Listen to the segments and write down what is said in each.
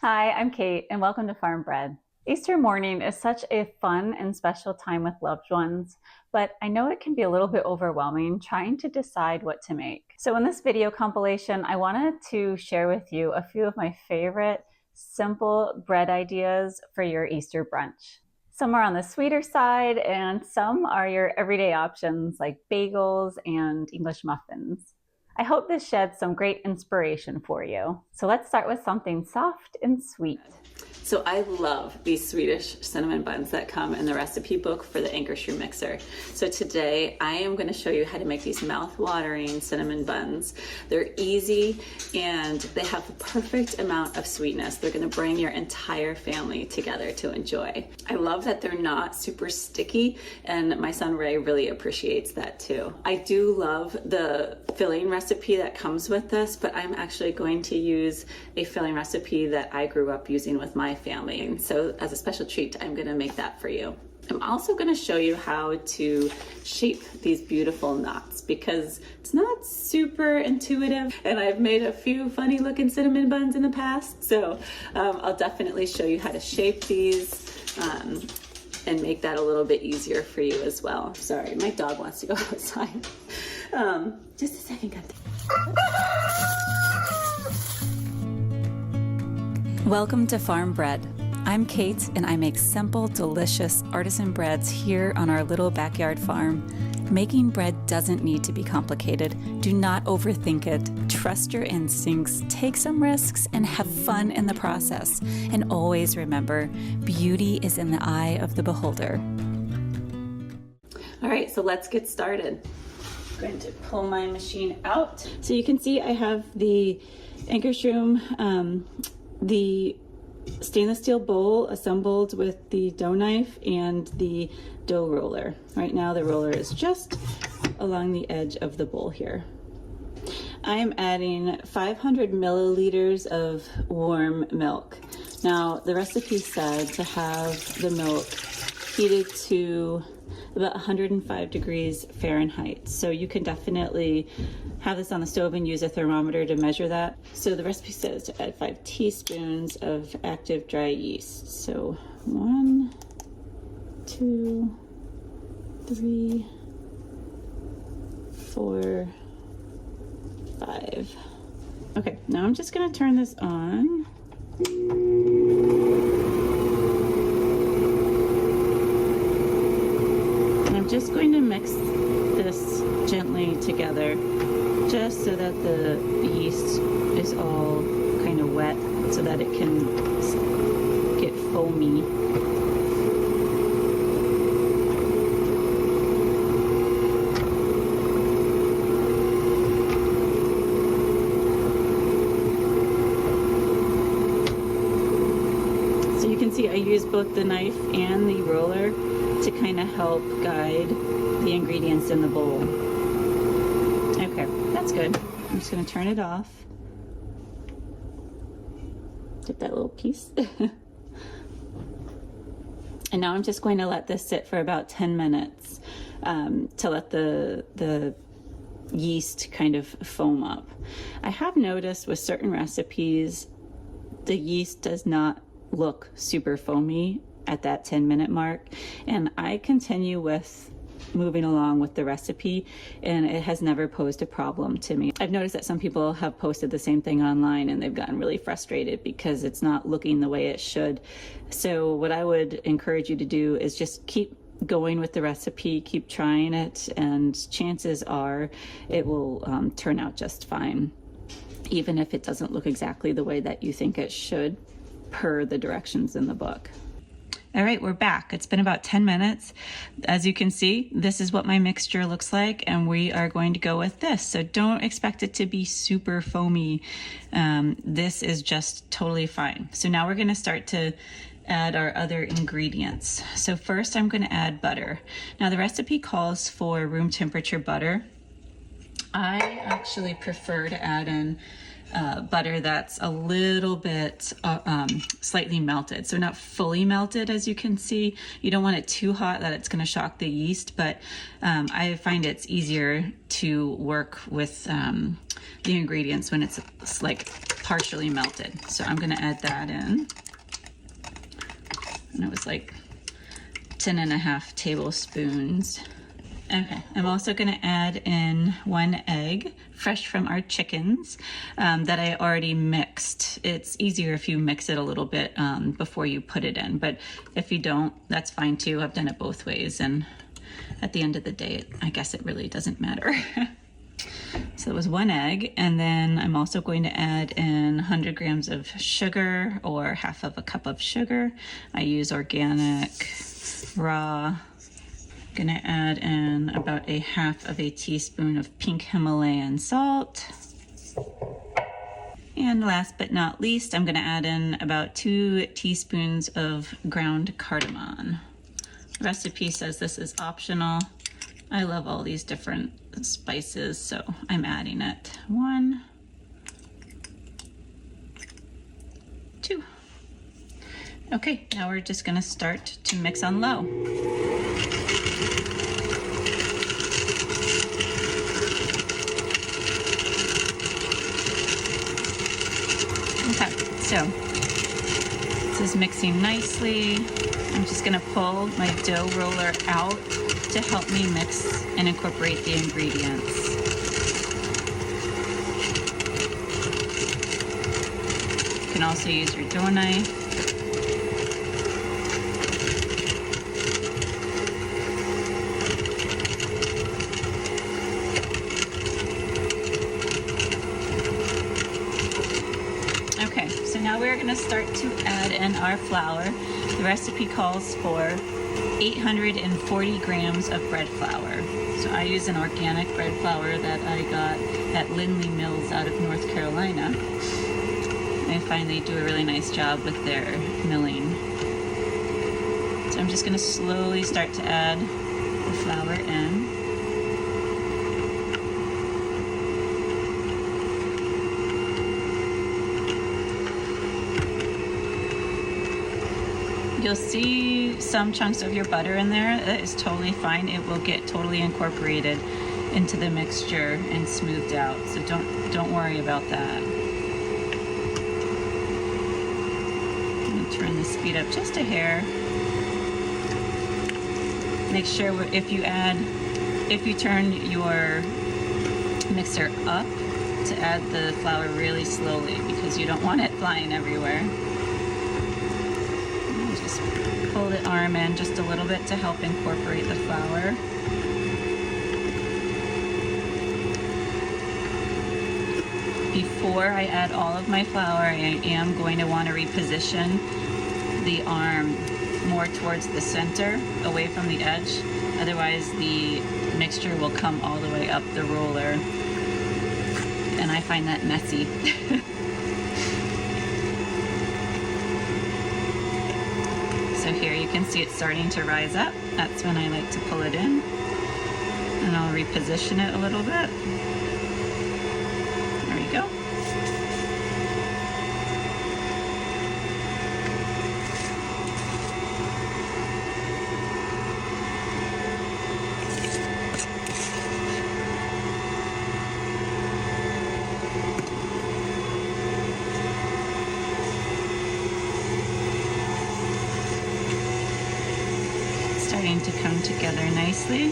Hi, I'm Kate, and welcome to Farm Bread. Easter morning is such a fun and special time with loved ones, but I know it can be a little bit overwhelming trying to decide what to make. So in this video compilation, I wanted to share with you a few of my favorite simple bread ideas for your Easter brunch. Some are on the sweeter side, and some are your everyday options like bagels and English muffins. I hope this sheds some great inspiration for you. So let's start with something soft and sweet. So I love these Swedish cinnamon buns that come in the recipe book for the ankarsrum mixer. So today I am going to show you how to make these mouth-watering cinnamon buns. They're easy and they have the perfect amount of sweetness. They're going to bring your entire family together to enjoy. I love that they're not super sticky, and my son Ray really appreciates that too. I do love the filling recipe that comes with this, but I'm actually going to use a filling recipe that I grew up using with my family. And so as a special treat, I'm gonna make that for you. I'm also gonna show you how to shape these beautiful knots because it's not super intuitive, and I've made a few funny looking cinnamon buns in the past. So I'll definitely show you how to shape these and make that a little bit easier for you as well. Sorry, my dog wants to go outside. Just a second, guys. Welcome to Farm Bread. I'm Kate, and I make simple, delicious artisan breads here on our little backyard farm. Making bread doesn't need to be complicated. Do not overthink it. Trust your instincts, take some risks, and have fun in the process. And always remember, beauty is in the eye of the beholder. All right, so let's get started. I'm going to pull my machine out. So you can see I have the ankarsrum, the stainless steel bowl assembled with the dough knife and the dough roller. Right now the roller is just along the edge of the bowl here. I am adding 500 milliliters of warm milk. Now the recipe said to have the milk heated to about 105 degrees Fahrenheit. So you can definitely have this on the stove and use a thermometer to measure that. So the recipe says to add 5 teaspoons of active dry yeast. So 1, 2, 3, 4, 5. Okay, now I'm just gonna turn this on. Just going to mix this gently together just so that the yeast is all kind of wet so that it can get foamy. So you can see I use both the knife and the roller to kind of help guide the ingredients in the bowl. Okay, that's good. I'm just going to turn it off. Get that little piece. And now I'm just going to let this sit for about 10 minutes to let the yeast kind of foam up. I have noticed with certain recipes, the yeast does not look super foamy at that 10-minute mark, and I continue with moving along with the recipe, and it has never posed a problem to me. I've noticed that some people have posted the same thing online and they've gotten really frustrated because it's not looking the way it should. So what I would encourage you to do is just keep going with the recipe, keep trying it, and chances are it will turn out just fine, even if it doesn't look exactly the way that you think it should per the directions in the book. All right, we're back. It's been about 10 minutes. As you can see, this is what my mixture looks like, and we are going to go with this. So don't expect it to be super foamy. This is just totally fine. So now we're going to start to add our other ingredients. So first I'm going to add butter. Now the recipe calls for room temperature butter. I actually prefer to add in butter that's a little bit slightly melted. So not fully melted, as you can see. You don't want it too hot that it's going to shock the yeast, but I find it's easier to work with the ingredients when it's like partially melted. So I'm going to add that in. And it was like 10.5 tablespoons. Okay, I'm also going to add in 1 egg, fresh from our chickens, that I already mixed. It's easier if you mix it a little bit before you put it in, but if you don't, that's fine too. I've done it both ways, and at the end of the day, I guess it really doesn't matter. So it was 1 egg, and then I'm also going to add in 100 grams of sugar, or half of a cup of sugar. I use organic, raw. Gonna add in about 1/2 teaspoon of pink Himalayan salt. And last but not least, I'm gonna add in about 2 teaspoons of ground cardamom. The recipe says this is optional. I love all these different spices, so I'm adding it. 1, 2. Okay, now we're just gonna start to mix on low. Okay, so this is mixing nicely. I'm just gonna pull my dough roller out to help me mix and incorporate the ingredients. You can also use your dough knife. Now we're going to start to add in our flour. The recipe calls for 840 grams of bread flour. So I use an organic bread flour that I got at Lindley Mills out of North Carolina. I find they do a really nice job with their milling. So I'm just going to slowly start to add the flour in. You'll see some chunks of your butter in there. That is totally fine. It will get totally incorporated into the mixture and smoothed out. So don't worry about that. I'm gonna turn the speed up just a hair. Make sure if you turn your mixer up, to add the flour really slowly because you don't want it flying everywhere. Pull the arm in just a little bit to help incorporate the flour. Before I add all of my flour, I am going to want to reposition the arm more towards the center, away from the edge. Otherwise, the mixture will come all the way up the roller, and I find that messy. So here you can see it starting to rise up. That's when I like to pull it in. And I'll reposition it a little bit. There we go. Starting to come together nicely.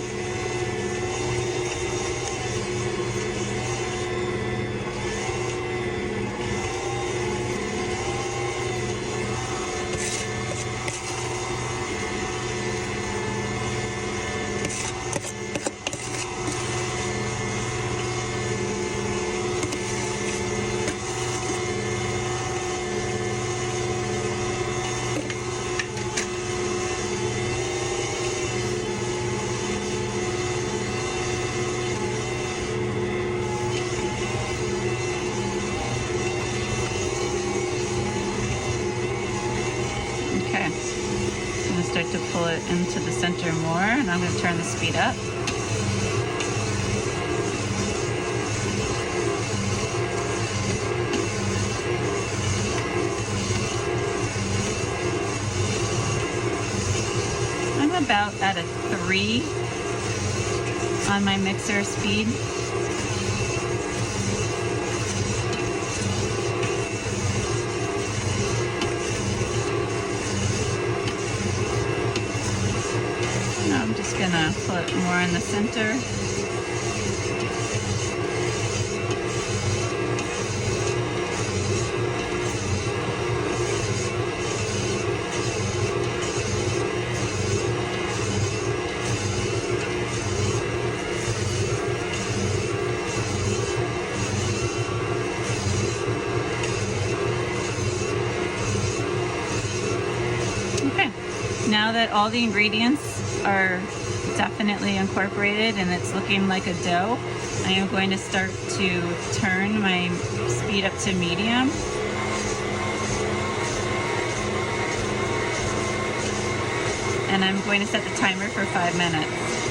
Start to pull it into the center more, and I'm going to turn the speed up. about at a 3 on my mixer speed. Now I'm just gonna put more in the center. Now that all the ingredients are definitely incorporated and it's looking like a dough, I am going to start to turn my speed up to medium. And I'm going to set the timer for 5 minutes.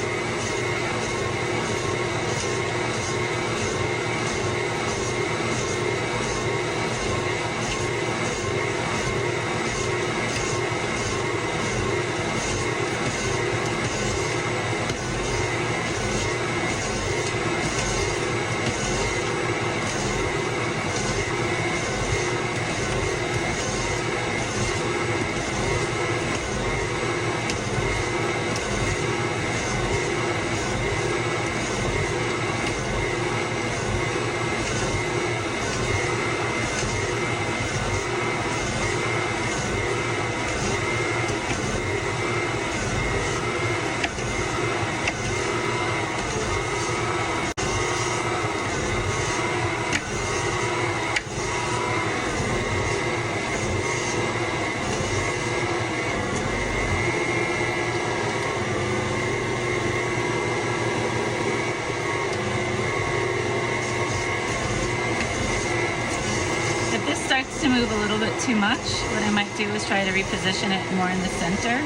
Starts to move a little bit too much, what I might do is try to reposition it more in the center.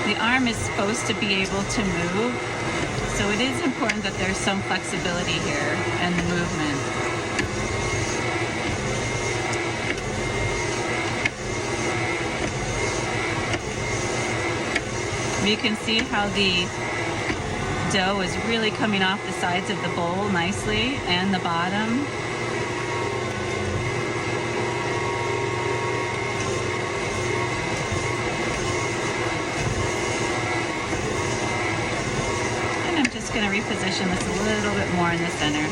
The arm is supposed to be able to move, so it is important that there's some flexibility here and the movement. You can see how the dough is really coming off the sides of the bowl nicely and the bottom. And I'm just going to reposition this a little bit more in the center.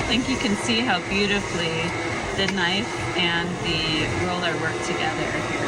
I think you can see how beautifully the knife and the roller work together here.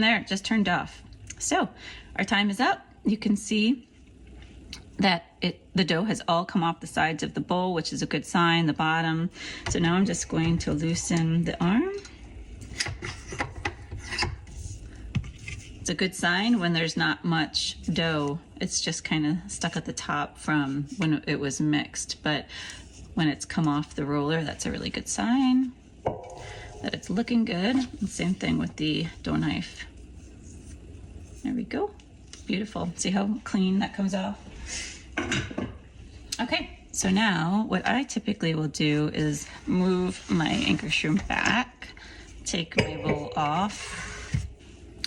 there, it just turned off. So our time is up. You can see that the dough has all come off the sides of the bowl, which is a good sign, the bottom. So now I'm just going to loosen the arm. It's a good sign when there's not much dough. It's just kind of stuck at the top from when it was mixed, but when it's come off the roller, that's a really good sign that it's looking good. And same thing with the dough knife. There we go. Beautiful. See how clean that comes off? Okay, so now what I typically will do is move my ankarsrum back, take my bowl off.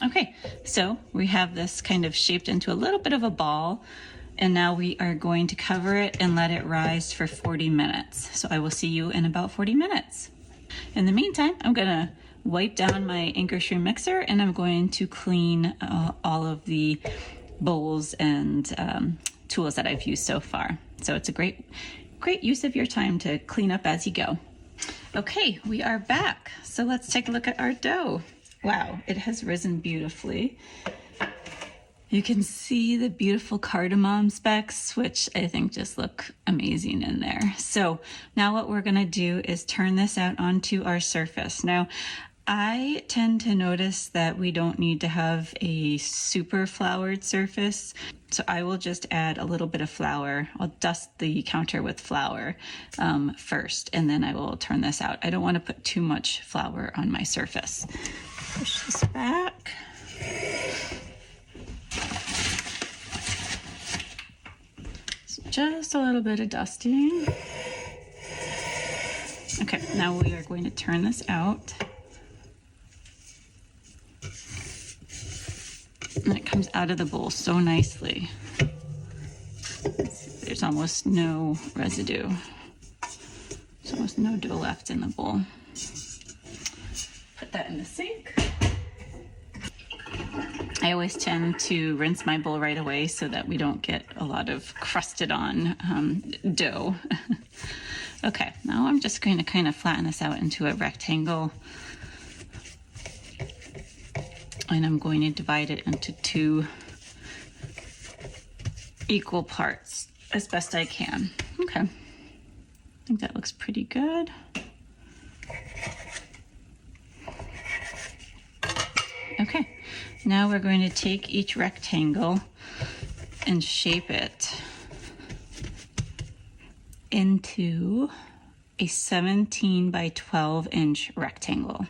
Okay, so we have this kind of shaped into a little bit of a ball, and now we are going to cover it and let it rise for 40 minutes. So I will see you in about 40 minutes. In the meantime, I'm gonna wipe down my ankarsrum mixer, and I'm going to clean all of the bowls and tools that I've used so far. So it's a great use of your time to clean up as you go. Okay, we are back. So let's take a look at our dough. Wow, it has risen beautifully. You can see the beautiful cardamom specks, which I think just look amazing in there. So now what we're gonna do is turn this out onto our surface. Now, I tend to notice that we don't need to have a super floured surface. So I will just add a little bit of flour. I'll dust the counter with flour first, and then I will turn this out. I don't want to put too much flour on my surface. Push this back. So just a little bit of dusting. Okay, now we are going to turn this out. And it comes out of the bowl so nicely. There's almost no residue. There's almost no dough left in the bowl. Put that in the sink. I always tend to rinse my bowl right away so that we don't get a lot of crusted on dough. Okay, now I'm just going to kind of flatten this out into a rectangle. And I'm going to divide it into 2 equal parts as best I can. Okay, I think that looks pretty good. Okay, now we're going to take each rectangle and shape it into a 17 by 12 inch rectangle.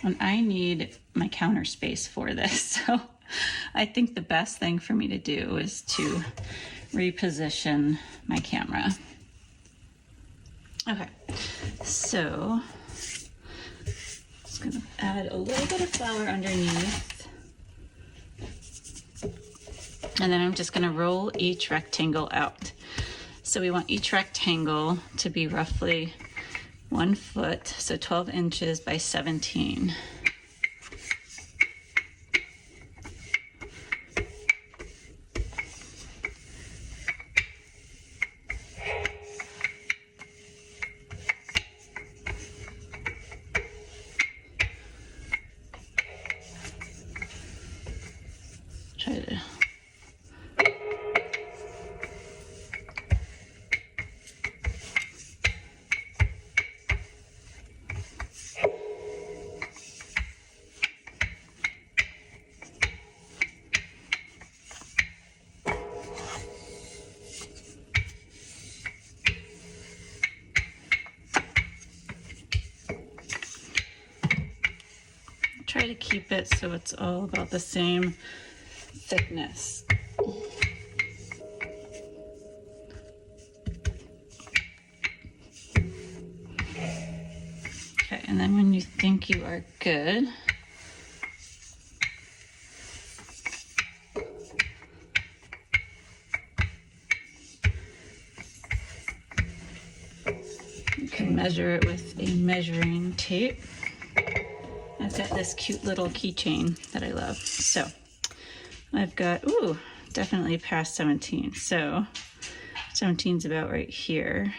And I need my counter space for this, so I think the best thing for me to do is to reposition my camera. Okay, so just gonna add a little bit of flour underneath, and then I'm just gonna roll each rectangle out. So we want each rectangle to be roughly 1 foot, so 12 inches by 17. Try to keep it so it's all about the same thickness. Okay, and then when you think you are good, you can measure it with a measuring tape. I've got this cute little keychain that I love. So I've got, ooh, definitely past 17. So 17's about right here.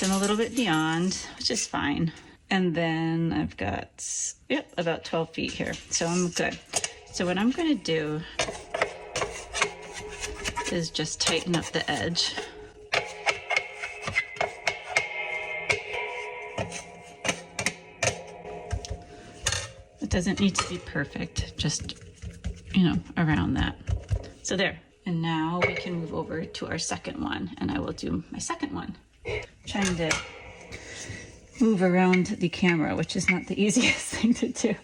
So I'm a little bit beyond, which is fine. And then I've got, yep, about 12 feet here. So I'm good. So what I'm gonna do is just tighten up the edge. It doesn't need to be perfect, just, you know, around that. So there. And now we can move over to our second one, and I will do my second one. I'm trying to move around the camera, which is not the easiest thing to do,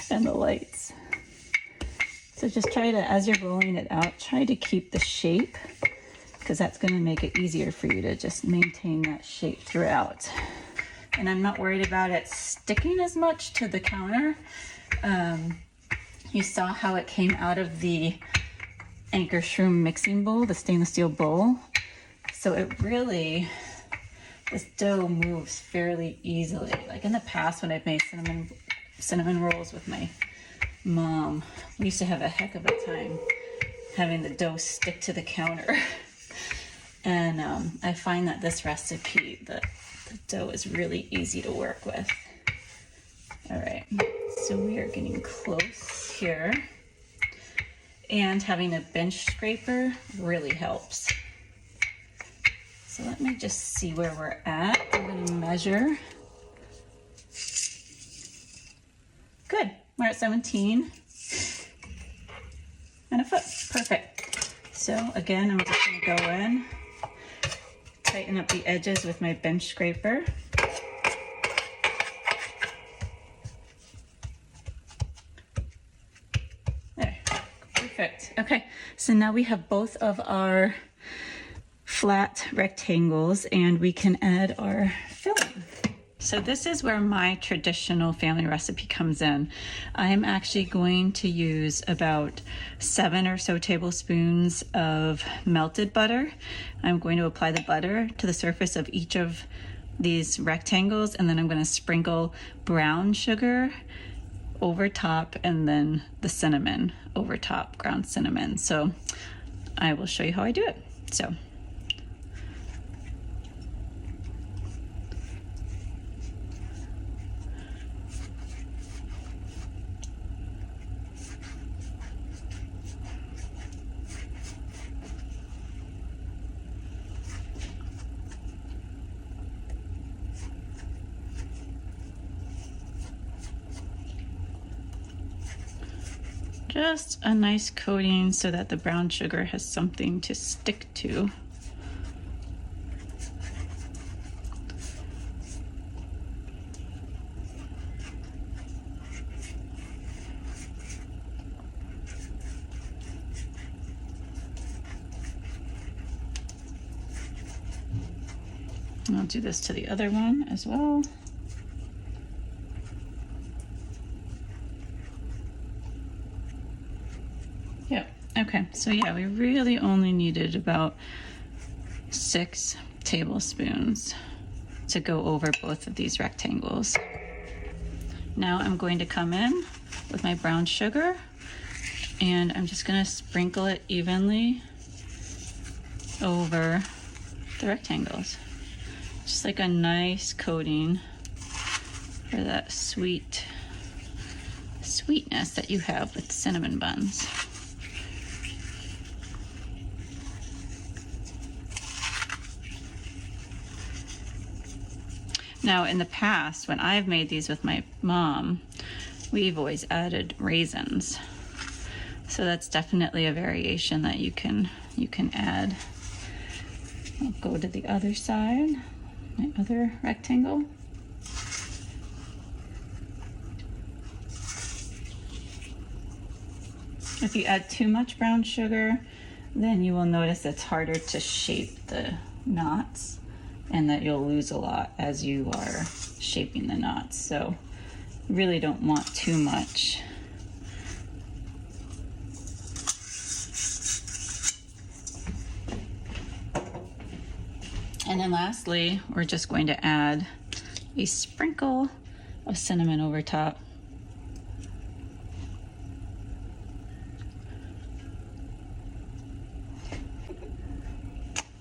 and the lights. So just try to, as you're rolling it out, try to keep the shape, because that's going to make it easier for you to just maintain that shape throughout. And I'm not worried about it sticking as much to the counter. You saw how it came out of the ankarsrum mixing bowl, the stainless steel bowl. So it really, this dough moves fairly easily. Like in the past when I've made cinnamon rolls with my mom, we used to have a heck of a time having the dough stick to the counter. And I find that this recipe, the dough is really easy to work with. All right, so we are getting close here. And having a bench scraper really helps. So let me just see where we're at. I'm gonna measure. Good, we're at 17 and a foot, perfect. So again, I'm just gonna go in, tighten up the edges with my bench scraper. There, perfect. Okay, so now we have both of our flat rectangles and we can add our filling. So this is where my traditional family recipe comes in. I'm actually going to use about 7 or so tablespoons of melted butter. I'm going to apply the butter to the surface of each of these rectangles, and then I'm going to sprinkle brown sugar over top and then the cinnamon over top, ground cinnamon. So I will show you how I do it. So just a nice coating so that the brown sugar has something to stick to. And I'll do this to the other one as well. Yep, okay, so yeah, we really only needed about 6 tablespoons to go over both of these rectangles. Now I'm going to come in with my brown sugar and I'm just gonna sprinkle it evenly over the rectangles. Just like a nice coating for that sweetness that you have with cinnamon buns. Now, in the past, when I've made these with my mom, we've always added raisins. So that's definitely a variation that you can add. I'll go to the other side, my other rectangle. If you add too much brown sugar, then you will notice it's harder to shape the knots and that you'll lose a lot as you are shaping the knots. So really don't want too much. And then lastly, we're just going to add a sprinkle of cinnamon over top.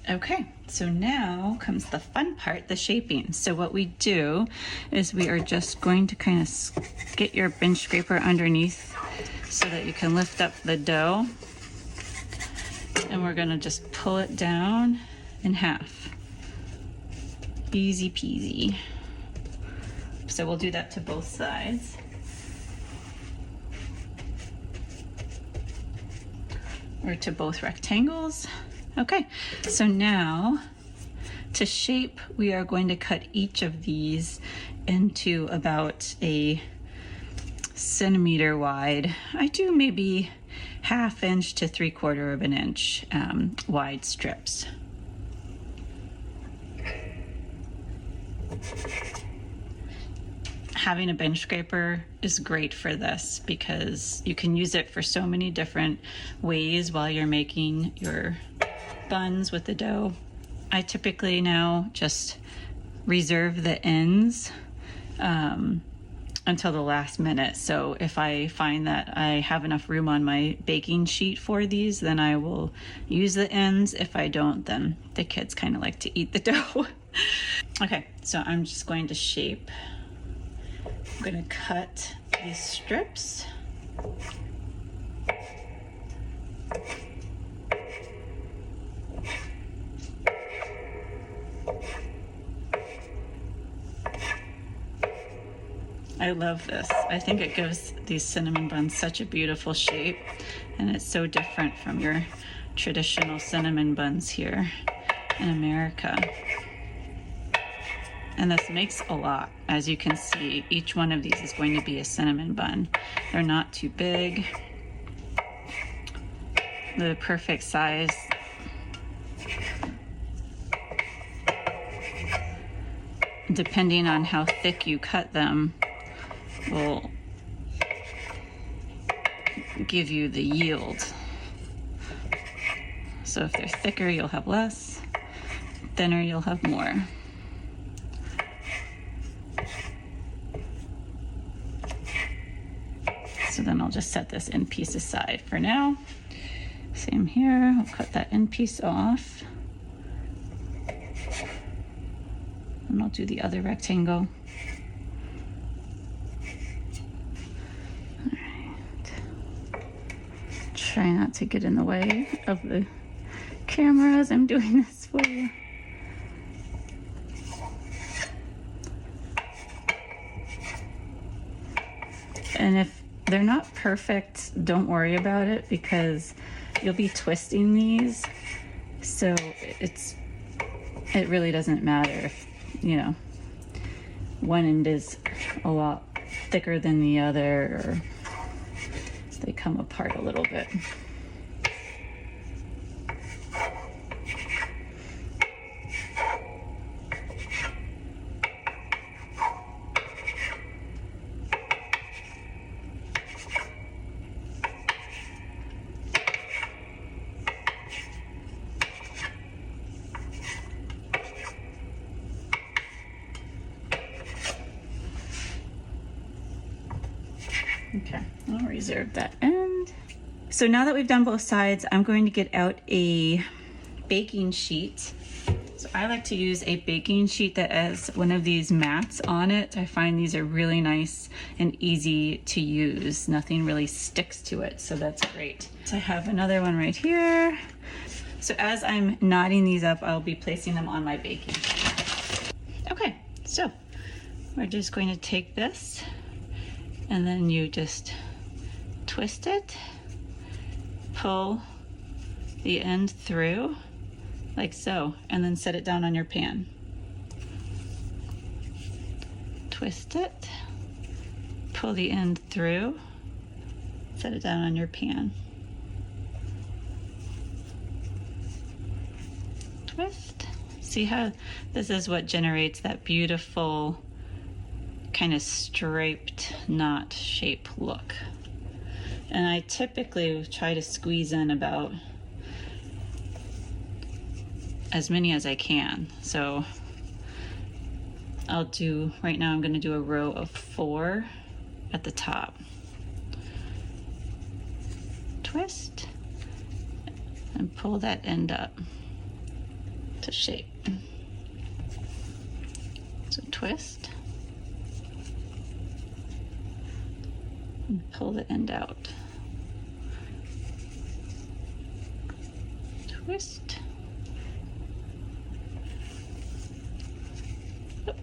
Okay, So now comes the fun part, the shaping. So what we do is we are just going to kind of get your bench scraper underneath so that you can lift up the dough. And we're gonna just pull it down in half. Easy peasy. So we'll do that to both sides. Or to both rectangles. Okay, so now to shape, we are going to cut each of these into about a centimeter wide. I do maybe 1/2 inch to 3/4 of an inch wide strips. Having a bench scraper is great for this because you can use it for so many different ways while you're making your buns with the dough. I typically now just reserve the ends until the last minute. So if I find that I have enough room on my baking sheet for these, then I will use the ends. If I don't, then the kids kind of like to eat the dough. Okay, so I'm just going to shape. I'm going to cut these strips. I love this. I think it gives these cinnamon buns such a beautiful shape, and it's so different from your traditional cinnamon buns here in America. And this makes a lot. As you can see, each one of these is going to be a cinnamon bun. They're not too big. The perfect size. Depending on how thick you cut them, will give you the yield. So if they're thicker, you'll have less. Thinner, you'll have more. So then I'll just set this end piece aside for now. Same here, I'll cut that end piece off. And I'll do the other rectangle. All right. Try not to get in the way of the camera as I'm doing this for you. And if they're not perfect, don't worry about it because you'll be twisting these. So it really doesn't matter if, you know, one end is a lot thicker than the other or they come apart a little bit. Okay, I'll reserve that end. So now that we've done both sides, I'm going to get out a baking sheet. So I like to use a baking sheet that has one of these mats on it. I find these are really nice and easy to use. Nothing really sticks to it, so that's great. So I have another one right here. So as I'm knotting these up, I'll be placing them on my baking sheet. Okay, so we're just going to take this and then you just twist it, pull the end through like so, and then set it down on your pan. Twist it, pull the end through, set it down on your pan. Twist. See how this is what generates that beautiful kind of striped knot shape look. And I typically try to squeeze in about as many as I can. So I'll do, right now I'm going to do a row of 4 at the top. Twist and pull that end up to shape. So twist and pull the end out. Twist. Yep.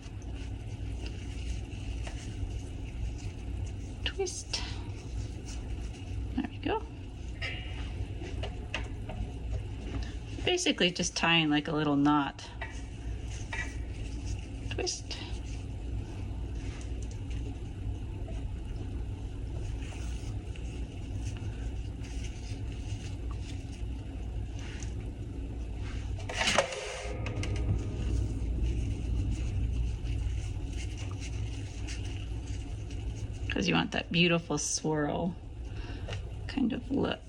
Twist. There we go. Basically just tying like a little knot. Twist. Because you want that beautiful swirl kind of look.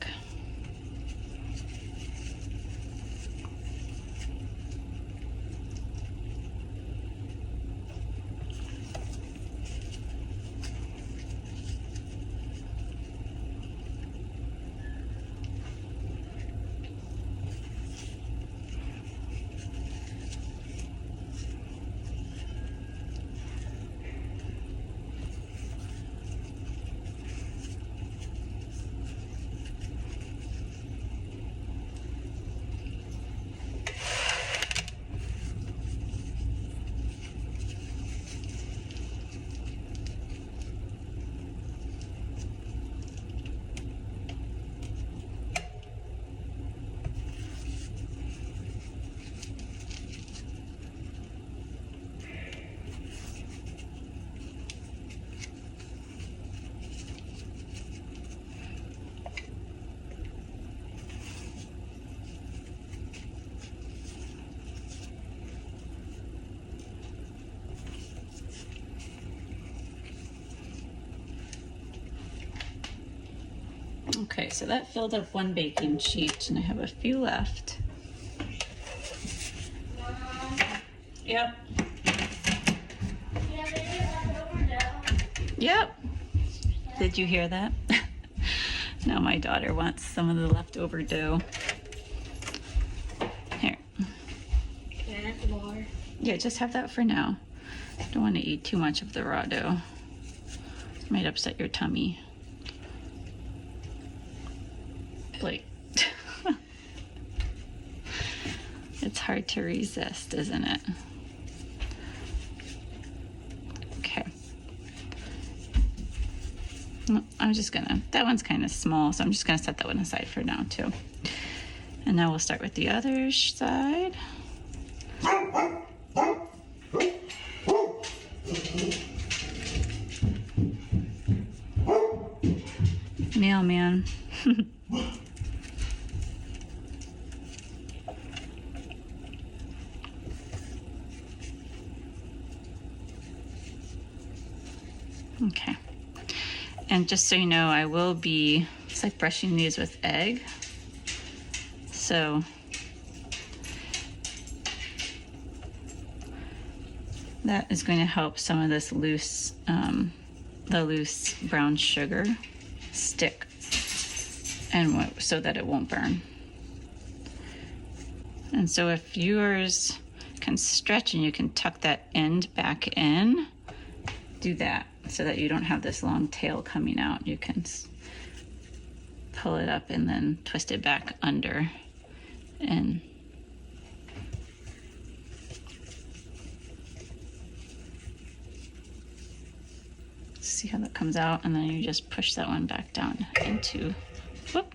Okay, so that filled up one baking sheet, and I have a few left. Yep. Yep. Did you hear that? Now my daughter wants some of the leftover dough. Here. Can I have some more? Yeah, just have that for now. Don't want to eat too much of the raw dough. It might upset your tummy. Like, it's hard to resist, isn't it? Okay. I'm just gonna, that one's kind of small, so I'm just gonna set that one aside for now too. And now we'll start with the other side. Mailman. Okay. And just so you know, I will be, it's like brushing these with egg. So that is going to help some of this loose, the loose brown sugar stick, and so that it won't burn. And so if yours can stretch and you can tuck that end back in, do that so that you don't have this long tail coming out. You can pull it up and then twist it back under, and see how that comes out, and then you just push that one back down into, whoop.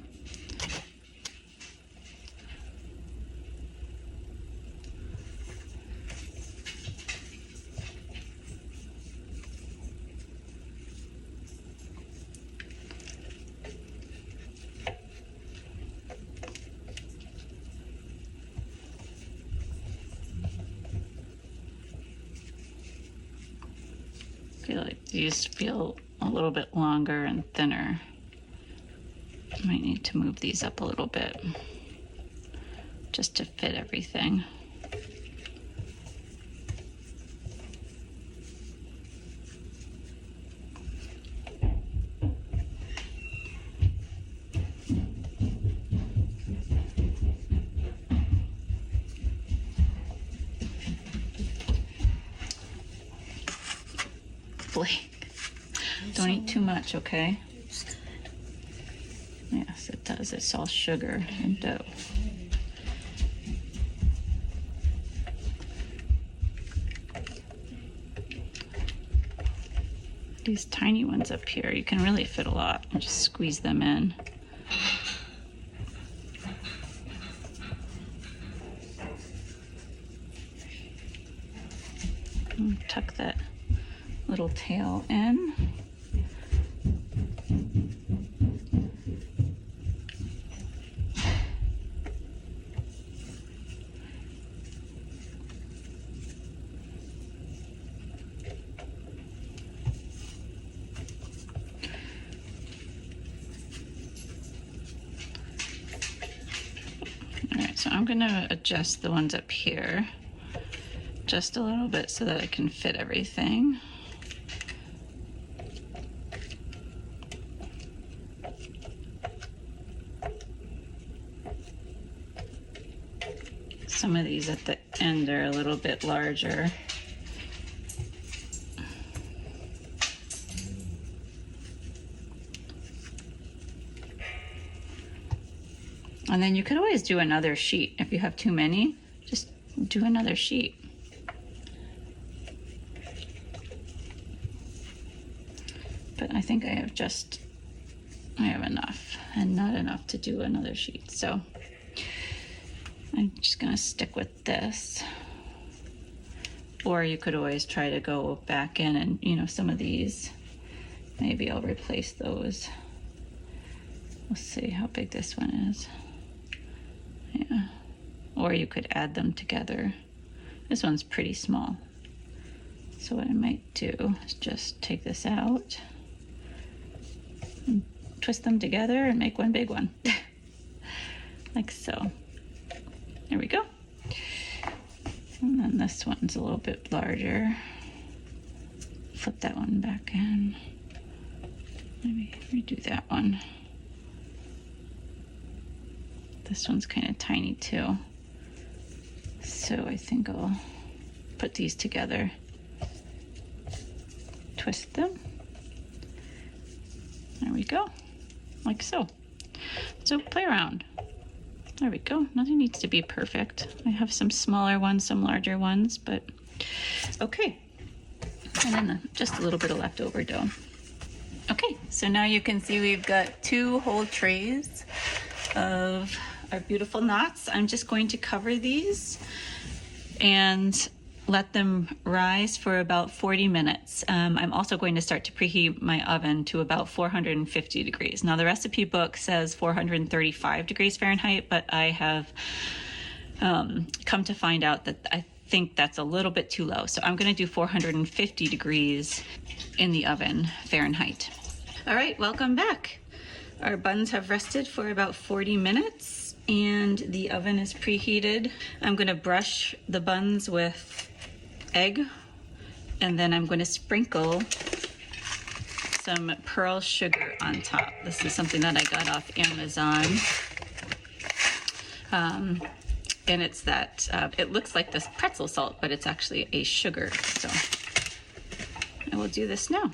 Feel like these feel a little bit longer and thinner. Might need to move these up a little bit just to fit everything. flake. Don't eat too much, okay? Yes, it does. It's all sugar and dough. These tiny ones up here, you can really fit a lot and just squeeze them in. And tuck that little tail in. So I'm going to adjust the ones up here just a little bit so that I can fit everything. Some of these at the end are a little bit larger. And then you could always do another sheet. If you have too many, just do another sheet. But I think I have enough and not enough to do another sheet. So I'm just gonna stick with this. Or you could always try to go back in and, you know, some of these, maybe I'll replace those. We'll see how big this one is. Yeah, or you could add them together. This one's pretty small. So what I might do is just take this out and twist them together and make one big one. Like so. There we go. And then this one's a little bit larger. Flip that one back in. Maybe redo that one. This one's kind of tiny too. So I think I'll put these together. Twist them. There we go. Like so. So play around. There we go. Nothing needs to be perfect. I have some smaller ones, some larger ones, but okay. And then just a little bit of leftover dough. Okay, so now you can see we've got 2 whole trays of our beautiful knots. I'm just going to cover these and let them rise for about 40 minutes. I'm also going to start to preheat my oven to about 450 degrees. Now the recipe book says 435 degrees Fahrenheit, but I have come to find out that I think that's a little bit too low. So I'm gonna do 450 degrees in the oven Fahrenheit. All right, welcome back. Our buns have rested for about 40 minutes and the oven is preheated. I'm gonna brush the buns with egg and then I'm gonna sprinkle some pearl sugar on top. This is something that I got off Amazon. And it's that, it looks like this pretzel salt, but it's actually a sugar. So I will do this now.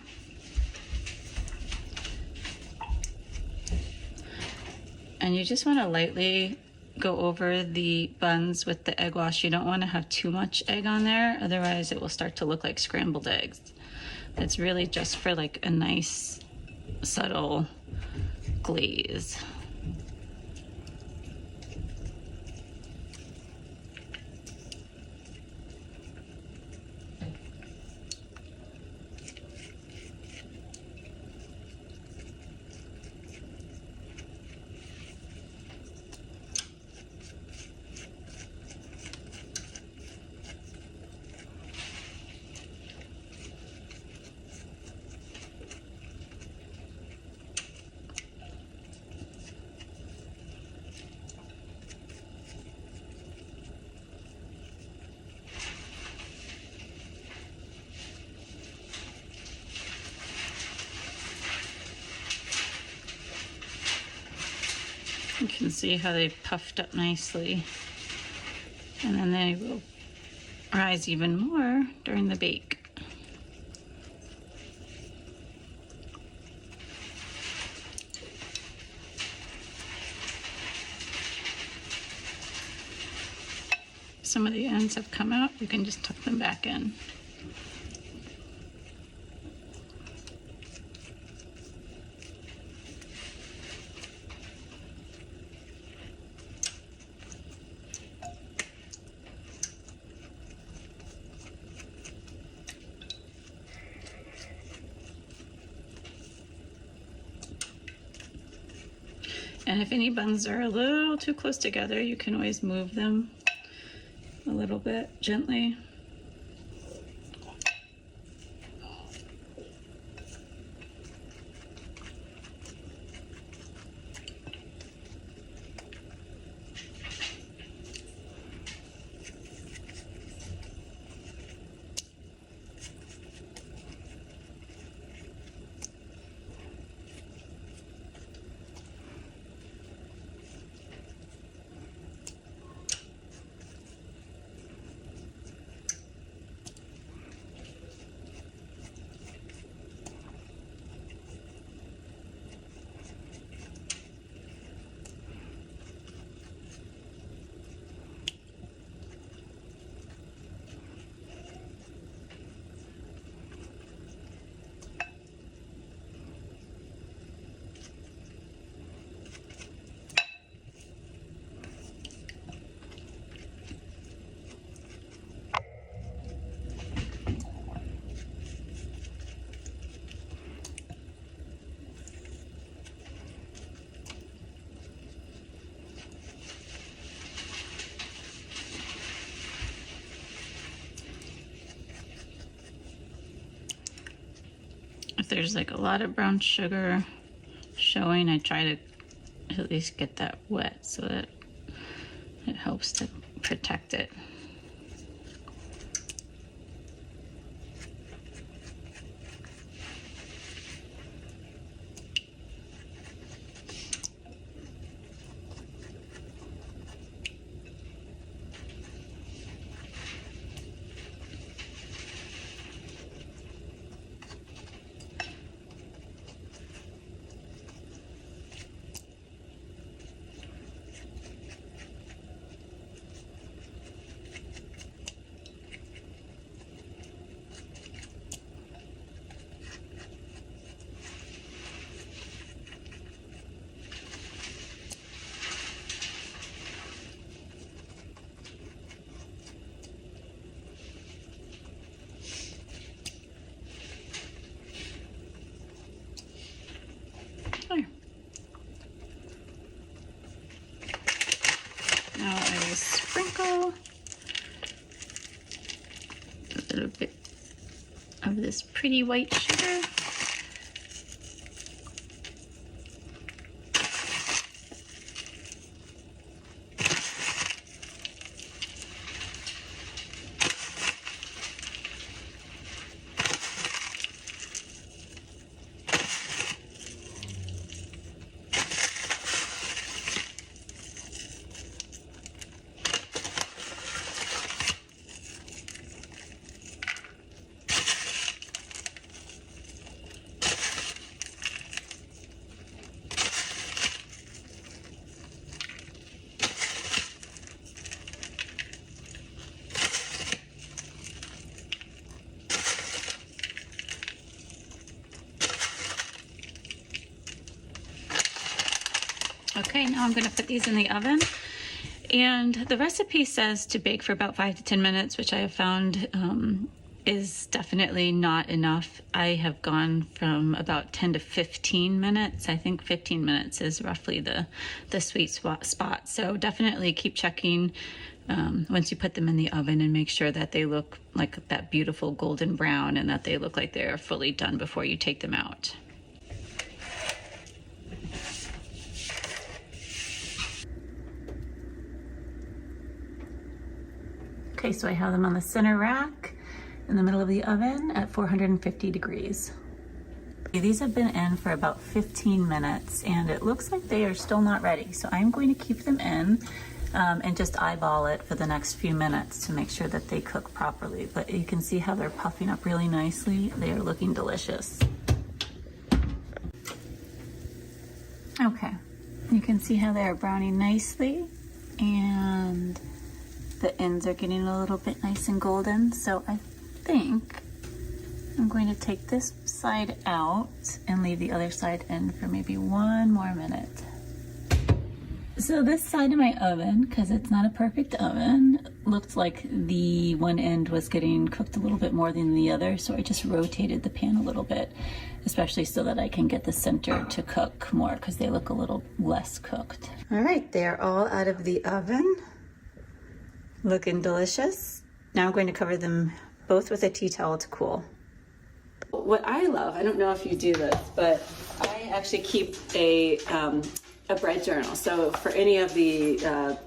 And you just want to lightly go over the buns with the egg wash. You don't want to have too much egg on there, otherwise it will start to look like scrambled eggs. It's really just for like a nice, subtle glaze. You can see how they puffed up nicely. And then they will rise even more during the bake. some of the ends have come out, you can just tuck them back in. And if any buns are a little too close together, you can always move them a little bit gently. If there's like a lot of brown sugar showing, I try to at least get that wet so that it helps to protect it. Now I will sprinkle a little bit of this pretty white sugar. Okay, now I'm gonna put these in the oven. And the recipe says to bake for about 5 to 10 minutes, which I have found is definitely not enough. I have gone from about 10 to 15 minutes. I think 15 minutes is roughly the sweet spot. So definitely keep checking once you put them in the oven and make sure that they look like that beautiful golden brown and that they look like they're fully done before you take them out. Okay, so I have them on the center rack in the middle of the oven at 450 degrees. These have been in for about 15 minutes and it looks like they are still not ready. So I'm going to keep them in and just eyeball it for the next few minutes to make sure that they cook properly. But you can see how they're puffing up really nicely. They are looking delicious. Okay, you can see how they are browning nicely and the ends are getting a little bit nice and golden. So I think I'm going to take this side out and leave the other side in for maybe 1 more minute. So this side of my oven, because it's not a perfect oven, looked like the one end was getting cooked a little bit more than the other, so I just rotated the pan a little bit, especially so that I can get the center to cook more, because they look a little less cooked. All right, they're all out of the oven, looking delicious. Now I'm going to cover them both with a tea towel to cool. What I love, I don't know if you do this, but I actually keep a bread journal. So for any of the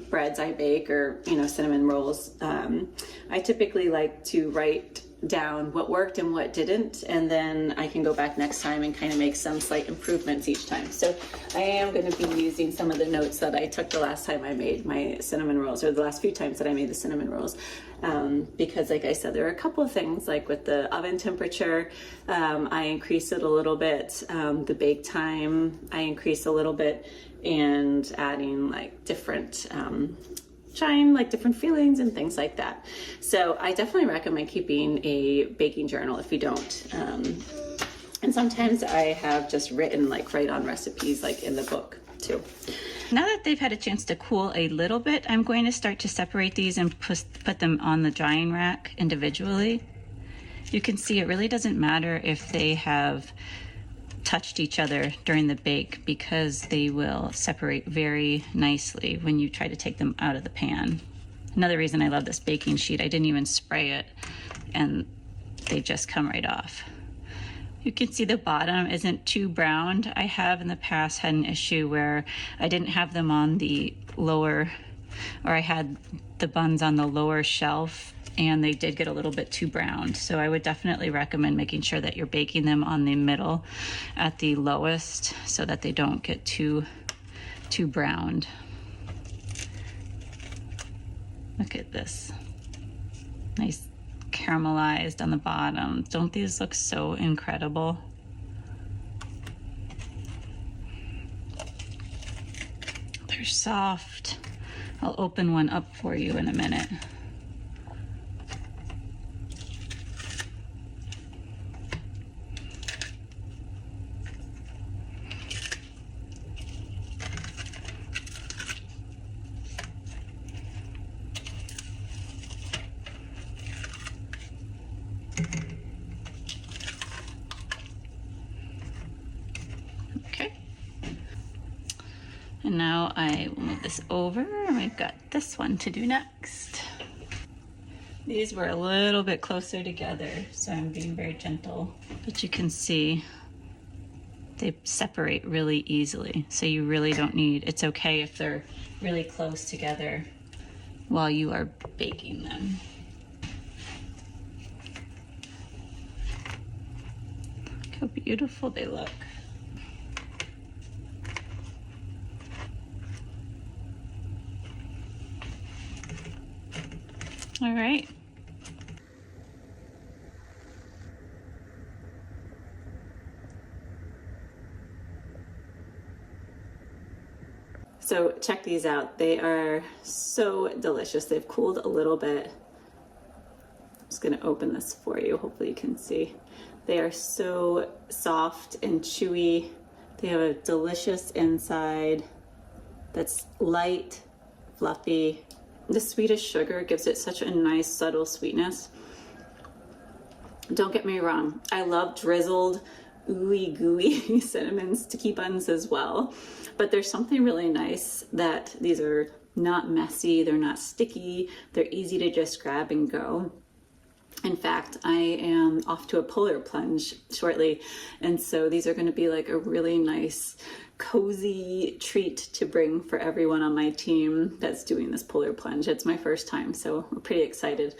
breads I bake, or cinnamon rolls, I typically like to write down what worked and what didn't, and then I can go back next time and kind of make some slight improvements each time. So I am going to be using some of the notes that I took the last time I made my cinnamon rolls, or the last few times that I made the cinnamon rolls, because like I said, there are a couple of things, like with the oven temperature, I increased it a little bit, the bake time I increased a little bit, and adding like different different feelings and things like that. So I definitely recommend keeping a baking journal if you don't. And sometimes I have just written right on recipes like in the book too. Now that they've had a chance to cool a little bit, I'm going to start to separate these and put them on the drying rack individually. You can see it really doesn't matter if they have touched each other during the bake, because they will separate very nicely when you try to take them out of the pan. Another reason I love this baking sheet, I didn't even spray it and they just come right off. You can see the bottom isn't too browned. I have in the past had an issue where I didn't have them on the lower, or I had the buns on the lower shelf and they did get a little bit too browned. So I would definitely recommend making sure that you're baking them on the middle at the lowest, so that they don't get too browned. Look at this. Nice caramelized on the bottom. Don't these look so incredible? They're soft. I'll open one up for you in a minute. And now I will move this over, and we've got this one to do next. These were a little bit closer together, so I'm being very gentle. But you can see they separate really easily, so you really don't need, it's okay if they're really close together while you are baking them. Look how beautiful they look. All right. So check these out. They are so delicious. They've cooled a little bit. I'm just gonna open this for you. Hopefully you can see. They are so soft and chewy. They have a delicious inside that's light, fluffy. The Swedish sugar gives it such a nice subtle sweetness. Don't get me wrong, I love drizzled, ooey gooey cinnamon sticky buns as well, but there's something really nice that these are not messy, they're not sticky, they're easy to just grab and go. In fact, I am off to a polar plunge shortly, and so these are going to be like a really nice cozy treat to bring for everyone on my team that's doing this polar plunge. It's my first time, so we're pretty excited.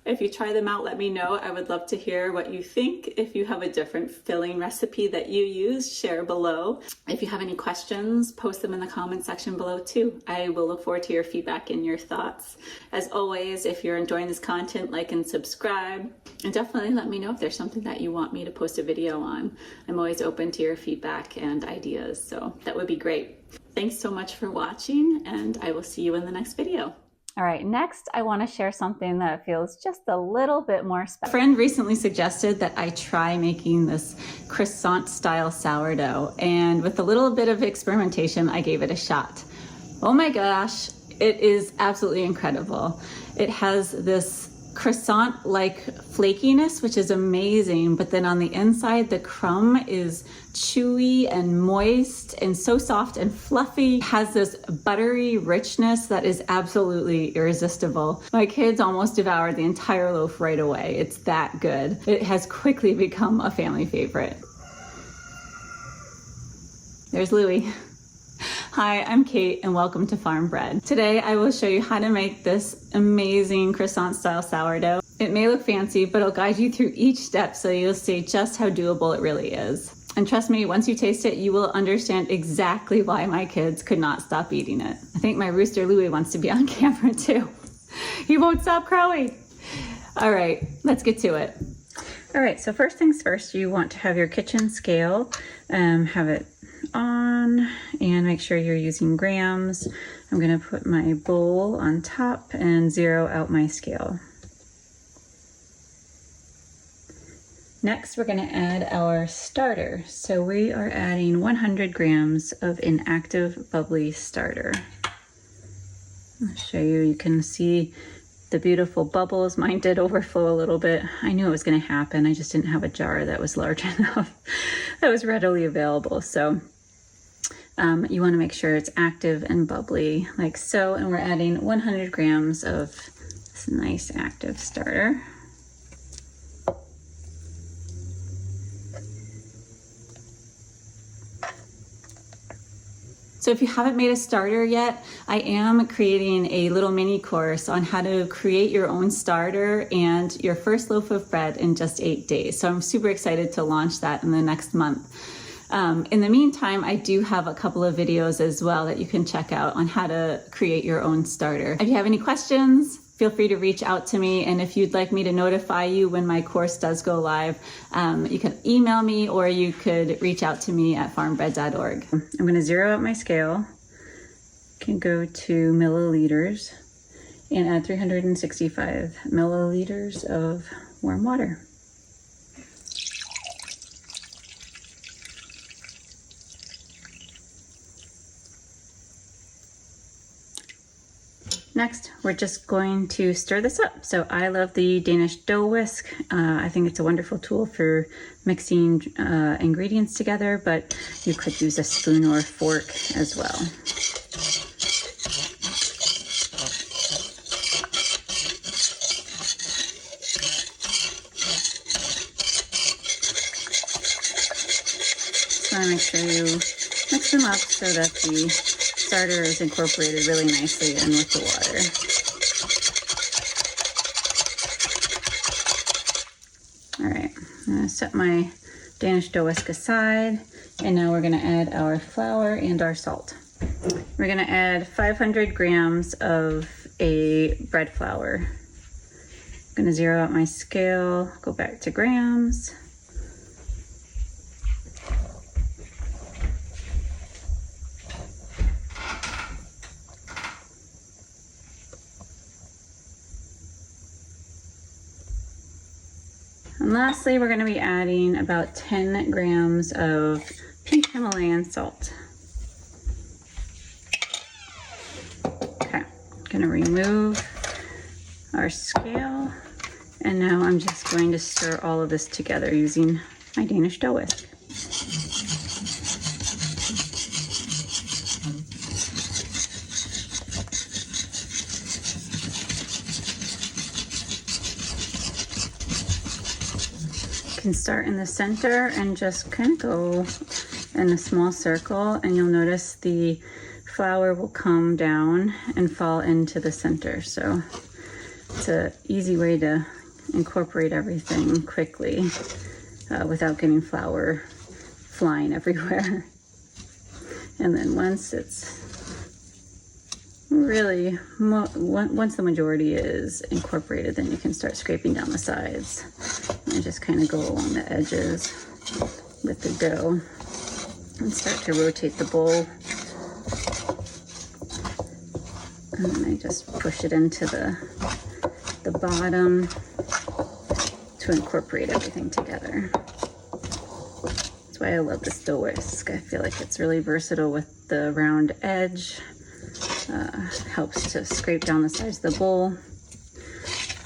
If you try them out, let me know. I would love to hear what you think. If you have a different filling recipe that you use, share below. If you have any questions, post them in the comment section below too. I will look forward to your feedback and your thoughts. As always, if you're enjoying this content, like and subscribe. And definitely let me know if there's something that you want me to post a video on. I'm always open to your feedback and ideas, so that would be great. Thanks so much for watching, and I will see you in the next video. All right, next I want to share something that feels just a little bit more special. A friend recently suggested that I try making this croissant-style sourdough, and with a little bit of experimentation, I gave it a shot. Oh my gosh, it is absolutely incredible. It has this croissant-like flakiness, which is amazing, but then on the inside, the crumb is chewy and moist and so soft and fluffy. It has this buttery richness that is absolutely irresistible. My kids almost devoured the entire loaf right away. It's that good. It has quickly become a family favorite. There's Louie. Hi, I'm Kate and welcome to Farm Bread. Today I will show you how to make this amazing croissant-style sourdough. It may look fancy, but I'll guide you through each step so you'll see just how doable it really is. And trust me, once you taste it, you will understand exactly why my kids could not stop eating it. I think my rooster Louie wants to be on camera too. He won't stop crowing. All right, let's get to it. All right, so first things first, you want to have your kitchen scale, have it on, and make sure you're using grams. I'm gonna put my bowl on top and zero out my scale. Next, we're gonna add our starter. So we are adding 100 grams of inactive bubbly starter. I'll show you, you can see the beautiful bubbles. Mine did overflow a little bit. I knew it was gonna happen. I just didn't have a jar that was large enough that was readily available. So you wanna make sure it's active and bubbly like so. And we're adding 100 grams of this nice active starter. So if you haven't made a starter yet, I am creating a little mini course on how to create your own starter and your first loaf of bread in just 8 days. So I'm super excited to launch that in the next month. In the meantime, I do have a couple of videos as well that you can check out on how to create your own starter. If you have any questions, feel free to reach out to me. And if you'd like me to notify you when my course does go live, you can email me or you could reach out to me at farmbread.org. I'm gonna zero out my scale. Can go to milliliters and add 365 milliliters of warm water. Next, we're just going to stir this up. So I love the Danish dough whisk. I think it's a wonderful tool for mixing ingredients together, but you could use a spoon or a fork as well. So I make sure you mix them up so that the starter is incorporated really nicely in with the water. All right, I'm gonna set my Danish dough whisk aside, and now we're gonna add our flour and our salt. We're gonna add 500 grams of a bread flour. I'm gonna zero out my scale, go back to grams. And lastly, we're going to be adding about 10 grams of pink Himalayan salt. Okay, going to remove our scale. And now I'm just going to stir all of this together using my Danish dough whisk. Can start in the center and just kind of go in a small circle, and you'll notice the flour will come down and fall into the center. So it's an easy way to incorporate everything quickly without getting flour flying everywhere. And then once it's really, once the majority is incorporated, then you can start scraping down the sides and just kind of go along the edges with the dough and start to rotate the bowl And then I just push it into the bottom to incorporate everything together. That's why I love this dough whisk. I feel like it's really versatile with the round edge. Helps to scrape down the sides of the bowl,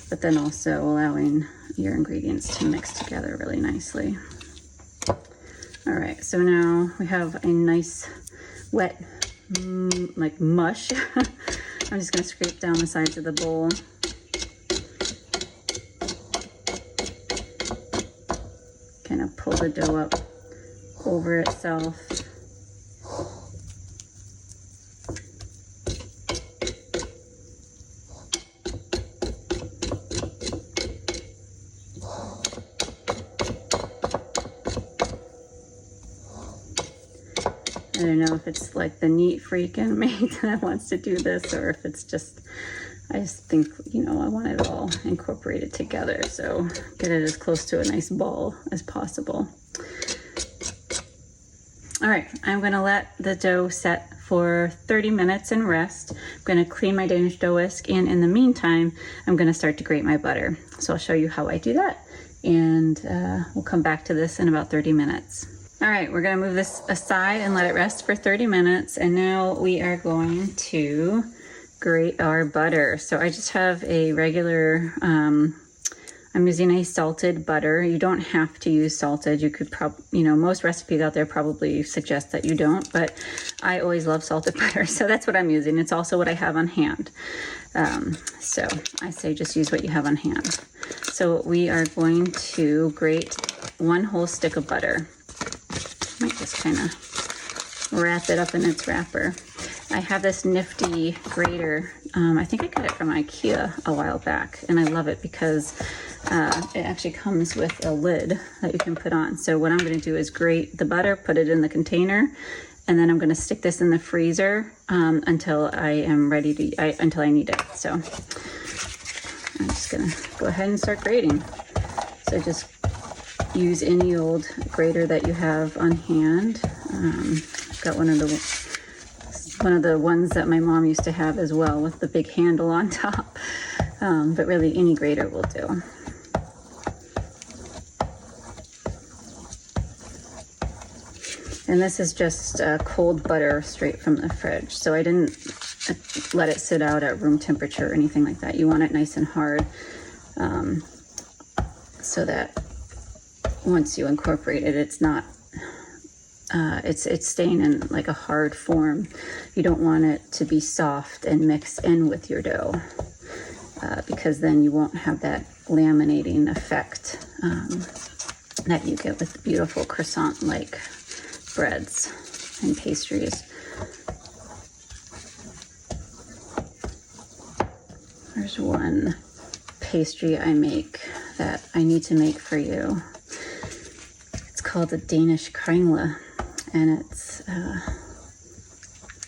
but then also allowing your ingredients to mix together really nicely. All right, so now we have a nice wet like mush. I'm just gonna scrape down the sides of the bowl. Kind of pull the dough up over itself. I don't know if it's like the neat freak in me that wants to do this, or if it's just, I just think, you know, I want it all incorporated together. So get it as close to a nice ball as possible. All right, I'm gonna let the dough set for 30 minutes and rest. I'm gonna clean my Danish dough whisk, and in the meantime, I'm gonna start to grate my butter. So I'll show you how I do that, and we'll come back to this in about 30 minutes. All right, we're gonna move this aside and let it rest for 30 minutes. And now we are going to grate our butter. So I just have a regular, I'm using a salted butter. You don't have to use salted. You could you know, most recipes out there probably suggest that you don't, but I always love salted butter. So that's what I'm using. It's also what I have on hand. So I say just use what you have on hand. So we are going to grate 1 whole stick of butter. Might just kind of wrap it up in its wrapper. I have this nifty grater. I think I got it from IKEA a while back, and I love it because it actually comes with a lid that you can put on. So what I'm going to do is grate the butter, put it in the container, and then I'm going to stick this in the freezer until I am ready to, until I need it. So I'm just going to go ahead and start grating. So just use any old grater that you have on hand. I've got one of the ones that my mom used to have as well, with the big handle on top. But really any grater will do. And this is just cold butter straight from the fridge. So I didn't let it sit out at room temperature or anything like that. You want it nice and hard, so that once you incorporate it, it's not, it's staying in like a hard form. You don't want it to be soft and mix in with your dough, because then you won't have that laminating effect that you get with the beautiful croissant-like breads and pastries. There's one pastry I make that I need to make for you. It's called the Danish kringle, and it's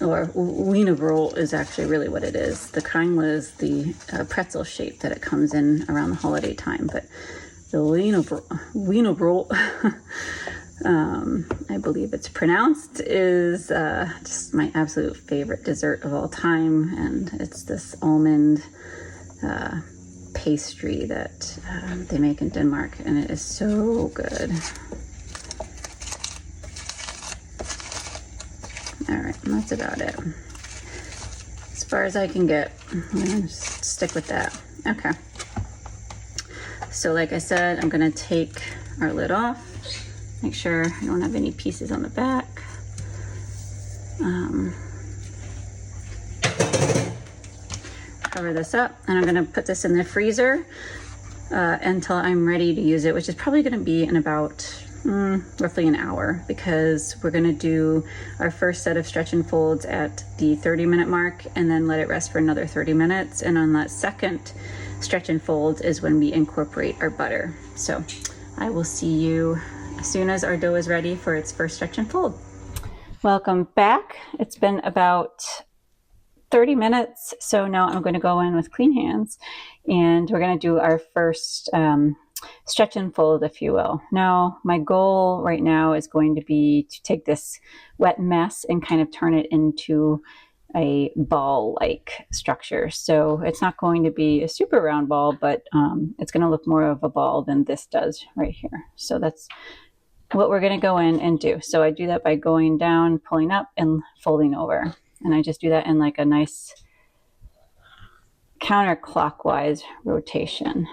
or wienerbrød is actually really what it is. The kringle is the pretzel shape that it comes in around the holiday time, but the wienerbrød, I believe it's pronounced, is just my absolute favorite dessert of all time, and it's this almond pastry that they make in Denmark, and it is so good. All right, and that's about it. As far as I can get, I'm gonna just stick with that. Okay. So like I said, I'm gonna take our lid off, make sure I don't have any pieces on the back. Cover this up, and I'm gonna put this in the freezer until I'm ready to use it, which is probably gonna be in about roughly an hour, because we're gonna do our first set of stretch and folds at the 30-minute mark and then let it rest for another 30 minutes. And on that second stretch and fold is when we incorporate our butter. So I will see you as soon as our dough is ready for its first stretch and fold. Welcome back. It's been about 30 minutes. So now I'm going to go in with clean hands, and we're going to do our first stretch and fold, if you will. Now, my goal right now is going to be to take this wet mess and kind of turn it into a ball-like structure. So it's not going to be a super round ball, but it's going to look more of a ball than this does right here. So that's what we're going to go in and do. So I do that by going down, pulling up, and folding over. And I just do that in like a nice counterclockwise rotation.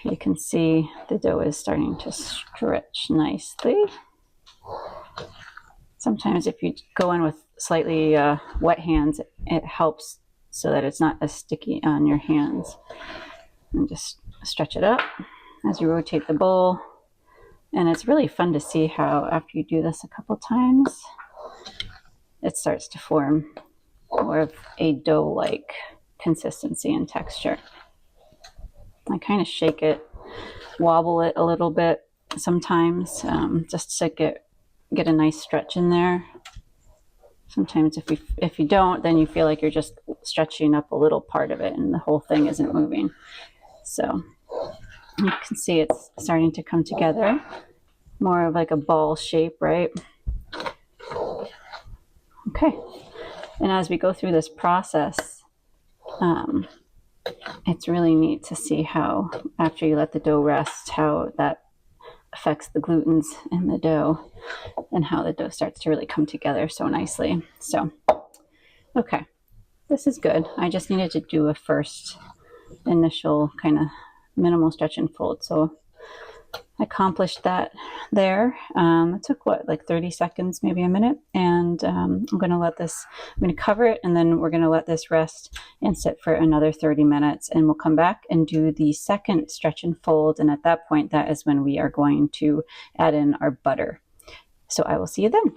You can see the dough is starting to stretch nicely. Sometimes if you go in with slightly wet hands, it helps so that it's not as sticky on your hands. And just stretch it up as you rotate the bowl. And it's really fun to see how after you do this a couple times, it starts to form more of a dough-like consistency and texture. I kind of shake it, wobble it a little bit sometimes, just to get a nice stretch in there. Sometimes if you don't, then you feel like you're just stretching up a little part of it and the whole thing isn't moving. So you can see it's starting to come together, more of like a ball shape, right? Okay, and as we go through this process, it's really neat to see how after you let the dough rest, how that affects the glutens in the dough and how the dough starts to really come together so nicely. So, okay, this is good. I just needed to do a first initial kind of minimal stretch and fold. So I accomplished that there. It took what, like 30 seconds, maybe a minute. And I'm going to cover it, and then we're going to let this rest and sit for another 30 minutes. And we'll come back and do the second stretch and fold. And at that point, that is when we are going to add in our butter. So I will see you then.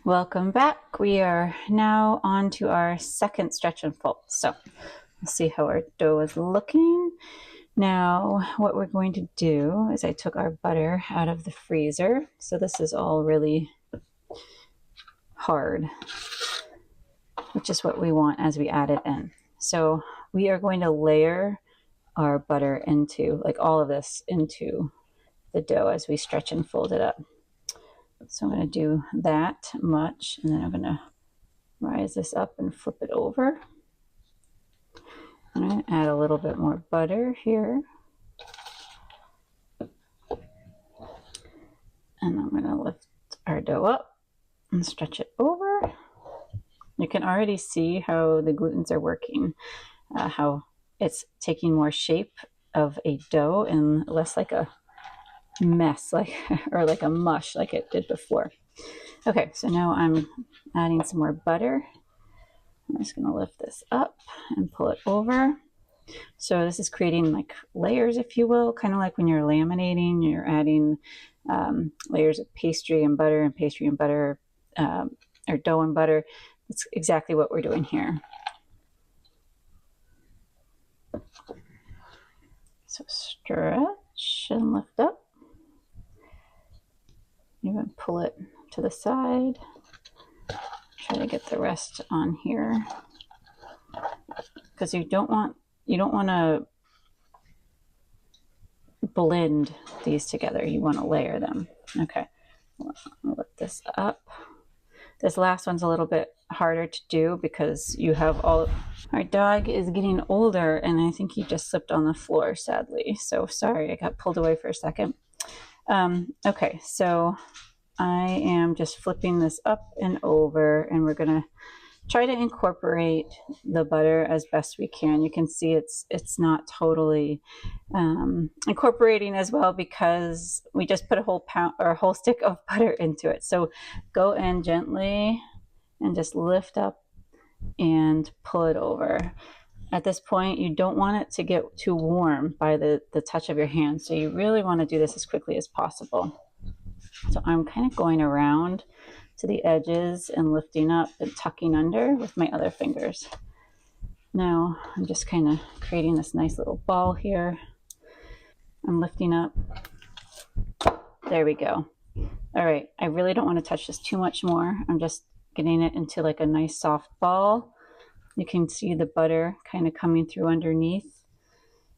Welcome back. We are now on to our second stretch and fold. So let's see how our dough is looking. Now, what we're going to do is I took our butter out of the freezer. So this is all really hard, which is what we want as we add it in. So we are going to layer our butter into, like all of this, into the dough as we stretch and fold it up. So I'm going to do that much, and then I'm going to rise this up and flip it over. I'm going to add a little bit more butter here. And I'm going to lift our dough up and stretch it over. You can already see how the glutens are working, how it's taking more shape of a dough and less like a mess, or like a mush like it did before. Okay, so now I'm adding some more butter. I'm just going to lift this up and pull it over. So this is creating like layers, if you will, kind of like when you're laminating, you're adding layers of pastry and butter, or dough and butter. That's exactly what we're doing here. So stretch and lift up. Even pull it to the side. Try to get the rest on here, because you don't want to blend these together. You want to layer them. Okay, I'll lift this up. This last one's a little bit harder to do because you have our dog is getting older, and I think he just slipped on the floor, sadly. So sorry, I got pulled away for a second. Okay, so I am just flipping this up and over, and we're gonna try to incorporate the butter as best we can. You can see it's not totally incorporating as well because we just put a whole pound or a whole stick of butter into it. So go in gently and just lift up and pull it over. At this point, you don't want it to get too warm by the touch of your hand. So you really want to do this as quickly as possible. So I'm kind of going around to the edges and lifting up and tucking under with my other fingers. Now I'm just kind of creating this nice little ball here. I'm lifting up. There we go. All right, I really don't want to touch this too much more. I'm just getting it into like a nice soft ball. You can see the butter kind of coming through underneath.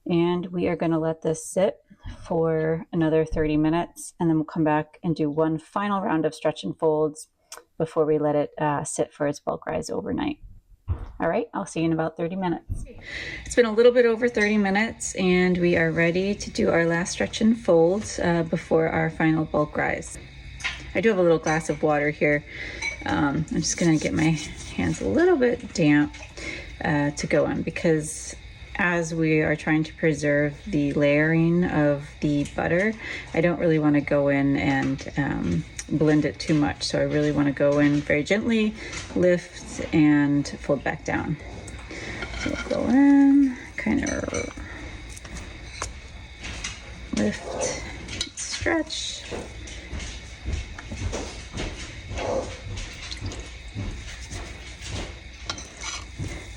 And we are going to let this sit for another 30 minutes, and then we'll come back and do one final round of stretch and folds before we let it sit for its bulk rise overnight. All right, I'll see you in about 30 minutes. It's been a little bit over 30 minutes, and we are ready to do our last stretch and fold before our final bulk rise. I do have a little glass of water here. I'm just gonna get my hands a little bit damp to go in, because as we are trying to preserve the layering of the butter, I don't really want to go in and blend it too much. So I really want to go in very gently, lift, and fold back down. So we'll go in, kind of lift, stretch.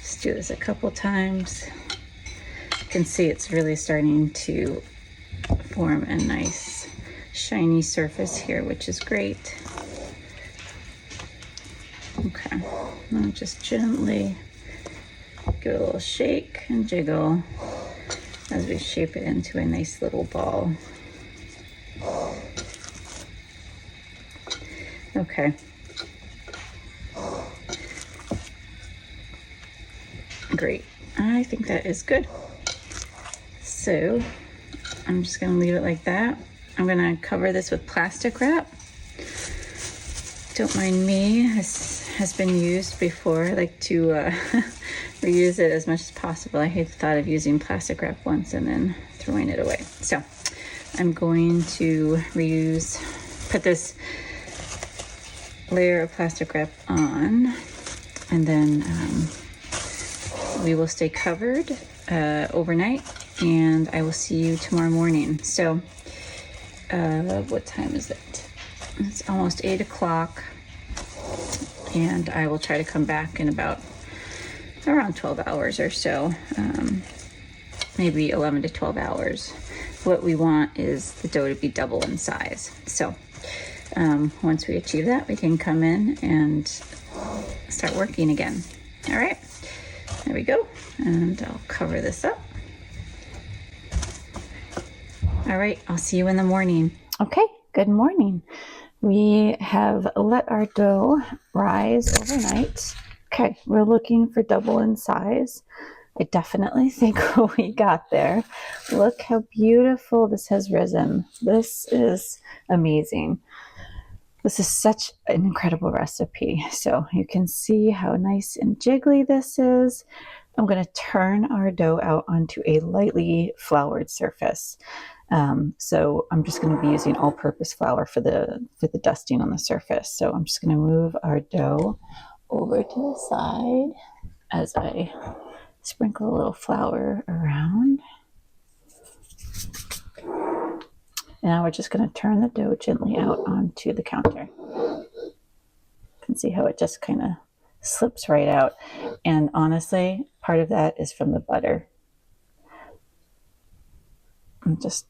Just do this a couple times. You can see it's really starting to form a nice shiny surface here, which is great. Okay, now just gently give it a little shake and jiggle as we shape it into a nice little ball. Okay. Great. I think that is good. So I'm just going to leave it like that. I'm going to cover this with plastic wrap. Don't mind me, this has been used before. I like to reuse it as much as possible. I hate the thought of using plastic wrap once and then throwing it away. So I'm going to put this layer of plastic wrap on, and then we will stay covered overnight, and I will see you tomorrow morning. So what time is it? It's almost 8 o'clock, and I will try to come back in about around 12 hours or so, maybe 11 to 12 hours. What we want is the dough to be double in size. So once we achieve that, we can come in and start working again. All right, there we go. And I'll cover this up. All right, I'll see you in the morning. Okay, good morning. We have let our dough rise overnight. Okay, we're looking for double in size. I definitely think we got there. Look how beautiful this has risen. This is amazing. This is such an incredible recipe. So you can see how nice and jiggly this is. I'm going to turn our dough out onto a lightly floured surface. So I'm just going to be using all-purpose flour for the dusting on the surface. So I'm just going to move our dough over to the side as I sprinkle a little flour around. And now we're just going to turn the dough gently out onto the counter. You can see how it just kind of slips right out. And honestly, part of that is from the butter. It just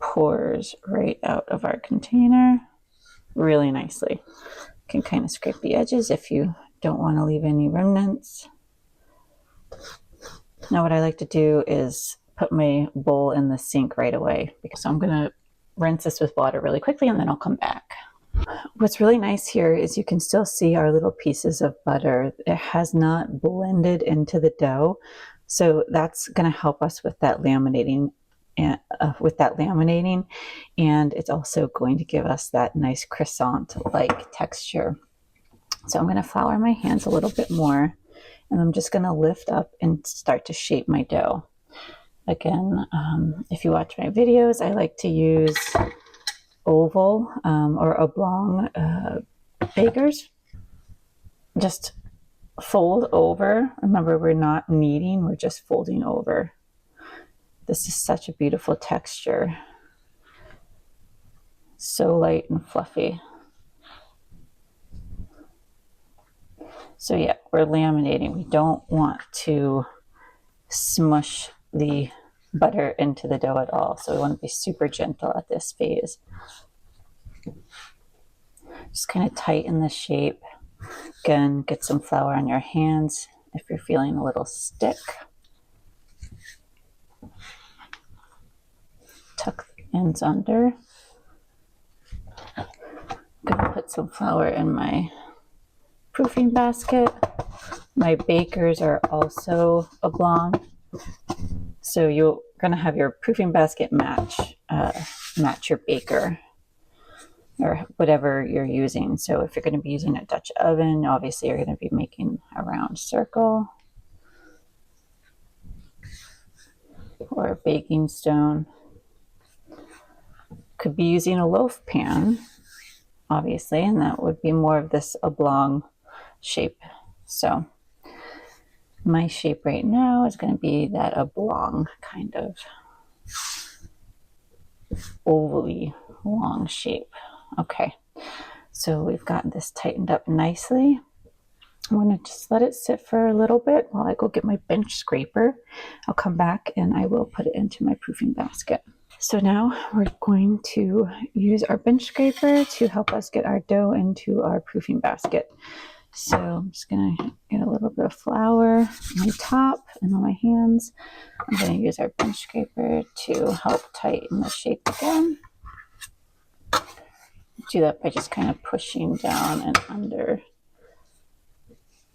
pours right out of our container really nicely. You can kind of scrape the edges if you don't want to leave any remnants. Now what I like to do is put my bowl in the sink right away, because I'm going to rinse this with water really quickly and then I'll come back. What's really nice here is you can still see our little pieces of butter. It has not blended into the dough, so that's going to help us with that laminating. And it's also going to give us that nice croissant-like texture. So I'm going to flour my hands a little bit more, and I'm just going to lift up and start to shape my dough. Again, if you watch my videos, I like to use oval or oblong bakers. Just fold over. Remember, we're not kneading, we're just folding over. This is such a beautiful texture. So light and fluffy. So yeah, we're laminating. We don't want to smush the butter into the dough at all. So we want to be super gentle at this phase. Just kind of tighten the shape. Again, get some flour on your hands if you're feeling a little stick. Tuck ends under. I'm gonna put some flour in my proofing basket. My bakers are also oblong, so you're gonna have your proofing basket match your baker or whatever you're using. So if you're going to be using a Dutch oven, obviously you're going to be making a round circle, or a baking stone. Could be using a loaf pan, obviously, and that would be more of this oblong shape. So my shape right now is going to be that oblong kind of ovally long shape. Okay, so we've got this tightened up nicely. I'm going to just let it sit for a little bit while I go get my bench scraper. I'll come back and I will put it into my proofing basket. So now we're going to use our bench scraper to help us get our dough into our proofing basket. So I'm just going to get a little bit of flour on my top and on my hands. I'm going to use our bench scraper to help tighten the shape again. Do that by just kind of pushing down and under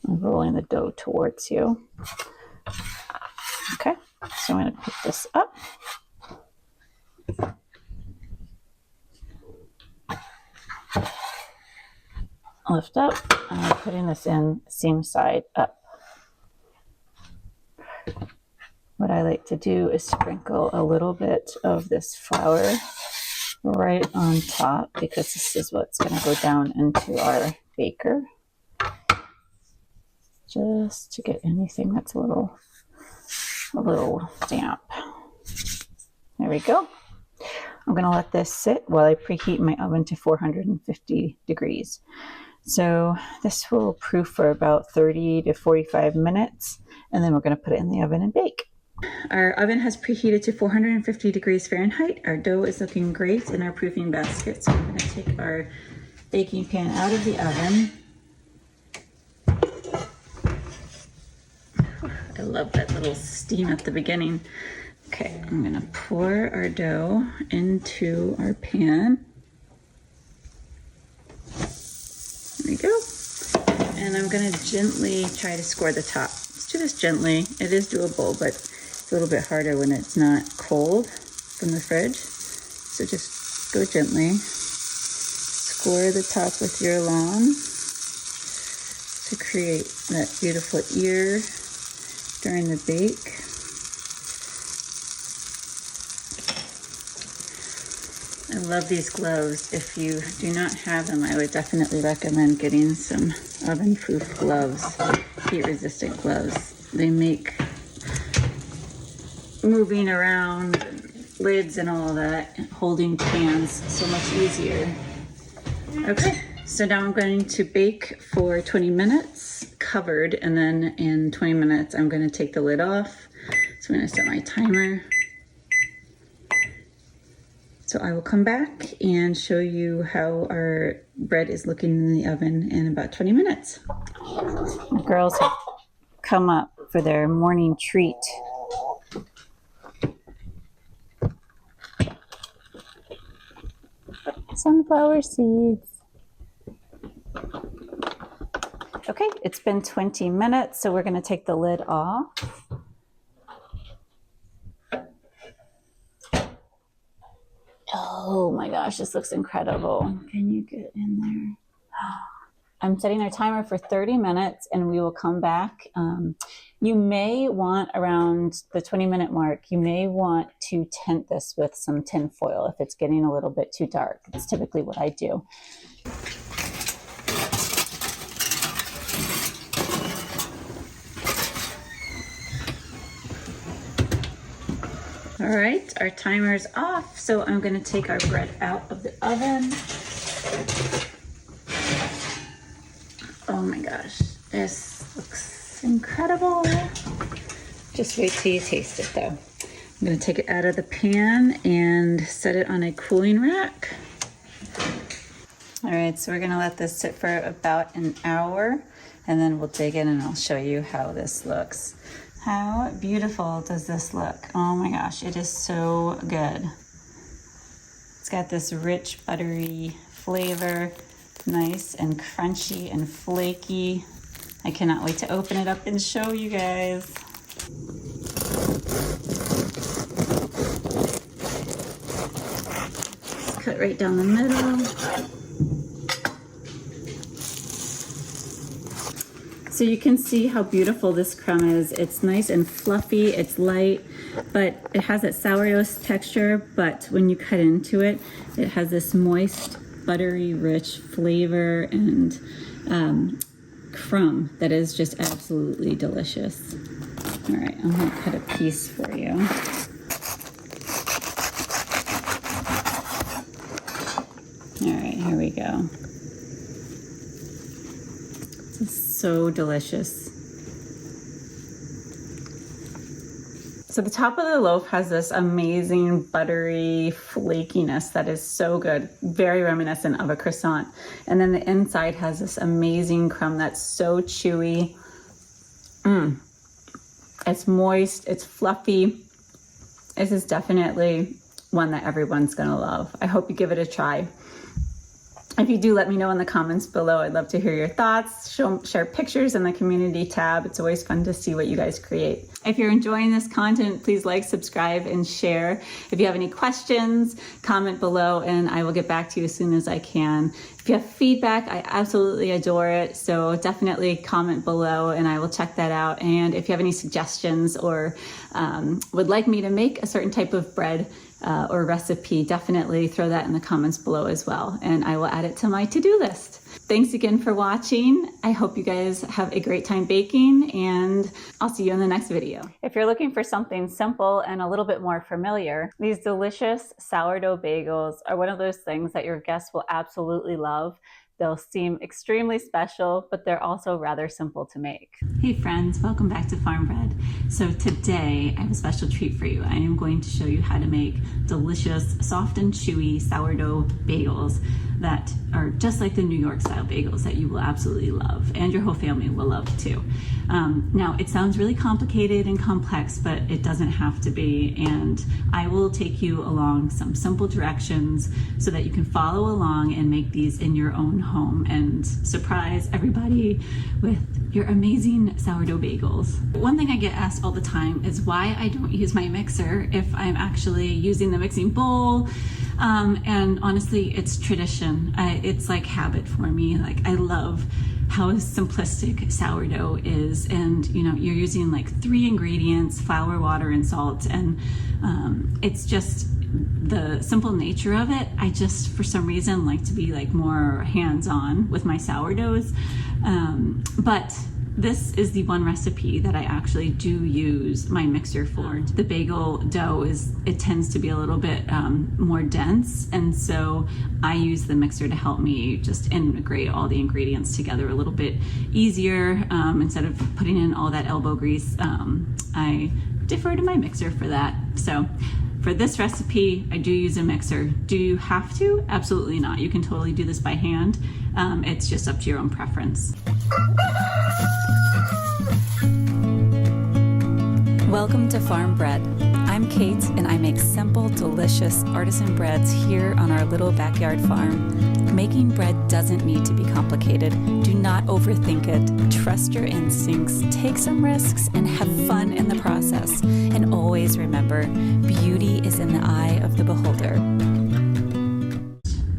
and rolling the dough towards you. Okay, so I'm going to pick this up. Lift up, and I'm putting this in seam side up. What I like to do is sprinkle a little bit of this flour right on top, because this is what's going to go down into our baker, just to get anything that's a little damp. There we go. I'm going to let this sit while I preheat my oven to 450 degrees. So this will proof for about 30 to 45 minutes, and then we're going to put it in the oven and bake. Our oven has preheated to 450 degrees Fahrenheit. Our dough is looking great in our proofing basket. So I'm going to take our baking pan out of the oven. I love that little steam at the beginning. Okay, I'm going to pour our dough into our pan. There we go. And I'm going to gently try to score the top. Let's do this gently. It is doable, but it's a little bit harder when it's not cold from the fridge. So just go gently. Score the top with your long to create that beautiful ear during the bake. I love these gloves. If you do not have them, I would definitely recommend getting some oven-proof gloves, heat-resistant gloves. They make moving around lids and all of that, holding pans, so much easier. Okay, so now I'm going to bake for 20 minutes covered, and then in 20 minutes I'm going to take the lid off. So I'm going to set my timer. So I will come back and show you how our bread is looking in the oven in about 20 minutes. The girls have come up for their morning treat. Sunflower seeds. Okay, it's been 20 minutes, so we're going to take the lid off. Oh my gosh, this looks incredible. Can you get in there? I'm setting our timer for 30 minutes and we will come back. You may want, around the 20-minute mark, you may want to tint this with some tin foil if it's getting a little bit too dark. It's typically what I do. All right, our timer is off, so I'm going to take our bread out of the oven. Oh my gosh, this looks incredible. Just wait till you taste it though. I'm going to take it out of the pan and set it on a cooling rack. All right, so we're going to let this sit for about an hour, and then we'll dig in and I'll show you how this looks. How beautiful does this look? Oh my gosh, it is so good. got this rich, buttery flavor, nice and crunchy and flaky. I cannot wait to open it up and show you guys. Just cut right down the middle. So you can see how beautiful this crumb is. It's nice and fluffy, it's light, but it has that sourdough texture, but when you cut into it, it has this moist, buttery, rich flavor and crumb that is just absolutely delicious. All right, I'm gonna cut a piece for you. All right, here we go. This is so delicious. So the top of the loaf has this amazing buttery flakiness that is so good, very reminiscent of a croissant. And then the inside has this amazing crumb that's so chewy. It's moist, it's fluffy. This is definitely one that everyone's gonna love. I hope you give it a try. If you do, let me know in the comments below. I'd love to hear your thoughts. Share pictures in the community tab. It's always fun to see what you guys create. If you're enjoying this content, please like, subscribe, and share. If you have any questions, comment below and I will get back to you as soon as I can. If you have feedback, I absolutely adore it. So definitely comment below and I will check that out. And if you have any suggestions or would like me to make a certain type of bread or recipe, definitely throw that in the comments below as well. And I will add it to my to-do list. Thanks again for watching. I hope you guys have a great time baking and I'll see you in the next video. If you're looking for something simple and a little bit more familiar, these delicious sourdough bagels are one of those things that your guests will absolutely love. They'll seem extremely special, but they're also rather simple to make. Hey friends, welcome back to Farm Bread. So today I have a special treat for you. I am going to show you how to make delicious, soft and chewy sourdough bagels that are just like the New York style bagels that you will absolutely love and your whole family will love too. Now it sounds really complicated and complex, but it doesn't have to be. And I will take you along some simple directions so that you can follow along and make these in your own home and surprise everybody with your amazing sourdough bagels. One thing I get asked all the time is why I don't use my mixer if I'm actually using the mixing bowl. And honestly, it's tradition. It's like habit for me. Like I love how simplistic sourdough is, and you know, you're using like 3 ingredients: flour, water, and salt, and it's just the simple nature of it. I just, for some reason, like to be like more hands-on with my sourdoughs, but this is the one recipe that I actually do use my mixer for. The bagel dough it tends to be a little bit more dense, and so I use the mixer to help me just integrate all the ingredients together a little bit easier. Instead of putting in all that elbow grease, I defer to my mixer for that. So for this recipe, I do use a mixer. Do you have to? Absolutely not. You can totally do this by hand. It's just up to your own preference. Welcome to Farm Bread. I'm Kate and I make simple, delicious artisan breads here on our little backyard farm. Making bread doesn't need to be complicated. Do not overthink it. Trust your instincts, take some risks, and have fun in the process. And always remember, beauty is in the eye of the beholder.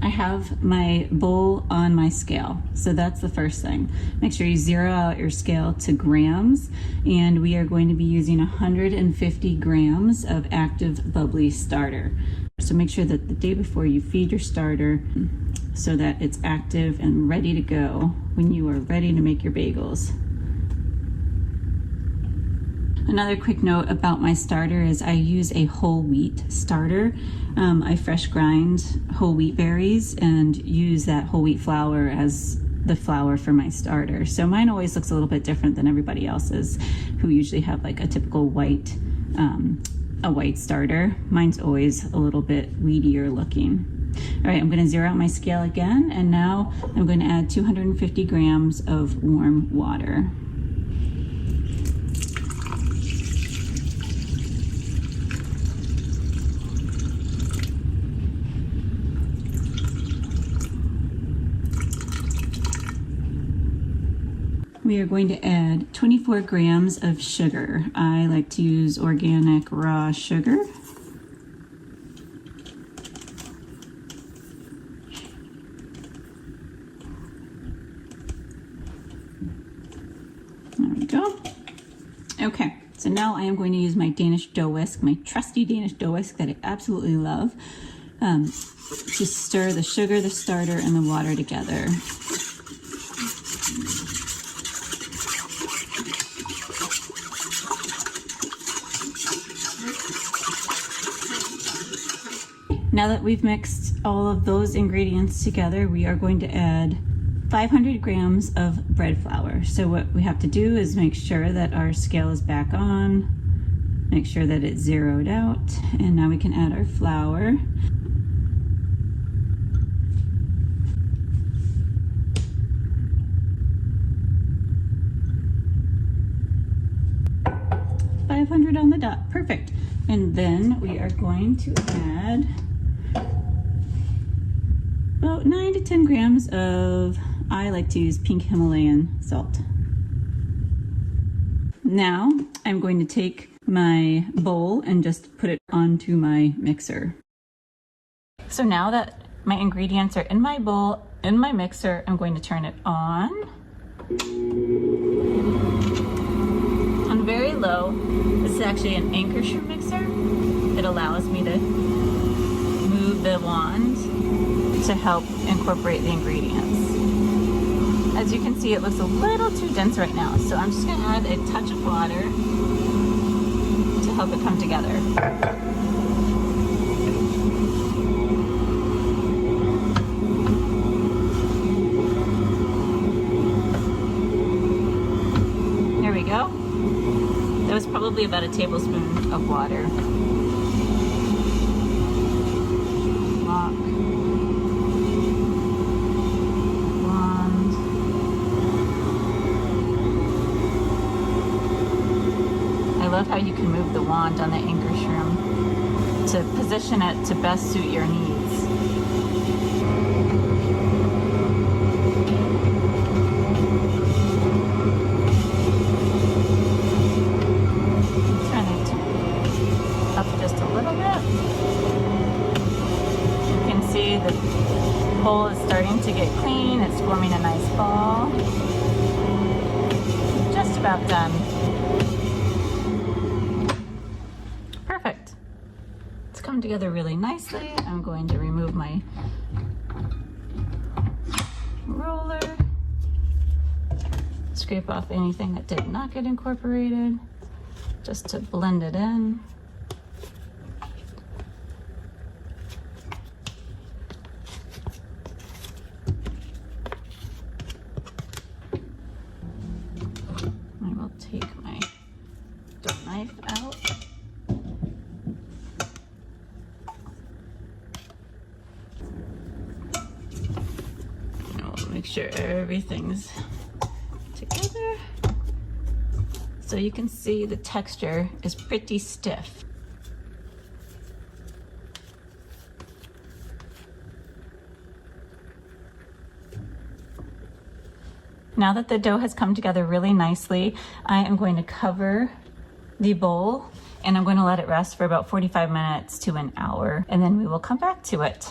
I have my bowl on my scale. So that's the first thing. Make sure you zero out your scale to grams, and we are going to be using 150 grams of active bubbly starter. So make sure that the day before you feed your starter so that it's active and ready to go when you are ready to make your bagels. Another quick note about my starter is I use a whole wheat starter. I fresh grind whole wheat berries and use that whole wheat flour as the flour for my starter. So mine always looks a little bit different than everybody else's, who usually have like a typical white starter. Mine's always a little bit wheatier looking. All right, I'm gonna zero out my scale again, and now I'm gonna add 250 grams of warm water. we are going to add 24 grams of sugar. I like to use organic raw sugar. There we go. Okay, so now I am going to use my Danish dough whisk, my trusty Danish dough whisk that I absolutely love, to stir the sugar, the starter, and the water together. Now that we've mixed all of those ingredients together, we are going to add 500 grams of bread flour. So what we have to do is make sure that our scale is back on, make sure that it's zeroed out, and now we can add our flour. $500 on the dot, perfect. And then we are going to add about 9 to 10 grams of, I like to use pink Himalayan salt. Now I'm going to take my bowl and just put it onto my mixer. So now that my ingredients are in my bowl, in my mixer, I'm going to turn it on very low. This is actually an ankarsrum mixer. It allows me to move the wand to help incorporate the ingredients. As you can see, it looks a little too dense right now, so I'm just going to add a touch of water to help it come together. There we go. That was probably about a tablespoon of water. Lock. Wand. I love how you can move the wand on the ankarsrum to position it to best suit your needs. The bowl is starting to get clean. It's forming a nice ball. Just about done. Perfect. It's come together really nicely. I'm going to remove my roller. Scrape off anything that did not get incorporated, just to blend it in. Take my dough knife out. I'll make sure everything's together. So you can see the texture is pretty stiff. Now that the dough has come together really nicely, I am going to cover the bowl and I'm going to let it rest for about 45 minutes to an hour, and then we will come back to it.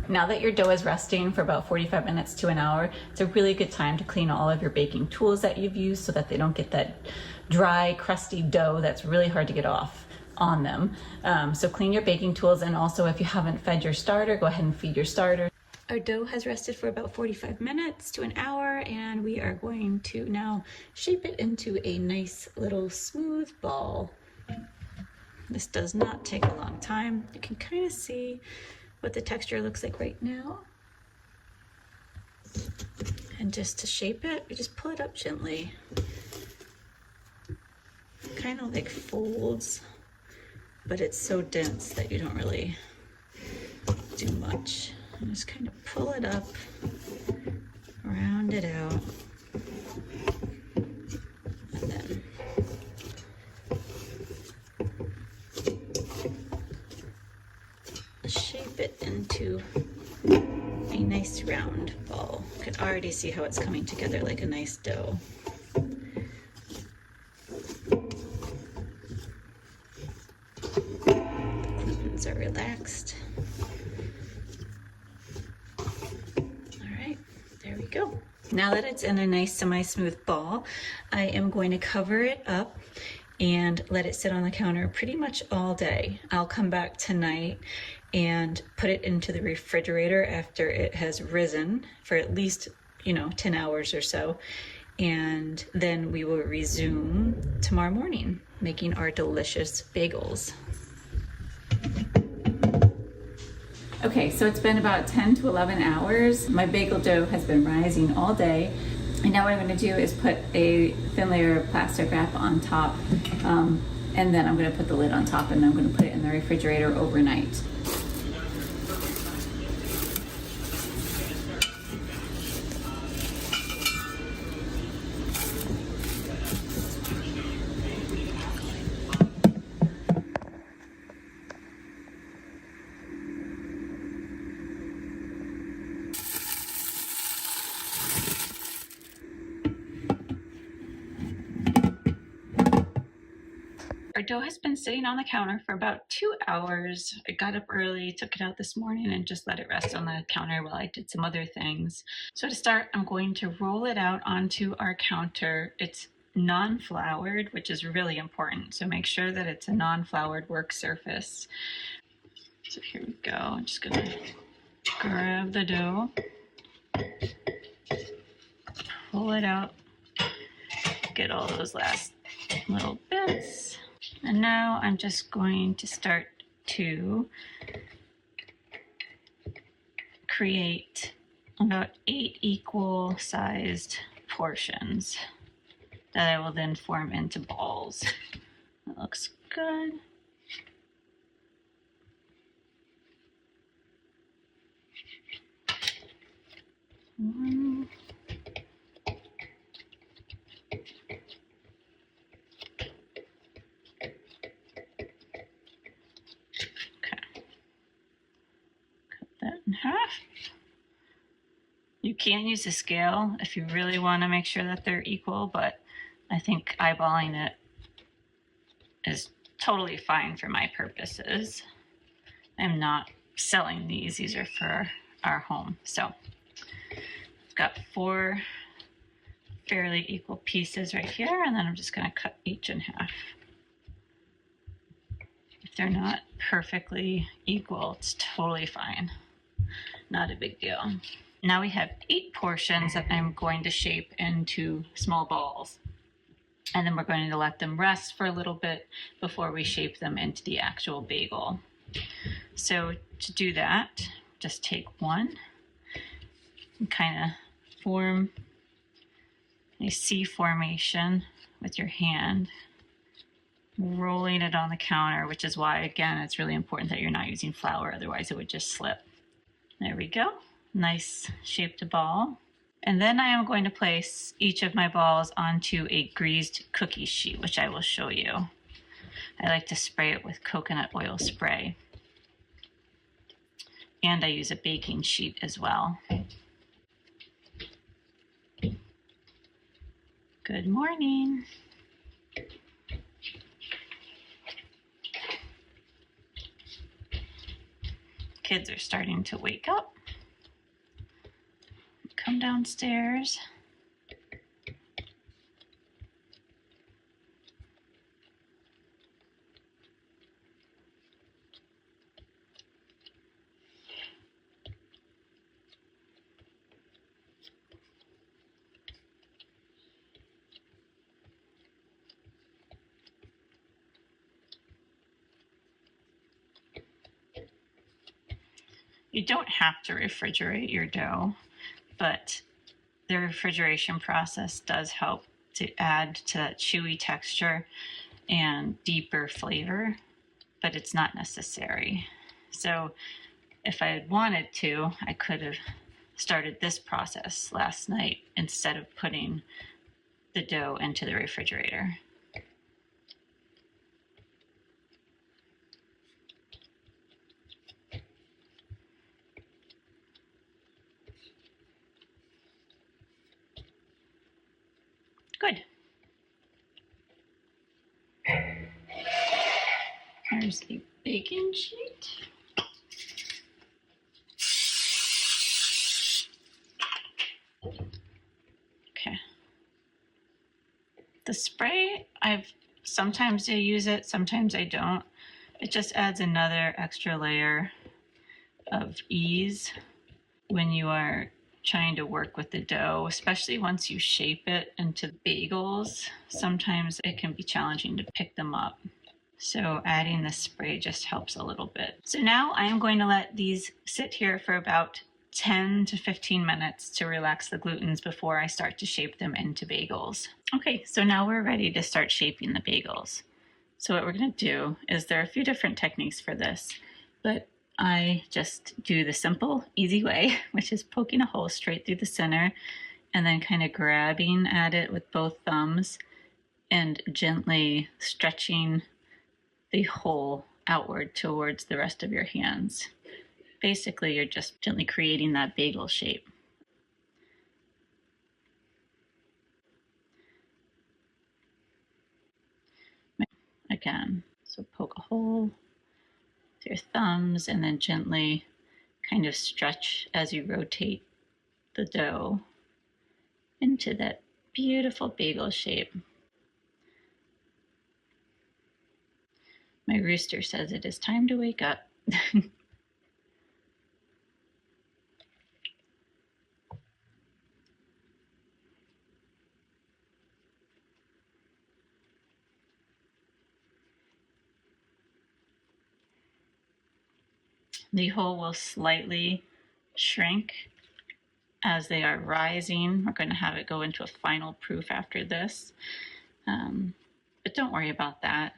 Now that your dough is resting for about 45 minutes to an hour, it's a really good time to clean all of your baking tools that you've used so that they don't get that dry, crusty dough that's really hard to get off on them. So clean your baking tools, and also if you haven't fed your starter, go ahead and feed your starter. Our dough has rested for about 45 minutes to an hour, and we are going to now shape it into a nice little smooth ball. This does not take a long time. You can kind of see what the texture looks like right now. And just to shape it, we just pull it up gently. Kind of like folds, but it's so dense that you don't really do much. And just kind of pull it up, round it out, and then shape it into a nice round ball. You can already see how it's coming together like a nice dough. Glutens are relaxed. All right, there we go. Now that it's in a nice semi-smooth ball, I am going to cover it up and let it sit on the counter pretty much all day. I'll come back tonight and put it into the refrigerator after it has risen for at least, 10 hours or so. And then we will resume tomorrow morning making our delicious bagels. Okay, so it's been about 10 to 11 hours. My bagel dough has been rising all day. And now what I'm gonna do is put a thin layer of plastic wrap on top, and then I'm gonna put the lid on top, and then I'm gonna put it in the refrigerator overnight. Our dough has been sitting on the counter for about 2 hours. I got up early, took it out this morning, and just let it rest on the counter while I did some other things. So to start, I'm going to roll it out onto our counter. It's non-floured, which is really important. So make sure that it's a non-floured work surface. So here we go. I'm just gonna grab the dough, pull it out, get all those last little bits. And now I'm just going to start to create about 8 equal sized portions that I will then form into balls. That looks good. One. In half. You can use a scale if you really want to make sure that they're equal, but I think eyeballing it is totally fine for my purposes. I'm not selling these are for our home. So I've got 4 fairly equal pieces right here, and then I'm just going to cut each in half. If they're not perfectly equal, it's totally fine. Not a big deal. Now we have 8 portions that I'm going to shape into small balls. And then we're going to let them rest for a little bit before we shape them into the actual bagel. So to do that, just take one and kind of form a C formation with your hand, rolling it on the counter, which is why, again, it's really important that you're not using flour, otherwise it would just slip. There we go. Nice shaped ball. And then I am going to place each of my balls onto a greased cookie sheet, which I will show you. I like to spray it with coconut oil spray. And I use a baking sheet as well. Good morning. Kids are starting to wake up. Come downstairs. You don't have to refrigerate your dough, but the refrigeration process does help to add to that chewy texture and deeper flavor, but it's not necessary. So if I had wanted to, I could have started this process last night instead of putting the dough into the refrigerator. Here's the baking sheet. Okay. The spray, sometimes I use it, sometimes I don't. It just adds another extra layer of ease when you are trying to work with the dough, especially once you shape it into bagels. Sometimes it can be challenging to pick them up. So adding the spray just helps a little bit. So now I am going to let these sit here for about 10 to 15 minutes to relax the glutens before I start to shape them into bagels. Okay, so now we're ready to start shaping the bagels. So what we're going to do is there are a few different techniques for this, but I just do the simple, easy way, which is poking a hole straight through the center and then kind of grabbing at it with both thumbs and gently stretching the hole outward towards the rest of your hands. Basically, you're just gently creating that bagel shape. Again, so poke a hole with your thumbs and then gently kind of stretch as you rotate the dough into that beautiful bagel shape. My rooster says it is time to wake up. The hole will slightly shrink as they are rising. We're going to have it go into a final proof after this. But don't worry about that.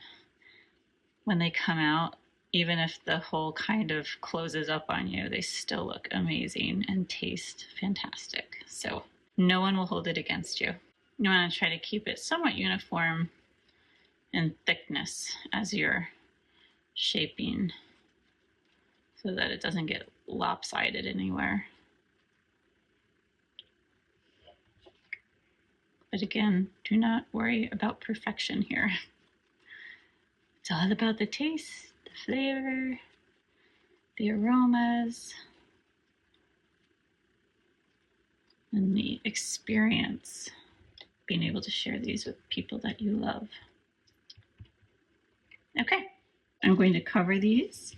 When they come out, even if the hole kind of closes up on you, they still look amazing and taste fantastic. So no one will hold it against you. You want to try to keep it somewhat uniform in thickness as you're shaping, so that it doesn't get lopsided anywhere. But again, do not worry about perfection here. It's all about the taste, the flavor, the aromas, and the experience, being able to share these with people that you love. Okay, I'm going to cover these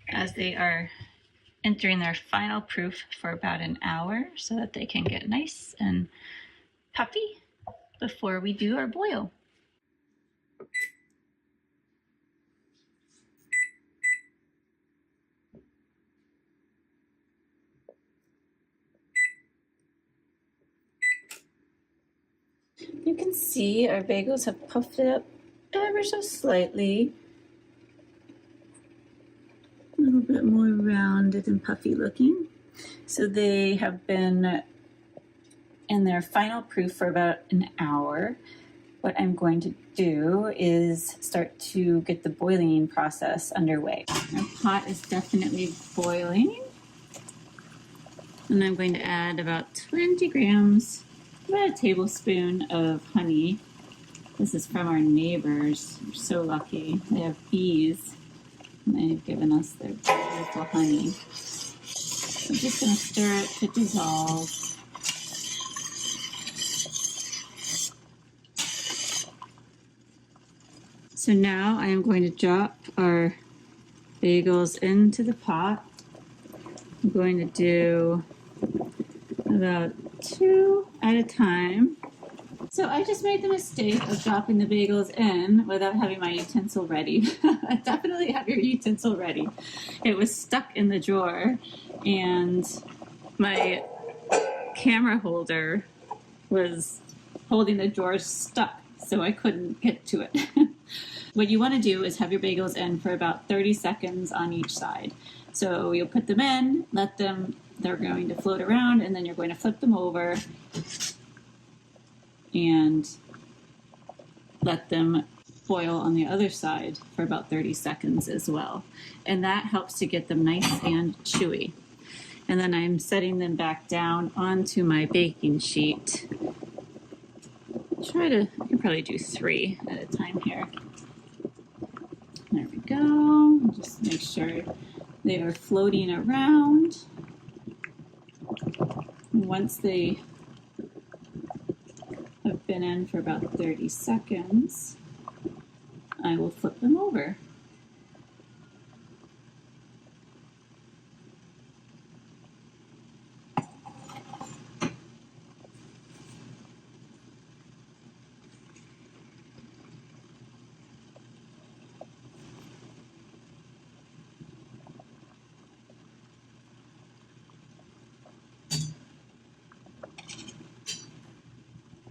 as they are entering their final proof for about an hour so that they can get nice and puffy before we do our boil. You can see our bagels have puffed it up ever so slightly. A little bit more rounded and puffy looking. So they have been in their final proof for about an hour. What I'm going to do is start to get the boiling process underway. Our pot is definitely boiling. And I'm going to add about 20 grams, about a tablespoon of honey. This is from our neighbors. We're so lucky. They have bees, and they've given us their beautiful honey. So I'm just going to stir it to dissolve. So now I am going to drop our bagels into the pot. I'm going to do about 2 at a time. So I just made the mistake of dropping the bagels in without having my utensil ready. Definitely have your utensil ready. It was stuck in the drawer and my camera holder was holding the drawer stuck, so I couldn't get to it. What you want to do is have your bagels in for about 30 seconds on each side. So you'll put them in, they're going to float around, and then you're going to flip them over and let them boil on the other side for about 30 seconds as well. And that helps to get them nice and chewy. And then I'm setting them back down onto my baking sheet. I can probably do 3 at a time here. All go. Just make sure they are floating around. And once they have been in for about 30 seconds, I will flip them over.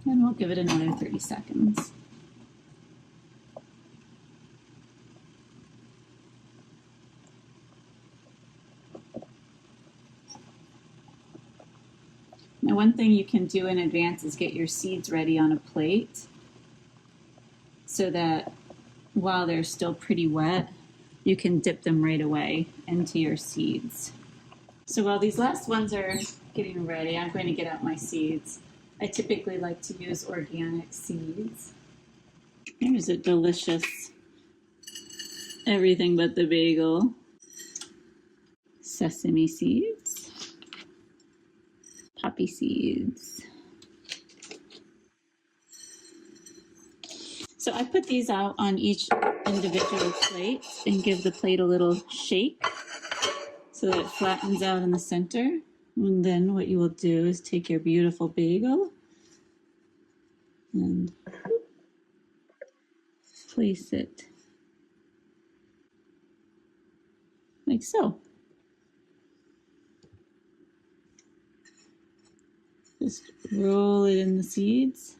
And we'll give it another 30 seconds. Now, one thing you can do in advance is get your seeds ready on a plate so that while they're still pretty wet, you can dip them right away into your seeds. So while these last ones are getting ready, I'm going to get out my seeds. I typically like to use organic seeds. Here's a delicious everything but the bagel. Sesame seeds. Poppy seeds. So I put these out on each individual plate and give the plate a little shake so that it flattens out in the center. And then what you will do is take your beautiful bagel and place it like so. Just roll it in the seeds.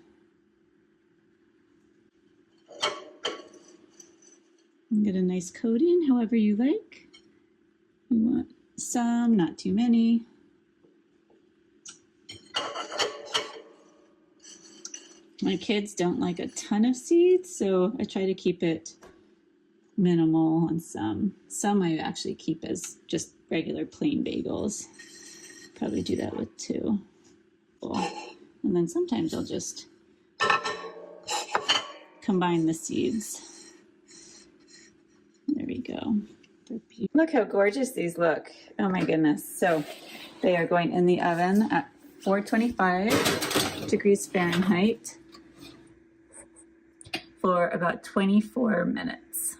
And get a nice coating however you like. You want some, not too many. My kids don't like a ton of seeds, so I try to keep it minimal on some. Some I actually keep as just regular plain bagels. Probably do that with 2. And then sometimes I'll just combine the seeds. There we go. Look how gorgeous these look. Oh my goodness. So they are going in the oven at 425 degrees Fahrenheit for about 24 minutes.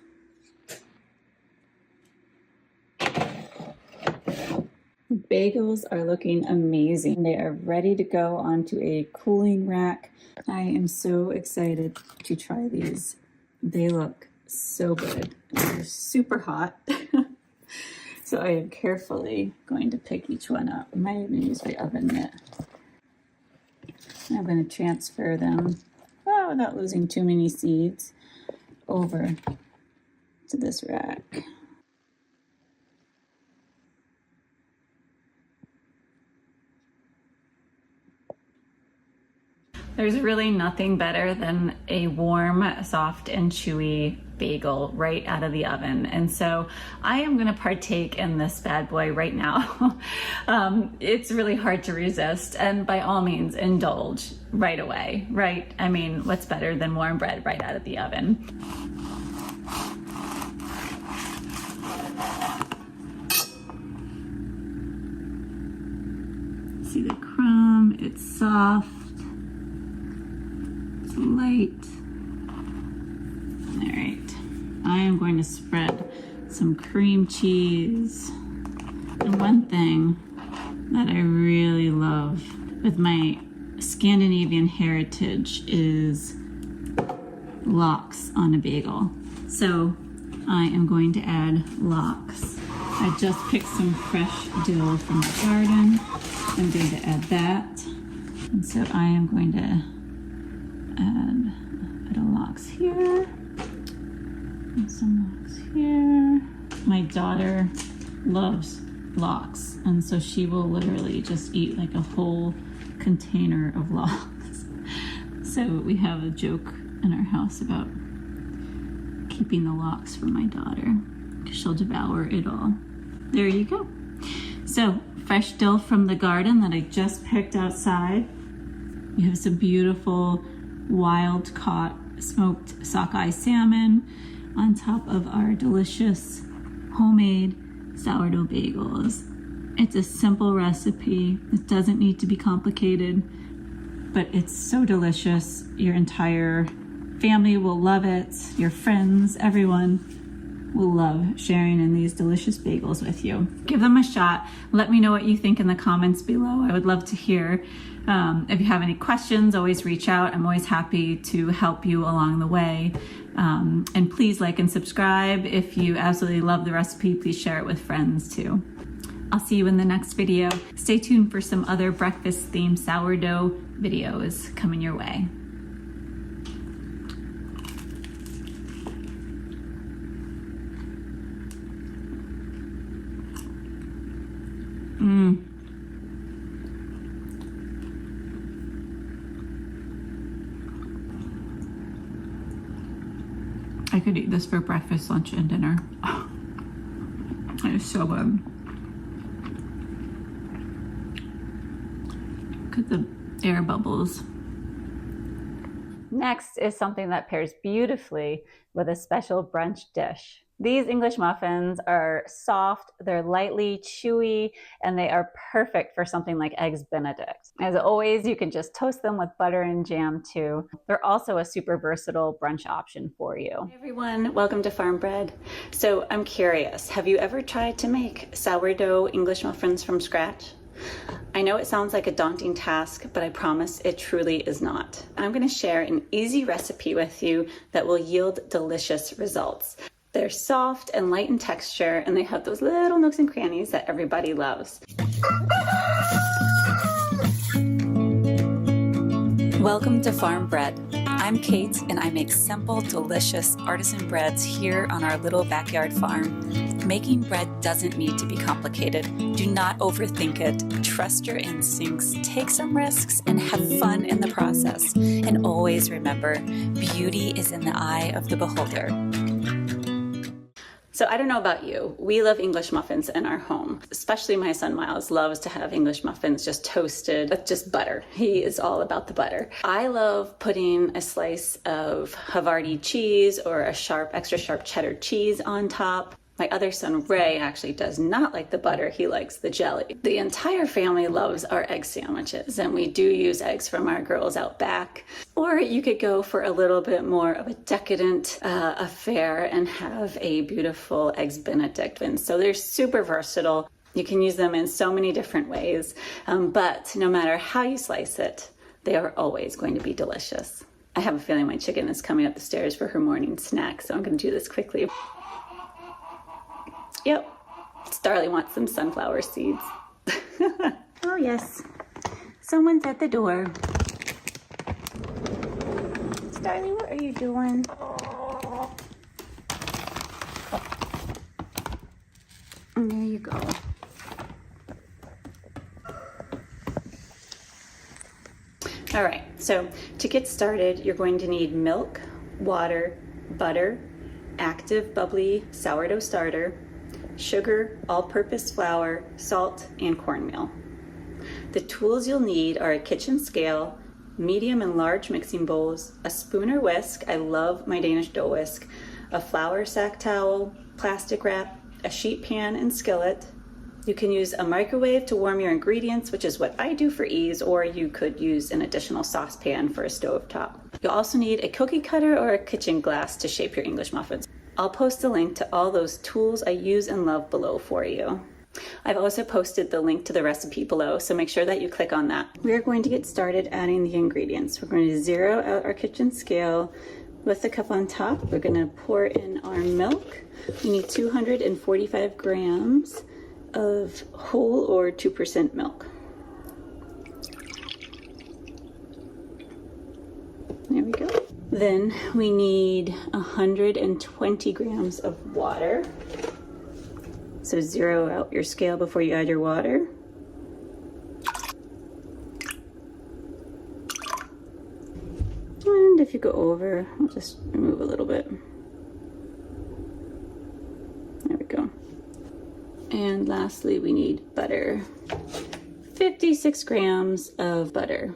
Bagels are looking amazing. They are ready to go onto a cooling rack. I am so excited to try these. They look so good. They're super hot. So I am carefully going to pick each one up. I might even use my oven mitt. I'm going to transfer them, without losing too many seeds, over to this rack. There's really nothing better than a warm, soft, and chewy bagel right out of the oven. And so I am gonna partake in this bad boy right now. It's really hard to resist, and by all means, indulge right away, right? I mean, what's better than warm bread right out of the oven? See the crumb, it's soft. Light. All right, I am going to spread some cream cheese. And one thing that I really love with my Scandinavian heritage is lox on a bagel. So I am going to add lox. I just picked some fresh dill from the garden. I'm going to add that. And so I am going to add a bit of lox here, and some lox here. My daughter loves lox, and so she will literally just eat like a whole container of lox. So we have a joke in our house about keeping the lox for my daughter, because she'll devour it all. There you go. So fresh dill from the garden that I just picked outside. We have some beautiful wild caught smoked sockeye salmon. on top of our delicious homemade sourdough bagels. It's a simple recipe. It doesn't need to be complicated, but it's so delicious. Your entire family will love it. Your friends, everyone will love sharing in these delicious bagels with you. Give them a shot. Let me know what you think in the comments below. I would love to hear. If you have any questions, always reach out. I'm always happy to help you along the way. And please like and subscribe. If you absolutely love the recipe, please share it with friends too. I'll see you in the next video. Stay tuned for some other breakfast themed sourdough videos coming your way. I could eat this for breakfast, lunch, and dinner. Oh, it is so good. Look at the air bubbles. Next is something that pairs beautifully with a special brunch dish. These English muffins are soft, they're lightly chewy, and they are perfect for something like Eggs Benedict. As always, you can just toast them with butter and jam too. They're also a super versatile brunch option for you. Hey everyone, welcome to Farm Bread. So I'm curious, have you ever tried to make sourdough English muffins from scratch? I know it sounds like a daunting task, but I promise it truly is not. I'm going to share an easy recipe with you that will yield delicious results. They're soft and light in texture, and they have those little nooks and crannies that everybody loves. Welcome to Farm Bread. I'm Kate, and I make simple, delicious artisan breads here on our little backyard farm. Making bread doesn't need to be complicated. Do not overthink it. Trust your instincts, take some risks, and have fun in the process. And always remember, beauty is in the eye of the beholder. So I don't know about you, we love English muffins in our home. Especially my son Miles loves to have English muffins just toasted with just butter. He is all about the butter. I love putting a slice of Havarti cheese or a extra sharp cheddar cheese on top. My other son, Ray, actually does not like the butter. He likes the jelly. The entire family loves our egg sandwiches, and we do use eggs from our girls out back. Or you could go for a little bit more of a decadent affair and have a beautiful Eggs Benedict. And so they're super versatile. You can use them in so many different ways, but no matter how you slice it, they are always going to be delicious. I have a feeling my chicken is coming up the stairs for her morning snack, so I'm going to do this quickly. Yep, Starly wants some sunflower seeds. Oh yes, someone's at the door. Starly, what are you doing? And there you go. All right, so to get started, you're going to need milk, water, butter, active bubbly sourdough starter, sugar, all-purpose flour, salt, and cornmeal. The tools you'll need are a kitchen scale, medium and large mixing bowls, a spoon or whisk, I love my Danish dough whisk, a flour sack towel, plastic wrap, a sheet pan and skillet. You can use a microwave to warm your ingredients, which is what I do for ease, or you could use an additional saucepan for a stovetop. You'll also need a cookie cutter or a kitchen glass to shape your English muffins. I'll post a link to all those tools I use and love below for you. I've also posted the link to the recipe below, so make sure that you click on that. We're going to get started adding the ingredients. We're going to zero out our kitchen scale with the cup on top. We're going to pour in our milk. We need 245 grams of whole or 2% milk. There we go. Then we need 120 grams of water. So zero out your scale before you add your water. And if you go over, I'll just remove a little bit. There we go. And lastly, we need butter. 56 grams of butter.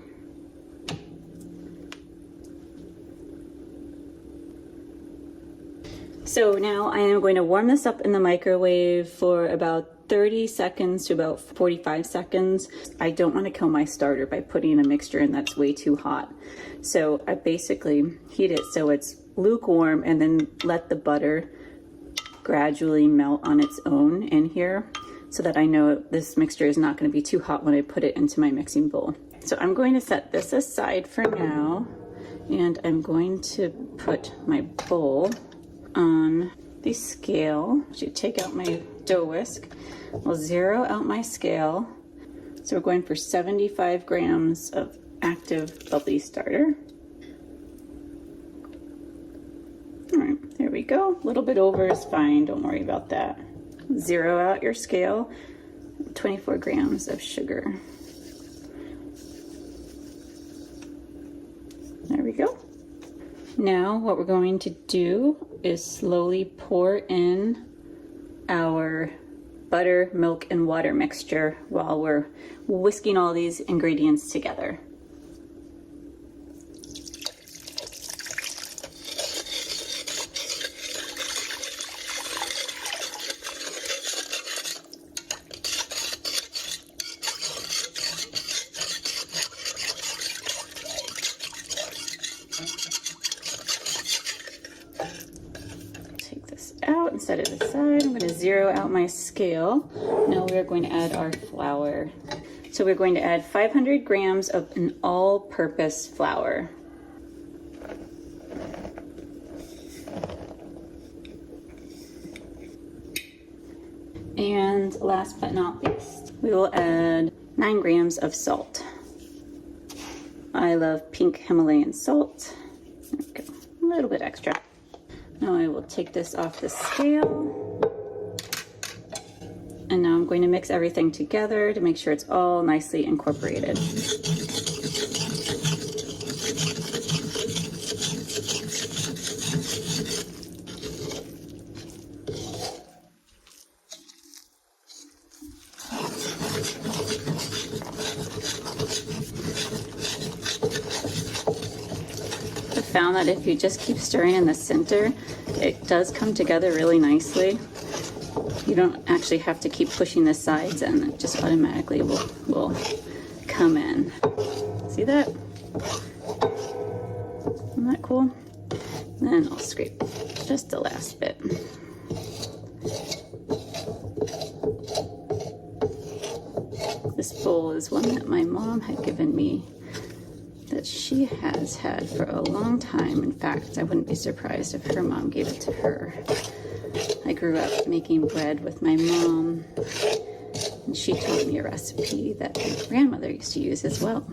So now I am going to warm this up in the microwave for about 30 seconds to about 45 seconds. I don't want to kill my starter by putting a mixture in that's way too hot. So I basically heat it so it's lukewarm and then let the butter gradually melt on its own in here so that I know this mixture is not going to be too hot when I put it into my mixing bowl. So I'm going to set this aside for now, and I'm going to put my bowl on the scale. So take out my dough whisk. I'll zero out my scale. So we're going for 75 grams of active bubbly starter. All right, there we go. A little bit over is fine, don't worry about that. Zero out your scale. 24 grams of sugar. There we go. Now what we're going to do is slowly pour in our butter, milk, and water mixture while we're whisking all these ingredients together. Out and set it aside. I'm going to zero out my scale. Now we are going to add our flour. So we're going to add 500 grams of an all-purpose flour. And last but not least, we will add 9 grams of salt. I love pink Himalayan salt. There we go. A little bit extra. Now I will take this off the scale. And now I'm going to mix everything together to make sure it's all nicely incorporated. Found that if you just keep stirring in the center, it does come together really nicely. You don't actually have to keep pushing the sides, and it just automatically will come in. See that? Isn't that cool? Then I'll scrape just the last bit. This bowl is one that my mom had given me that she has had for a long time. In fact, I wouldn't be surprised if her mom gave it to her. I grew up making bread with my mom, and she taught me a recipe that my grandmother used to use as well.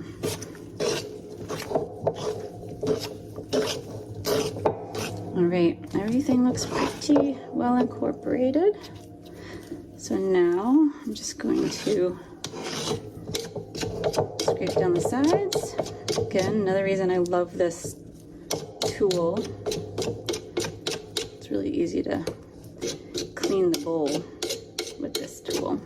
All right, everything looks pretty well incorporated. So now I'm just going to scrape down the sides. Again, another reason I love this tool. It's really easy to clean the bowl with this tool.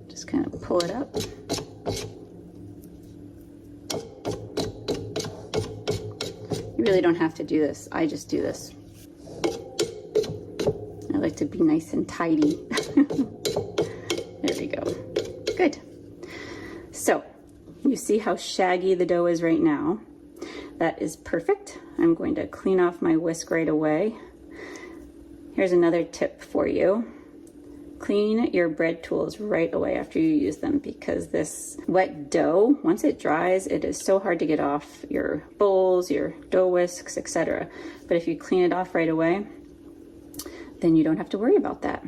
Just kind of pull it up. You really don't have to do this. I just do this. I like to be nice and tidy. There we go. Good. So, you see how shaggy the dough is right now? That is perfect. I'm going to clean off my whisk right away. Here's another tip for you. Clean your bread tools right away after you use them, because this wet dough, once it dries, it is so hard to get off your bowls, your dough whisks, etc. But if you clean it off right away, then you don't have to worry about that.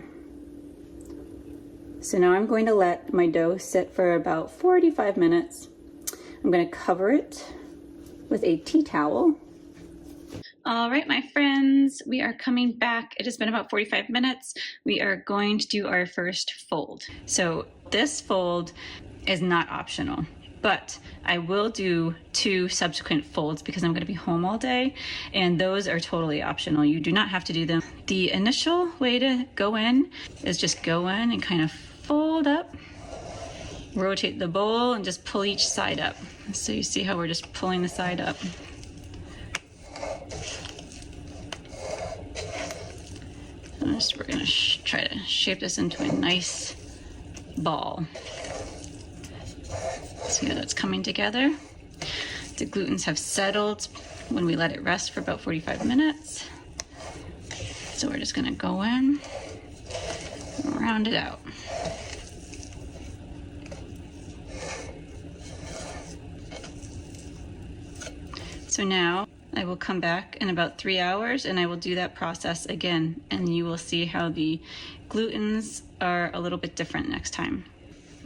So now I'm going to let my dough sit for about 45 minutes. I'm going to cover it with a tea towel. All right, my friends, we are coming back. It has been about 45 minutes. We are going to do our first fold. So this fold is not optional, but I will do 2 subsequent folds because I'm going to be home all day, and those are totally optional. You do not have to do them. The initial way to go in is just go in and kind of fold up rotate the bowl and just pull each side up. So you see how we're just pulling the side up. We're going to try to shape this into a nice ball. See how that's coming together? The glutens have settled when we let it rest for about 45 minutes. So we're just going to go in and round it out. So now I will come back in about 3 hours and I will do that process again, and you will see how the glutens are a little bit different next time.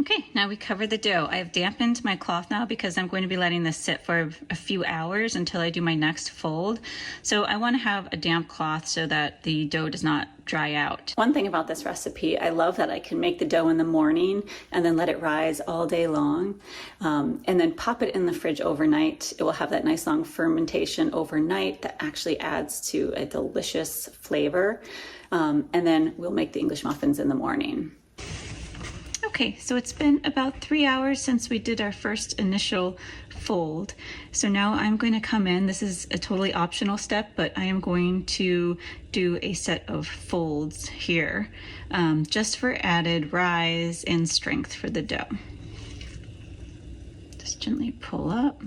Okay, now we cover the dough. I have dampened my cloth now because I'm going to be letting this sit for a few hours until I do my next fold. So I want to have a damp cloth so that the dough does not dry out. One thing about this recipe, I love that I can make the dough in the morning and then let it rise all day long, and then pop it in the fridge overnight. It will have that nice long fermentation overnight that actually adds to a delicious flavor. And then we'll make the English muffins in the morning. Okay, so it's been about 3 hours since we did our first initial fold. So now I'm going to come in. This is a totally optional step, but I am going to do a set of folds here, just for added rise and strength for the dough. Just gently pull up.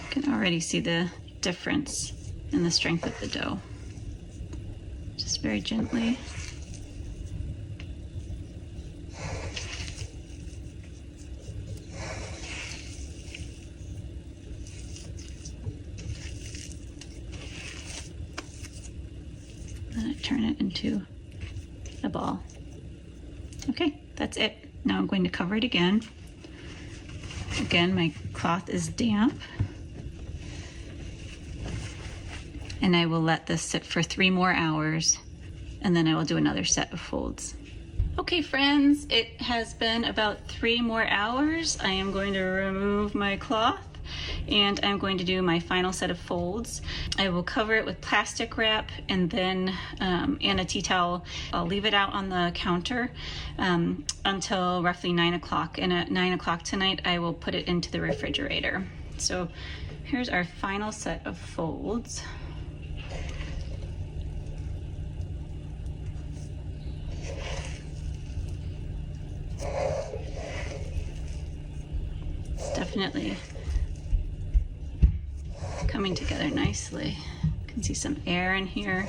You can already see the difference in the strength of the dough. Just very gently. Then I turn it into a ball. Okay, that's it. Now I'm going to cover it again. Again, my cloth is damp. And I will let this sit for 3 more hours, and then I will do another set of folds. Okay friends, it has been about 3 more hours. I am going to remove my cloth and I'm going to do my final set of folds. I will cover it with plastic wrap and then and a tea towel. I'll leave it out on the counter until roughly 9 o'clock, and at 9 o'clock tonight I will put it into the refrigerator. So here's our final set of folds. Definitely coming together nicely. You can see some air in here.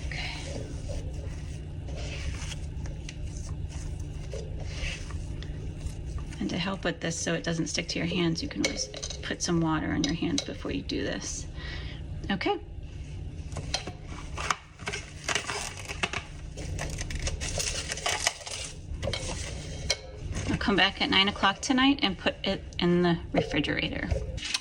Okay. And to help with this so it doesn't stick to your hands, you can always put some water on your hands before you do this. Okay. Come back at 9 o'clock tonight and put it in the refrigerator.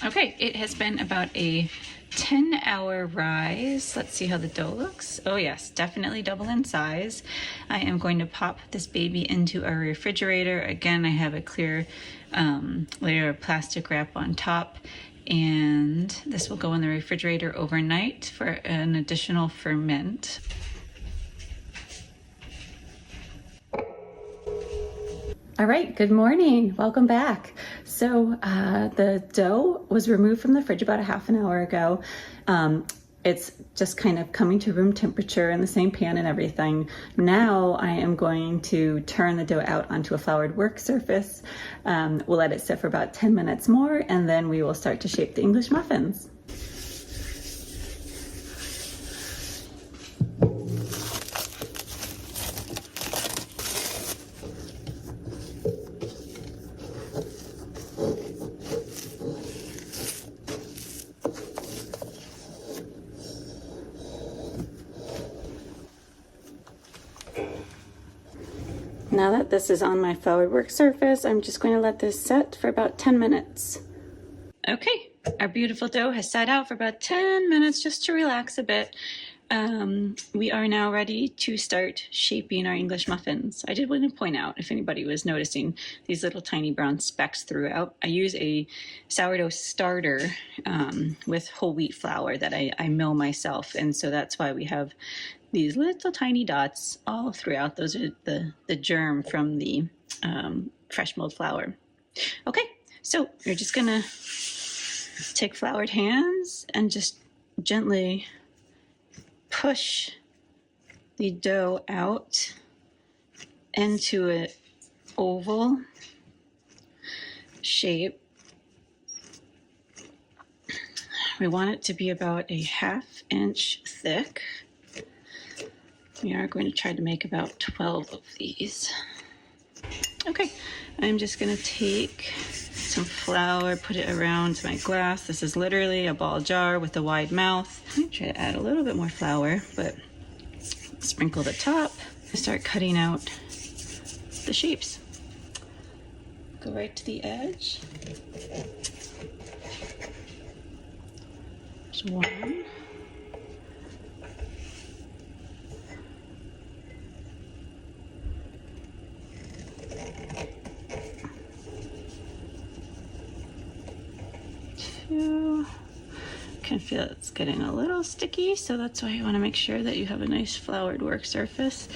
Okay, it has been about a 10-hour rise. Let's see how the dough looks. Oh yes, definitely double in size. I am going to pop this baby into our refrigerator. Again, I have a clear layer of plastic wrap on top, and this will go in the refrigerator overnight for an additional ferment. All right, good morning. Welcome back. So the dough was removed from the fridge about a half an hour ago. It's just kind of coming to room temperature in the same pan and everything. Now I am going to turn the dough out onto a floured work surface. We'll let it sit for about 10 minutes more, and then we will start to shape the English muffins. Now that this is on my floured work surface, I'm just going to let this set for about 10 minutes. Okay, our beautiful dough has sat out for about 10 minutes just to relax a bit. We are now ready to start shaping our English muffins. I did want to point out, if anybody was noticing these little tiny brown specks throughout, I use a sourdough starter with whole wheat flour that I mill myself, and so that's why we have these little tiny dots all throughout. Those are the germ from the fresh milled flour. Okay, so you're just gonna take floured hands and just gently push the dough out into an oval shape. We want it to be about a 1/2 inch thick. We are going to try to make about 12 of these. Okay, I'm just going to take some flour, put it around my glass. This is literally a ball jar with a wide mouth. I'm try to add a little bit more flour, but sprinkle the top. Start cutting out the shapes. Go right to the edge. There's one. Can feel it's getting a little sticky, so that's why you want to make sure that you have a nice floured work surface.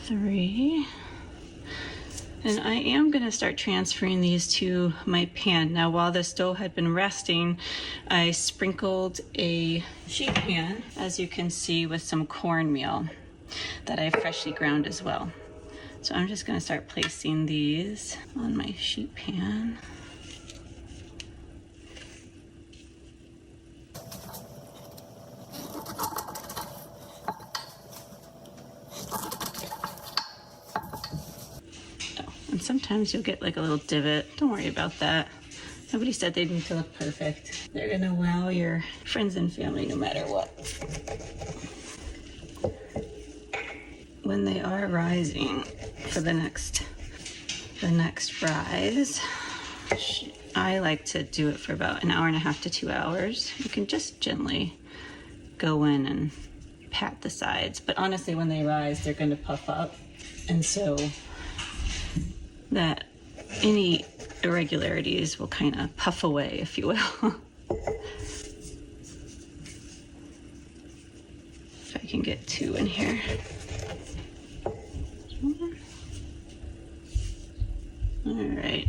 Three. And I am going to start transferring these to my pan. Now, while this dough had been resting, I sprinkled a sheet pan, as you can see, with some cornmeal that I freshly ground as well. So I'm just going to start placing these on my sheet pan. Oh, and sometimes you'll get like a little divot. Don't worry about that. Nobody said they need to look perfect. They're going to wow your friends and family no matter what. When they are rising for the next rise, I like to do it for about 1.5 to 2 hours. You can just gently go in and pat the sides, but honestly, when they rise, they're going to puff up, and so that any irregularities will kind of puff away, if you will. If I can get 2 in here. All right.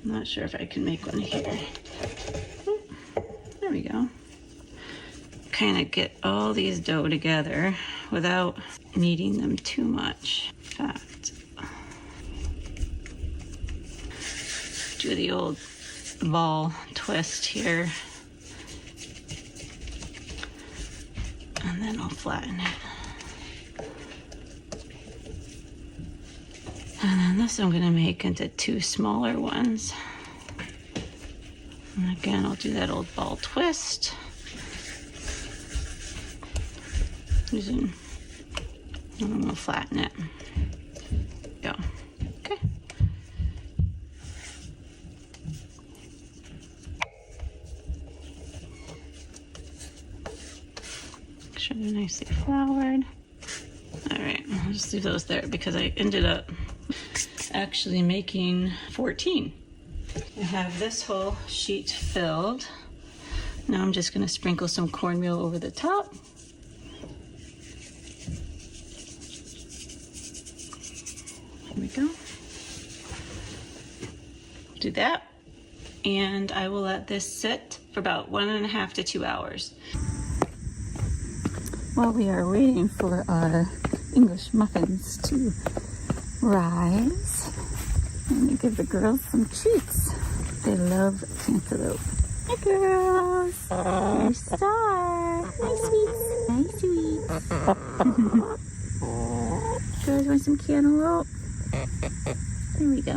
I'm not sure if I can make one here. There we go. Kind of get all these dough together without kneading them too much. In fact, do the old ball twist here. And then I'll flatten it. And then this I'm going to make into 2 smaller ones. And again, I'll do that old ball twist. And I'm going to flatten it. Go. Okay. Make sure they're nicely floured. All right, I'll just leave those there because I ended up actually making 14. I have this whole sheet filled. Now I'm just going to sprinkle some cornmeal over the top. Here we go. Do that. And I will let this sit for about 1.5 to 2 hours. While we are waiting for our English muffins to rise, I'm gonna give the girls some treats. They love cantaloupe. Hi girls! Your star! Hi sweets! Hi sweets! Girls want some cantaloupe? Here we go.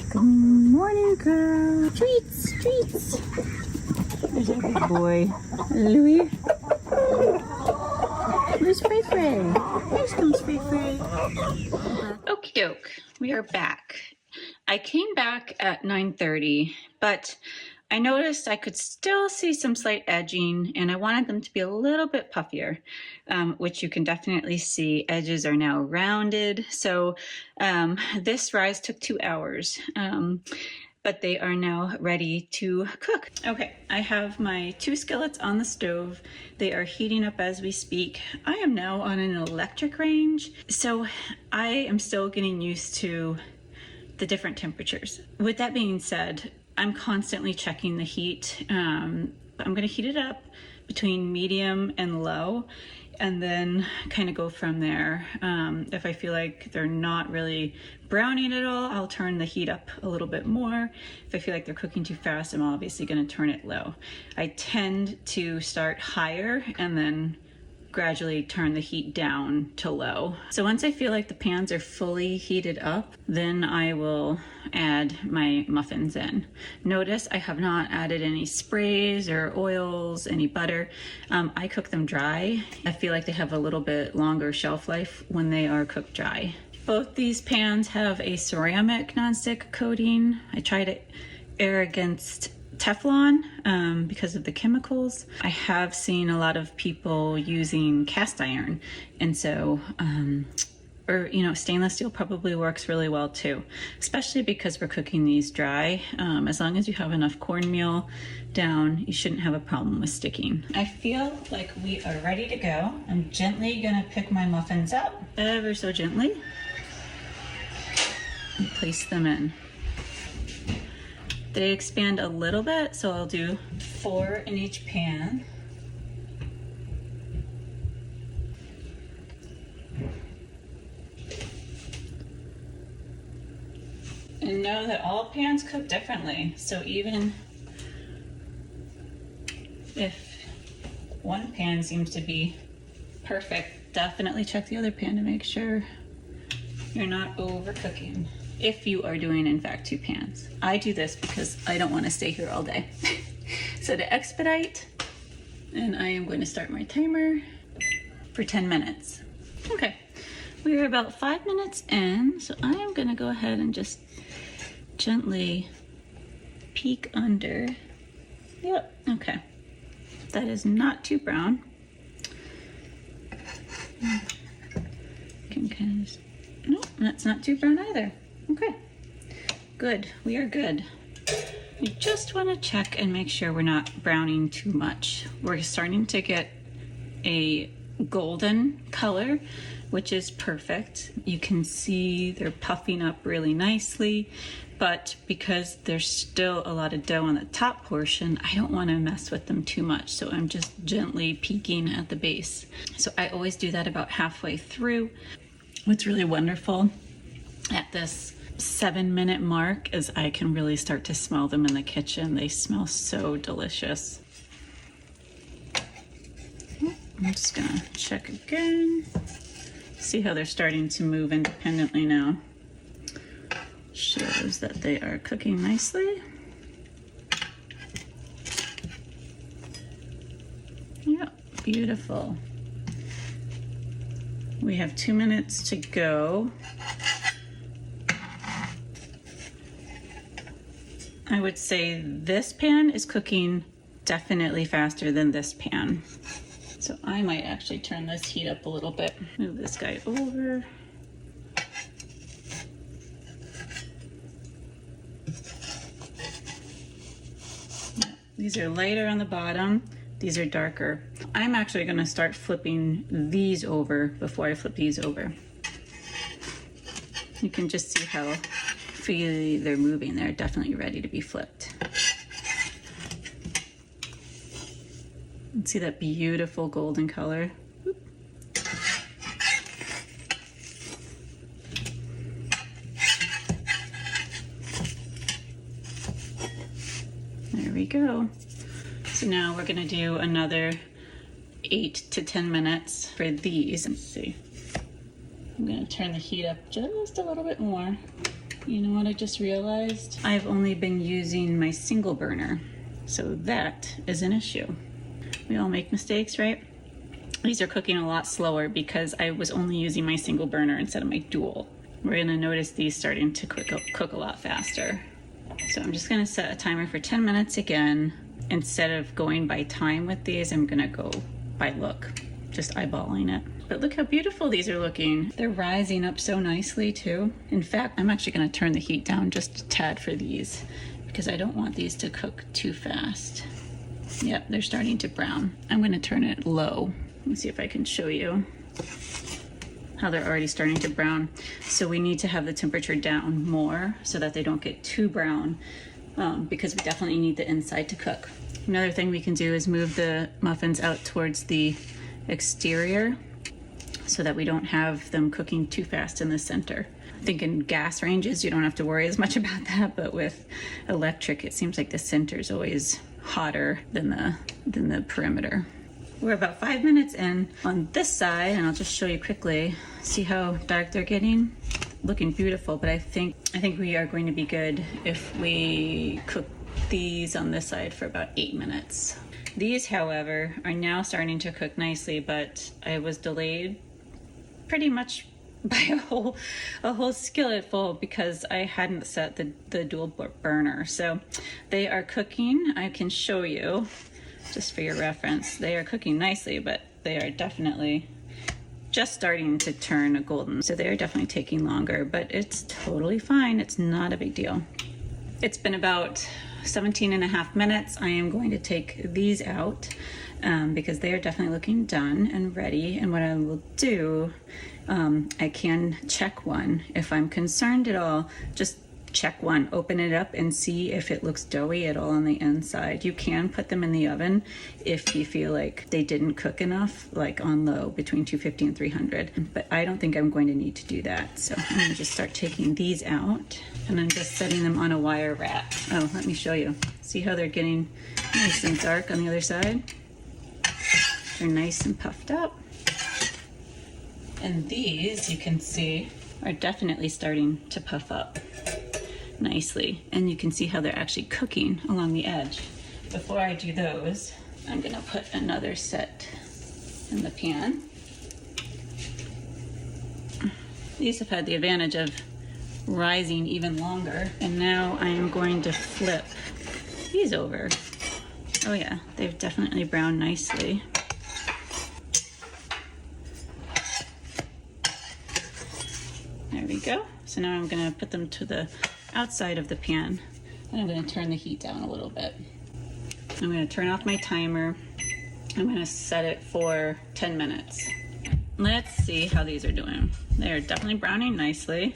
Good morning, girl. Treats, treats. There's our big boy, Louis. Where's Frey Frey? Here comes Frey Frey. Okie doke, we are back. I came back at 9:30, but I noticed I could still see some slight edging, and I wanted them to be a little bit puffier, which you can definitely see. Edges are now rounded. So this rise took 2 hours. But they are now ready to cook. Okay, I have my 2 skillets on the stove. They are heating up as we speak. I am now on an electric range, so I am still getting used to the different temperatures. With that being said, I'm constantly checking the heat. I'm gonna heat it up between medium and low, and then kind of go from there. If I feel like they're not really browning at all, I'll turn the heat up a little bit more. If I feel like they're cooking too fast, I'm obviously gonna turn it low. I tend to start higher and then gradually turn the heat down to low. So once I feel like the pans are fully heated up, then I will add my muffins in. Notice I have not added any sprays or oils, any butter. I cook them dry. I feel like they have a little bit longer shelf life when they are cooked dry. Both these pans have a ceramic nonstick coating. I try to err against Teflon because of the chemicals. I have seen a lot of people using cast iron, and so or stainless steel probably works really well too, especially because we're cooking these dry. As long as you have enough cornmeal down, you shouldn't have a problem with sticking. I feel like we are ready to go. I'm gently gonna pick my muffins up, ever so gently, and place them in. They expand a little bit, so I'll do 4 in each pan. And know that all pans cook differently, so even if one pan seems to be perfect, definitely check the other pan to make sure you're not overcooking. If you are doing, in fact, 2 pans. I do this because I don't want to stay here all day. So to expedite, and I am going to start my timer for 10 minutes. Okay, we are about 5 minutes in, so I am going to go ahead and just gently peek under. Yep, okay. That is not too brown. Can kind of, nope, that's not too brown either. Okay, good, we are good. You just want to check and make sure we're not browning too much. We're starting to get a golden color, which is perfect. You can see they're puffing up really nicely, but because there's still a lot of dough on the top portion, I don't want to mess with them too much, so I'm just gently peeking at the base. So I always do that about halfway through. What's really wonderful at this 7-minute mark is I can really start to smell them in the kitchen. They smell so delicious. I'm just gonna check again. See how they're starting to move independently now. Shows that they are cooking nicely. Yeah, beautiful. We have 2 minutes to go. I would say this pan is cooking definitely faster than this pan. So I might actually turn this heat up a little bit. Move this guy over. These are lighter on the bottom. These are darker. I'm actually gonna start flipping these over before I flip these over. You can just see how freely they're moving. They're definitely ready to be flipped. See that beautiful golden color? Oop. There we go. So now we're gonna do another 8 to 10 minutes for these. Let's see. I'm gonna turn the heat up just a little bit more. You know what I just realized? I've only been using my single burner, so that is an issue. We all make mistakes, right? These are cooking a lot slower because I was only using my single burner instead of my dual. We're gonna notice these starting to cook a lot faster. So I'm just gonna set a timer for 10 minutes again. Instead of going by time with these, I'm gonna go by look, just eyeballing it. But look how beautiful these are looking. They're rising up so nicely too. In fact, I'm actually gonna turn the heat down just a tad for these because I don't want these to cook too fast. Yep, they're starting to brown. I'm gonna turn it low. Let me see if I can show you how they're already starting to brown. So we need to have the temperature down more so that they don't get too brown because we definitely need the inside to cook. Another thing we can do is move the muffins out towards the exterior so that we don't have them cooking too fast in the center. I think in gas ranges, you don't have to worry as much about that, but with electric, it seems like the center is always hotter than the perimeter. We're about 5 minutes in on this side, and I'll just show you quickly. See how dark they're getting? Looking beautiful, but I think we are going to be good if we cook these on this side for about 8 minutes. These, however, are now starting to cook nicely, but I was delayed pretty much by a whole skillet full because I hadn't set the dual burner. So they are cooking. I can show you just for your reference. They are cooking nicely, but they are definitely just starting to turn golden. So they are definitely taking longer, but it's totally fine. It's not a big deal. It's been about 17.5 minutes. I am going to take these out because they are definitely looking done and ready. And what I will do, I can check one. If I'm concerned at all, just check one, open it up and see if it looks doughy at all on the inside. You can put them in the oven if you feel like they didn't cook enough, like on low between 250 and 300. But I don't think I'm going to need to do that. So I'm gonna just start taking these out and I'm just setting them on a wire wrap. Oh, let me show you. See how they're getting nice and dark on the other side? They're nice and puffed up. And these, you can see, are definitely starting to puff up nicely, and you can see how they're actually cooking along the edge. Before I do those, I'm gonna put another set in the pan. These have had the advantage of rising even longer, and now I am going to flip these over. Oh yeah, they've definitely browned nicely. There we go. So now I'm gonna put them to the outside of the pan, and I'm going to turn the heat down a little bit. I'm going to turn off my timer. I'm going to set it for 10 minutes. Let's see how these are doing. They are definitely browning nicely.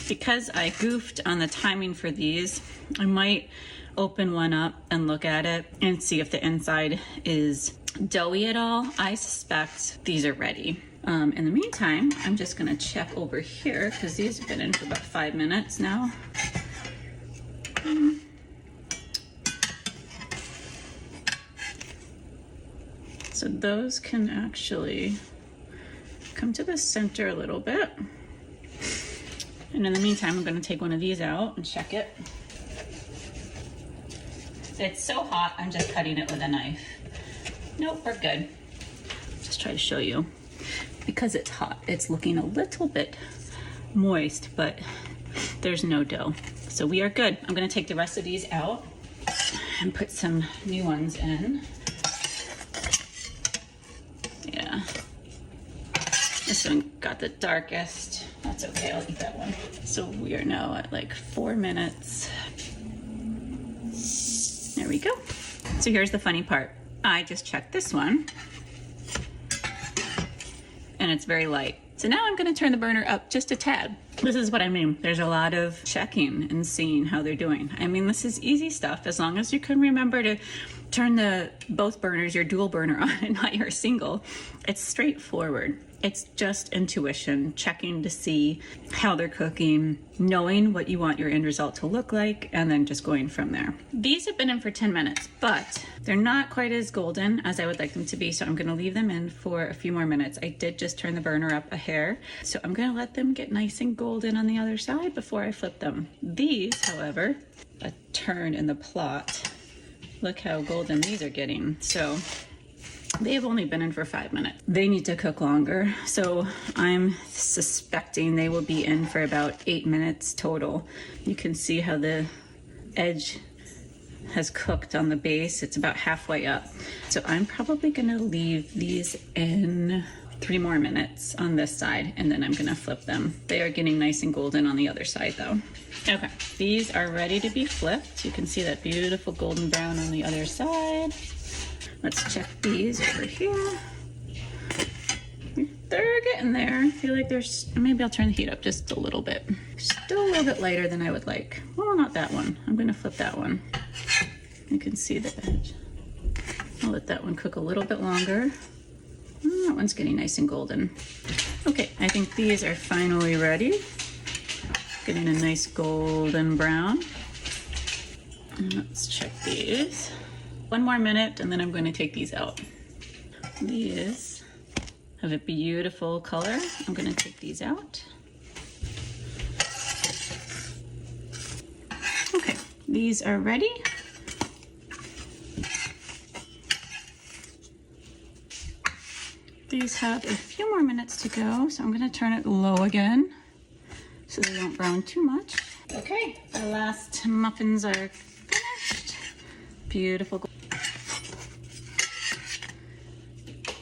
Because I goofed on the timing for these, I might open one up and look at it and see if the inside is doughy at all. I suspect these are ready. In the meantime, I'm just gonna check over here because these have been in for about 5 minutes now. So those can actually come to the center a little bit. And in the meantime, I'm gonna take one of these out and check it. It's so hot, I'm just cutting it with a knife. Nope, we're good. Just try to show you. Because it's hot, it's looking a little bit moist, but there's no dough. So we are good. I'm gonna take the rest of these out and put some new ones in. Yeah. This one got the darkest. That's okay, I'll eat that one. So we are now at like 4 minutes. There we go. So here's the funny part. I just checked this one, and it's very light. So now I'm gonna turn the burner up just a tad. This is what I mean. There's a lot of checking and seeing how they're doing. I mean, this is easy stuff as long as you can remember to turn both burners, your dual burner on and not your single. It's straightforward. It's just intuition, checking to see how they're cooking, knowing what you want your end result to look like, and then just going from there. These have been in for 10 minutes, but they're not quite as golden as I would like them to be, so I'm gonna leave them in for a few more minutes. I did just turn the burner up a hair, so I'm gonna let them get nice and golden on the other side before I flip them. These, however, a turn in the plot. Look how golden these are getting. So They've only been in for 5 minutes. They need to cook longer, so I'm suspecting they will be in for about 8 minutes total. You can see how the edge has cooked on the base. It's about halfway up. So I'm probably gonna leave these in 3 more minutes on this side, and then I'm gonna flip them. They are getting nice and golden on the other side though. Okay, these are ready to be flipped. You can see that beautiful golden brown on the other side. Let's check these over here. They're getting there. I feel like there's, maybe I'll turn the heat up just a little bit. Still a little bit lighter than I would like. Well, not that one. I'm gonna flip that one. You can see the edge. I'll let that one cook a little bit longer. That one's getting nice and golden. Okay, I think these are finally ready. Getting a nice golden brown. And let's check these. 1 more minute and then I'm going to take these out. These have a beautiful color. I'm going to take these out. Okay, these are ready. These have a few more minutes to go, so I'm going to turn it low again so they don't brown too much. Okay, our last muffins are finished. Beautiful.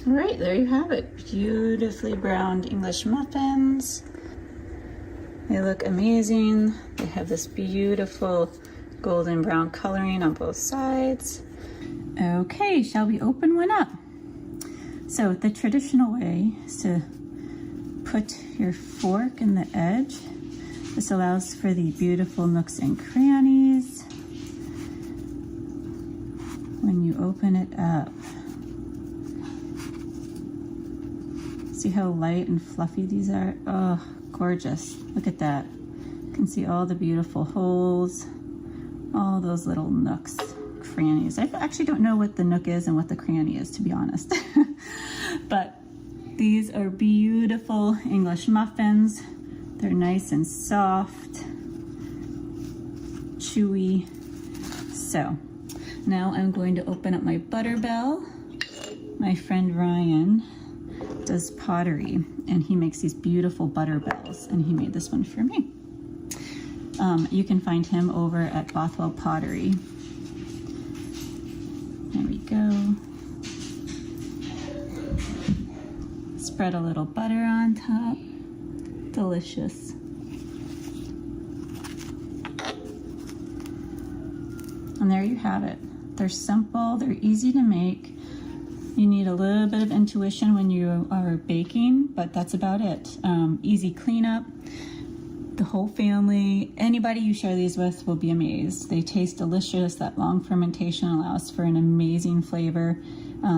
All right, there you have it. Beautifully browned English muffins. They look amazing. They have this beautiful golden brown coloring on both sides. Okay, shall we open one up? So the traditional way is to put your fork in the edge. This allows for the beautiful nooks and crannies. When you open it up, see how light and fluffy these are? Oh, gorgeous. Look at that. You can see all the beautiful holes, all those little nooks, crannies. I actually don't know what the nook is and what the cranny is, to be honest. But these are beautiful English muffins. They're nice and soft, chewy. So now I'm going to open up my butter bell. My friend Ryan does pottery and he makes these beautiful butter bells, and he made this one for me. You can find him over at Bothwell Pottery. There we go. Spread a little butter on top. Delicious. And there you have it. They're simple, they're easy to make. You need a little bit of intuition when you are baking, but that's about it. Easy cleanup. The whole family, anybody you share these with will be amazed. They taste delicious. That long fermentation allows for an amazing flavor.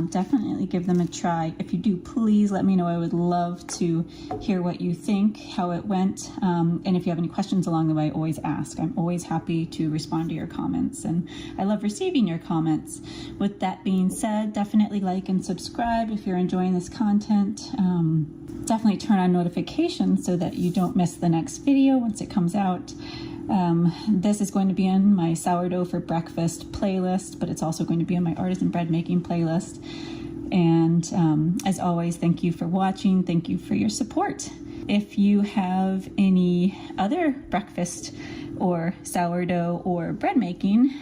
Definitely give them a try. If you do, please let me know. I would love to hear what you think, how it went. And if you have any questions along the way, always ask. I'm always happy to respond to your comments, and I love receiving your comments. With that being said, definitely like and subscribe if you're enjoying this content. Definitely turn on notifications so that you don't miss the next video once it comes out. This is going to be in my sourdough for breakfast playlist, but it's also going to be in my artisan bread making playlist. And as always, thank you for watching. Thank you for your support. If you have any other breakfast or sourdough or bread making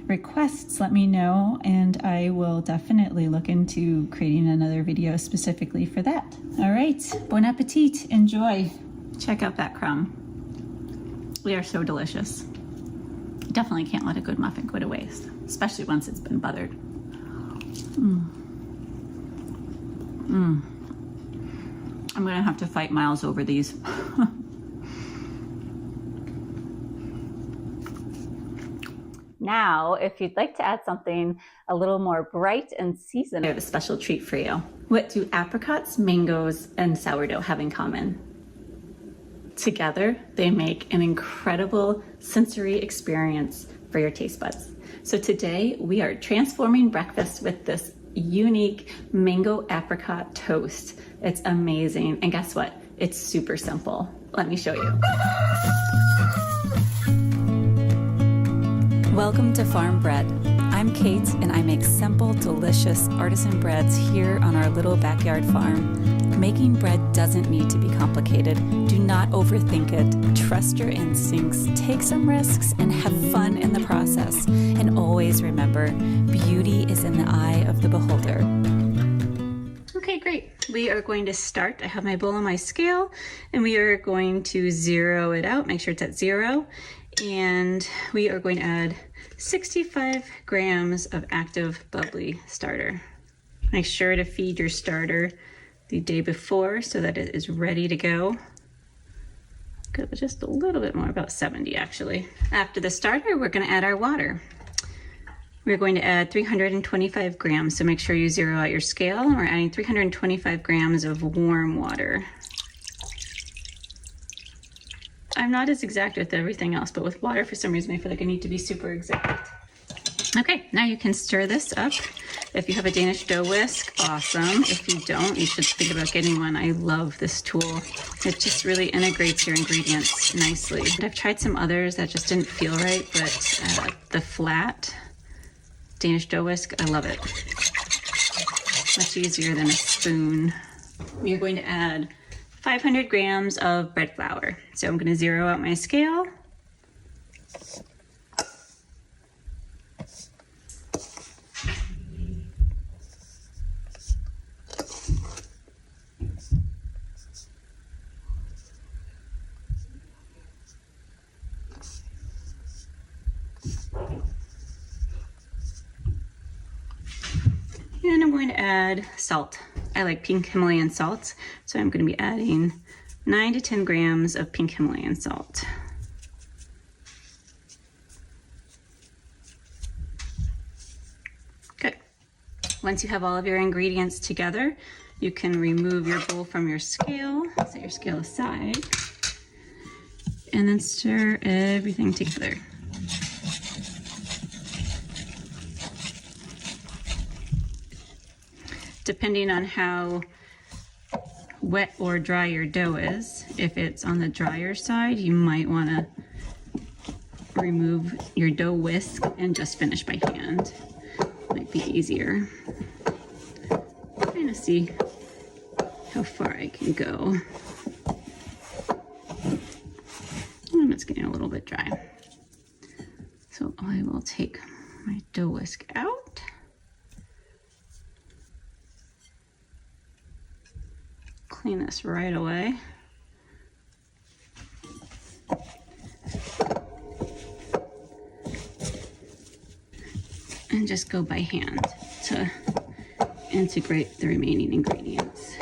requests, let me know, and I will definitely look into creating another video specifically for that. All right, bon appetit, enjoy. Check out that crumb. They are so delicious. Definitely can't let a good muffin go to waste, especially once it's been buttered. I'm gonna have to fight Miles over these. Now, if you'd like to add something a little more bright and seasonal, I have a special treat for you. What do apricots, mangoes, and sourdough have in common? Together, they make an incredible sensory experience for your taste buds. So today, we are transforming breakfast with this unique mango apricot toast. It's amazing. And guess what? It's super simple. Let me show you. Welcome to Farm Bread. I'm Kate, and I make simple, delicious artisan breads here on our little backyard farm. Making bread doesn't need to be complicated. Do not overthink it. Trust your instincts, take some risks, and have fun in the process. And always remember, beauty is in the eye of the beholder. Okay, great. We are going to start. I have my bowl on my scale, and we are going to zero it out. Make sure it's at 0. And we are going to add 65 grams of active bubbly starter. Make sure to feed your starter the day before so that it is ready to go. Go just a little bit more, about 70 actually. After the starter, we're going to add our water. We're going to add 325 grams, so make sure you zero out your scale. We're adding 325 grams of warm water. I'm not as exact with everything else, but with water, for some reason, I feel like I need to be super exact. Okay, now you can stir this up. If you have a Danish dough whisk, awesome. If you don't, you should think about getting one. I love this tool. It just really integrates your ingredients nicely. And I've tried some others that just didn't feel right, but the flat Danish dough whisk, I love it. Much easier than a spoon. We are going to add 500 grams of bread flour. So I'm going to zero out my scale. And I'm going to add salt. I like pink Himalayan salt, so I'm going to be adding 9 to 10 grams of pink Himalayan salt. Good. Once you have all of your ingredients together, you can remove your bowl from your scale, set your scale aside, and then stir everything together. Depending on how wet or dry your dough is, if it's on the drier side, you might want to remove your dough whisk and just finish by hand. Might be easier. I'm trying to see how far I can go. And it's getting a little bit dry. So I will take my dough whisk out. Clean this right away. And just go by hand to integrate the remaining ingredients.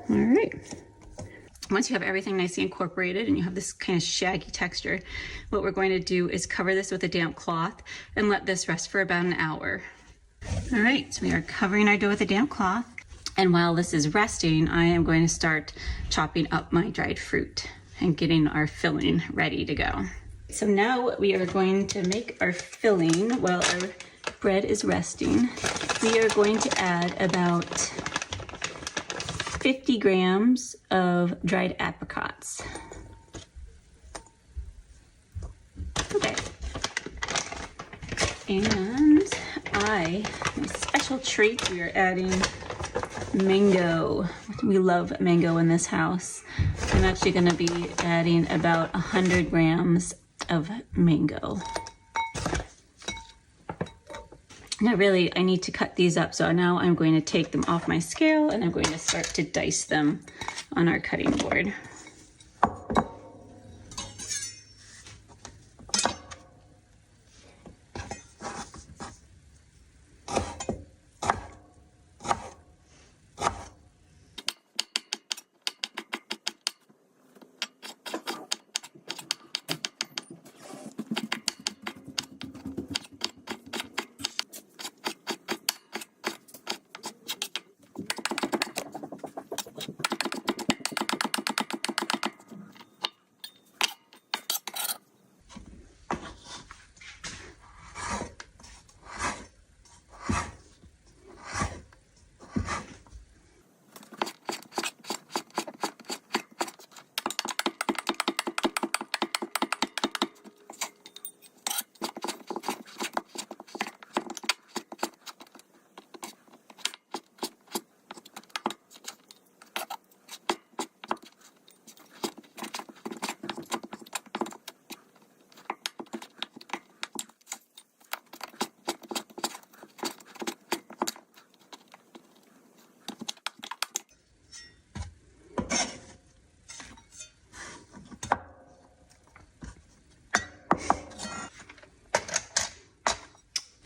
All right. Once you have everything nicely incorporated and you have this kind of shaggy texture, what we're going to do is cover this with a damp cloth and let this rest for about an hour. All right, so we are covering our dough with a damp cloth. And while this is resting, I am going to start chopping up my dried fruit and getting our filling ready to go. So now we are going to make our filling while our bread is resting. We are going to add about 50 grams of dried apricots. Okay. And my special treat, we are adding mango. We love mango in this house. I'm actually going to be adding about 100 grams of mango. Now really, I need to cut these up, so now I'm going to take them off my scale and I'm going to start to dice them on our cutting board.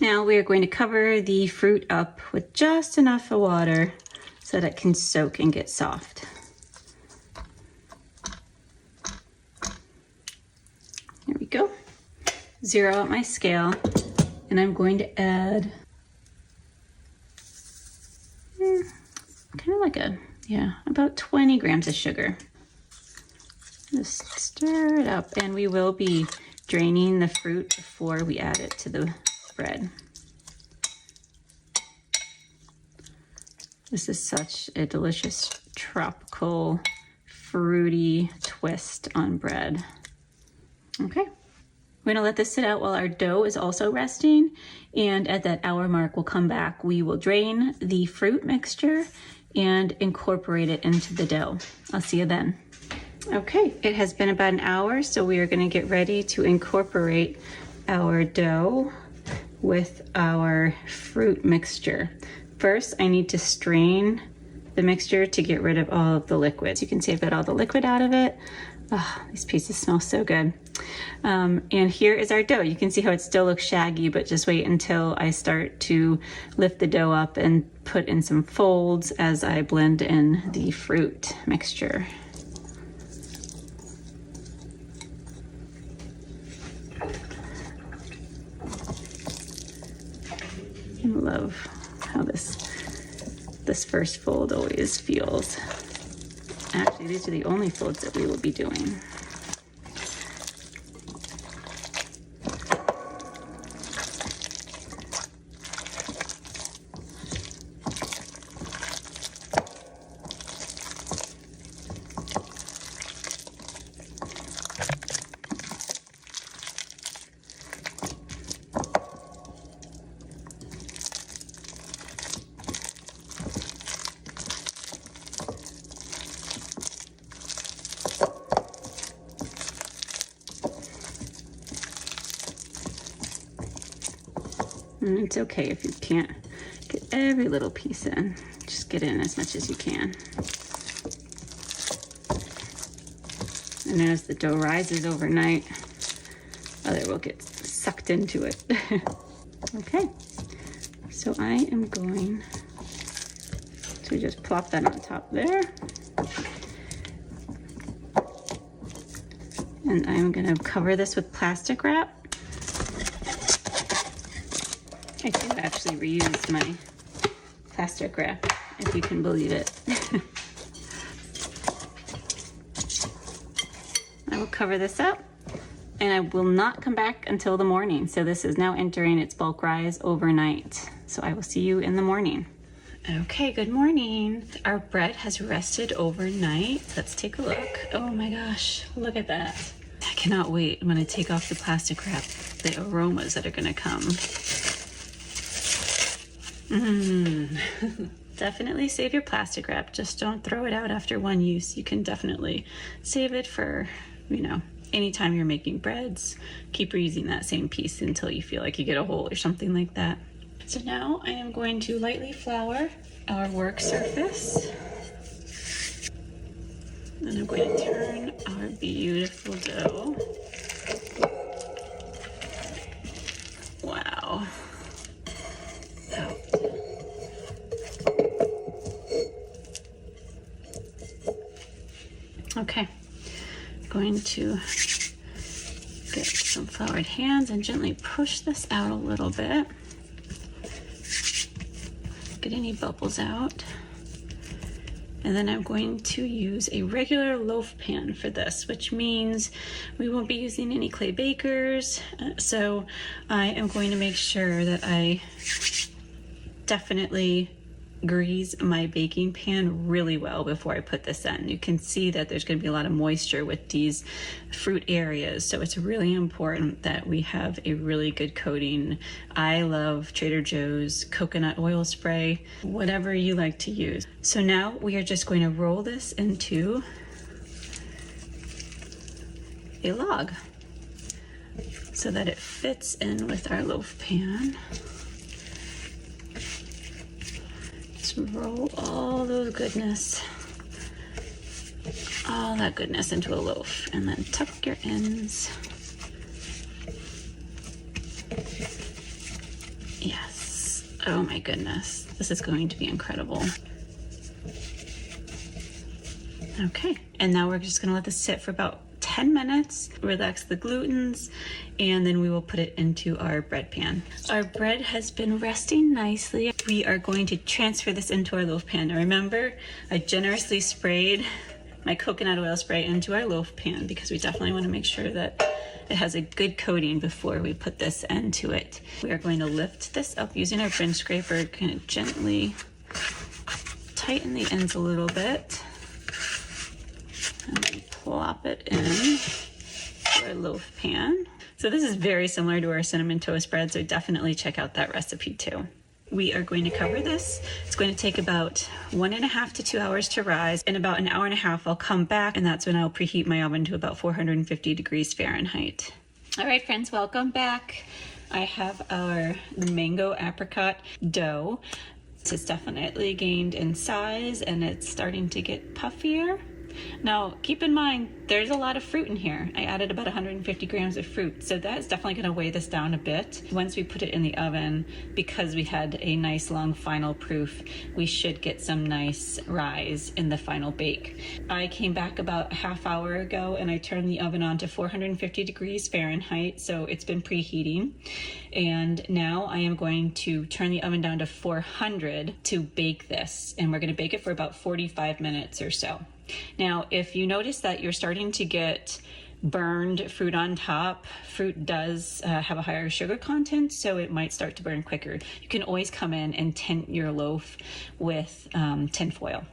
Now we are going to cover the fruit up with just enough of water so that it can soak and get soft. There we go. Zero out my scale, and I'm going to add kind of like about 20 grams of sugar. Just stir it up, and we will be draining the fruit before we add it to the bread. This is such a delicious tropical fruity twist on bread. Okay, we're gonna let this sit out while our dough is also resting, and at that hour mark we'll come back. We will drain the fruit mixture and incorporate it into the dough. I'll see you then. Okay, it has been about an hour, so we are gonna get ready to incorporate our dough with our fruit mixture. First, I need to strain the mixture to get rid of all of the liquids. You can see I've got all the liquid out of it. Oh, these pieces smell so good. And here is our dough. You can see how it still looks shaggy, but just wait until I start to lift the dough up and put in some folds as I blend in the fruit mixture. I love how this first fold always feels. Actually, these are the only folds that we will be doing. And it's okay if you can't get every little piece in. Just get in as much as you can. And as the dough rises overnight, other will get sucked into it. Okay, so I am going to just plop that on top there. And I'm gonna cover this with plastic wrap. I do actually reuse my plastic wrap, if you can believe it. I will cover this up, and I will not come back until the morning. So this is now entering its bulk rise overnight. So I will see you in the morning. Okay, good morning. Our bread has rested overnight. Let's take a look. Oh my gosh, look at that. I cannot wait when I take off the plastic wrap, the aromas that are gonna come. Definitely save your plastic wrap. Just don't throw it out after one use. You can definitely save it for, anytime you're making breads. Keep reusing that same piece until you feel like you get a hole or something like that. So now I am going to lightly flour our work surface. And I'm going to turn our beautiful dough. Wow. Out. Okay, going to get some floured hands and gently push this out a little bit. Get any bubbles out. And then I'm going to use a regular loaf pan for this, which means we won't be using any clay bakers. So I am going to make sure that I definitely grease my baking pan really well before I put this in. You can see that there's going to be a lot of moisture with these fruit areas, so it's really important that we have a really good coating. I love Trader Joe's coconut oil spray, whatever you like to use. So now we are just going to roll this into a log so that it fits in with our loaf pan. Roll all those goodness, all that goodness into a loaf, and then tuck your ends. Oh my goodness, this is going to be incredible. Okay, and now we're just gonna let this sit for about 10 minutes, relax the glutens, and then we will put it into our bread pan. Our bread has been resting nicely. We are going to transfer this into our loaf pan. Now remember, I generously sprayed my coconut oil spray into our loaf pan because we definitely want to make sure that it has a good coating before we put this into it. We are going to lift this up using our Brunch scraper, kind of gently tighten the ends a little bit. And then plop it in to our loaf pan. So this is very similar to our cinnamon toast bread, so definitely check out that recipe too. We are going to cover this. It's going to take about 1.5 to 2 hours to rise. In about an hour and a half, I'll come back, and that's when I'll preheat my oven to about 450 degrees Fahrenheit. All right, friends, welcome back. I have our mango apricot dough. It's definitely gained in size, and it's starting to get puffier. Now, keep in mind, there's a lot of fruit in here. I added about 150 grams of fruit, so that is definitely going to weigh this down a bit. Once we put it in the oven, because we had a nice long final proof, we should get some nice rise in the final bake. I came back about a half hour ago and I turned the oven on to 450 degrees Fahrenheit, so it's been preheating. And now I am going to turn the oven down to 400 to bake this, and we're going to bake it for about 45 minutes or so. Now, if you notice that you're starting to get burned fruit on top, fruit does have a higher sugar content, so it might start to burn quicker. You can always come in and tint your loaf with tin foil.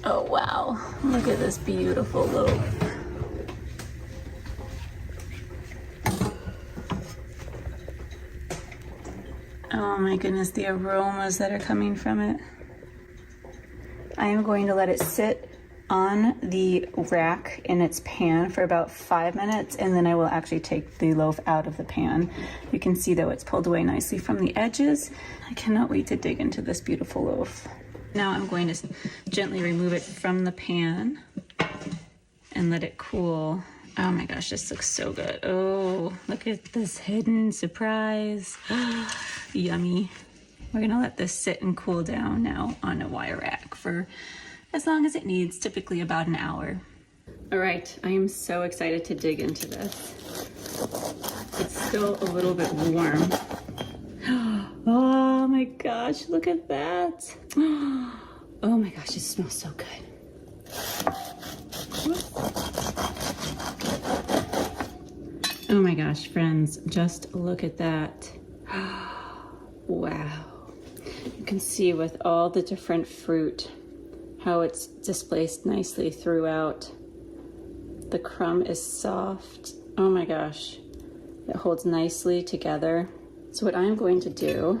Oh wow, look at this beautiful loaf. Oh my goodness, the aromas that are coming from it. I am going to let it sit on the rack in its pan for about 5 minutes, and then I will actually take the loaf out of the pan. You can see though it's pulled away nicely from the edges. I cannot wait to dig into this beautiful loaf. Now I'm going to gently remove it from the pan and let it cool. Oh my gosh, this looks so good. Oh, look at this hidden surprise. Yummy. We're gonna let this sit and cool down now on a wire rack for as long as it needs, typically about an hour. All right, I am so excited to dig into this. It's still a little bit warm. Oh my gosh, look at that. Oh my gosh, it smells so good. Oh my gosh, friends, just look at that. Wow. You can see with all the different fruit how it's displaced nicely throughout. The crumb is soft. Oh my gosh. It holds nicely together. So what I'm going to do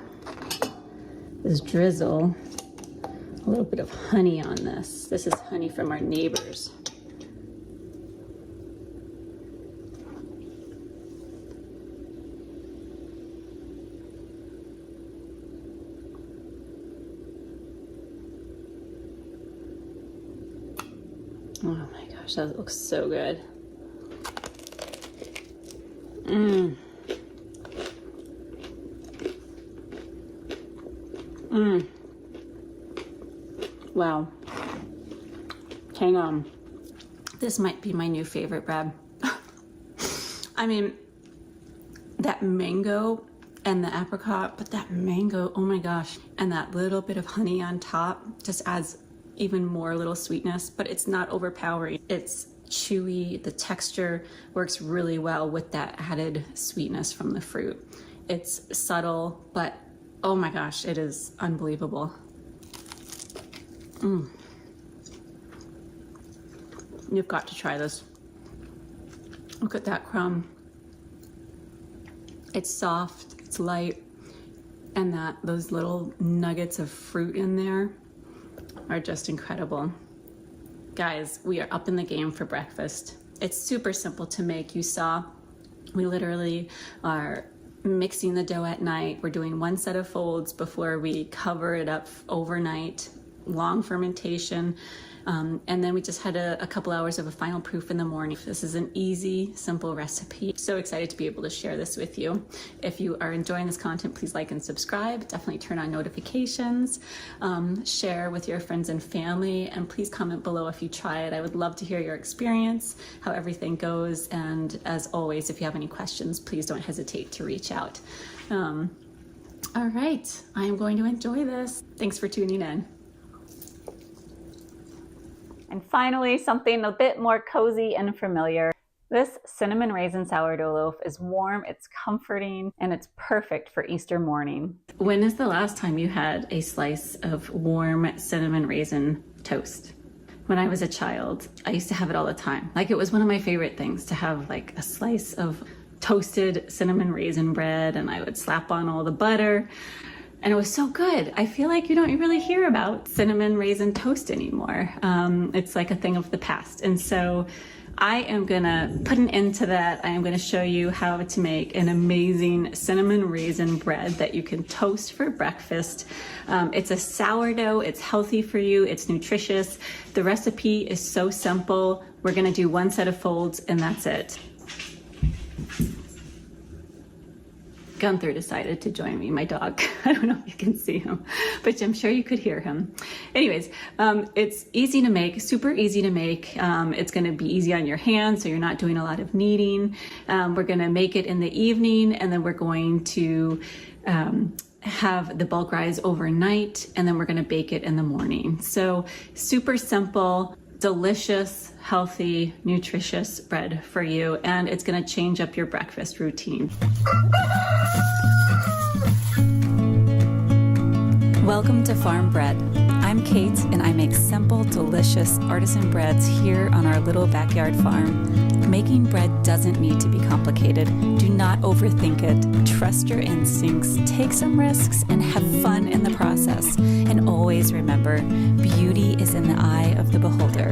is drizzle a little bit of honey on this. This is honey from our neighbors. Oh my gosh, that looks so good. Mmm. Mmm. Wow. Hang on. This might be my new favorite bread. I mean, that mango and the apricot, but that mango, oh my gosh. And that little bit of honey on top just adds even more little sweetness, but it's not overpowering. It's chewy. The texture works really well with that added sweetness from the fruit. It's subtle, but oh my gosh, it is unbelievable. Mm. You've got to try this. Look at that crumb. It's soft, it's light, and those little nuggets of fruit in there are just incredible. Guys, we are up in the game for breakfast. It's super simple to make. You saw, we literally are mixing the dough at night. We're doing one set of folds before we cover it up overnight. long fermentation. And then we just had a couple hours of a final proof in the morning. This is an easy, simple recipe. So excited to be able to share this with you. If you are enjoying this content, please like and subscribe. Definitely turn on notifications. Share with your friends and family, and please comment below if you try it. I would love to hear your experience, how everything goes. And as always, if you have any questions, please don't hesitate to reach out. All right, I am going to enjoy this. Thanks for tuning in. And finally, something a bit more cozy and familiar. This cinnamon raisin sourdough loaf is warm, it's comforting, and it's perfect for Easter morning. When is the last time you had a slice of warm cinnamon raisin toast? When I was a child, I used to have it all the time. Like, it was one of my favorite things to have, like a slice of toasted cinnamon raisin bread, and I would slap on all the butter. And it was so good. I feel like you don't really hear about cinnamon raisin toast anymore. It's like a thing of the past. And so I am gonna put an end to that. I am gonna show you how to make an amazing cinnamon raisin bread that you can toast for breakfast. It's a sourdough, it's healthy for you, it's nutritious. The recipe is so simple. We're gonna do one set of folds and that's it. Gunther decided to join me, my dog. I don't know if you can see him, but I'm sure you could hear him. Anyways, it's easy to make, super easy to make. It's gonna be easy on your hands, so you're not doing a lot of kneading. We're gonna make it in the evening, and then we're going to have the bulk rise overnight, and then we're gonna bake it in the morning. So super simple, delicious, healthy, nutritious bread for you, and it's gonna change up your breakfast routine. Welcome to Farm Bread. I'm Kate, and I make simple, delicious artisan breads here on our little backyard farm. Making bread doesn't need to be complicated. Do not overthink it. Trust your instincts, take some risks, and have fun in the process. And always remember, beauty is in the eye of the beholder.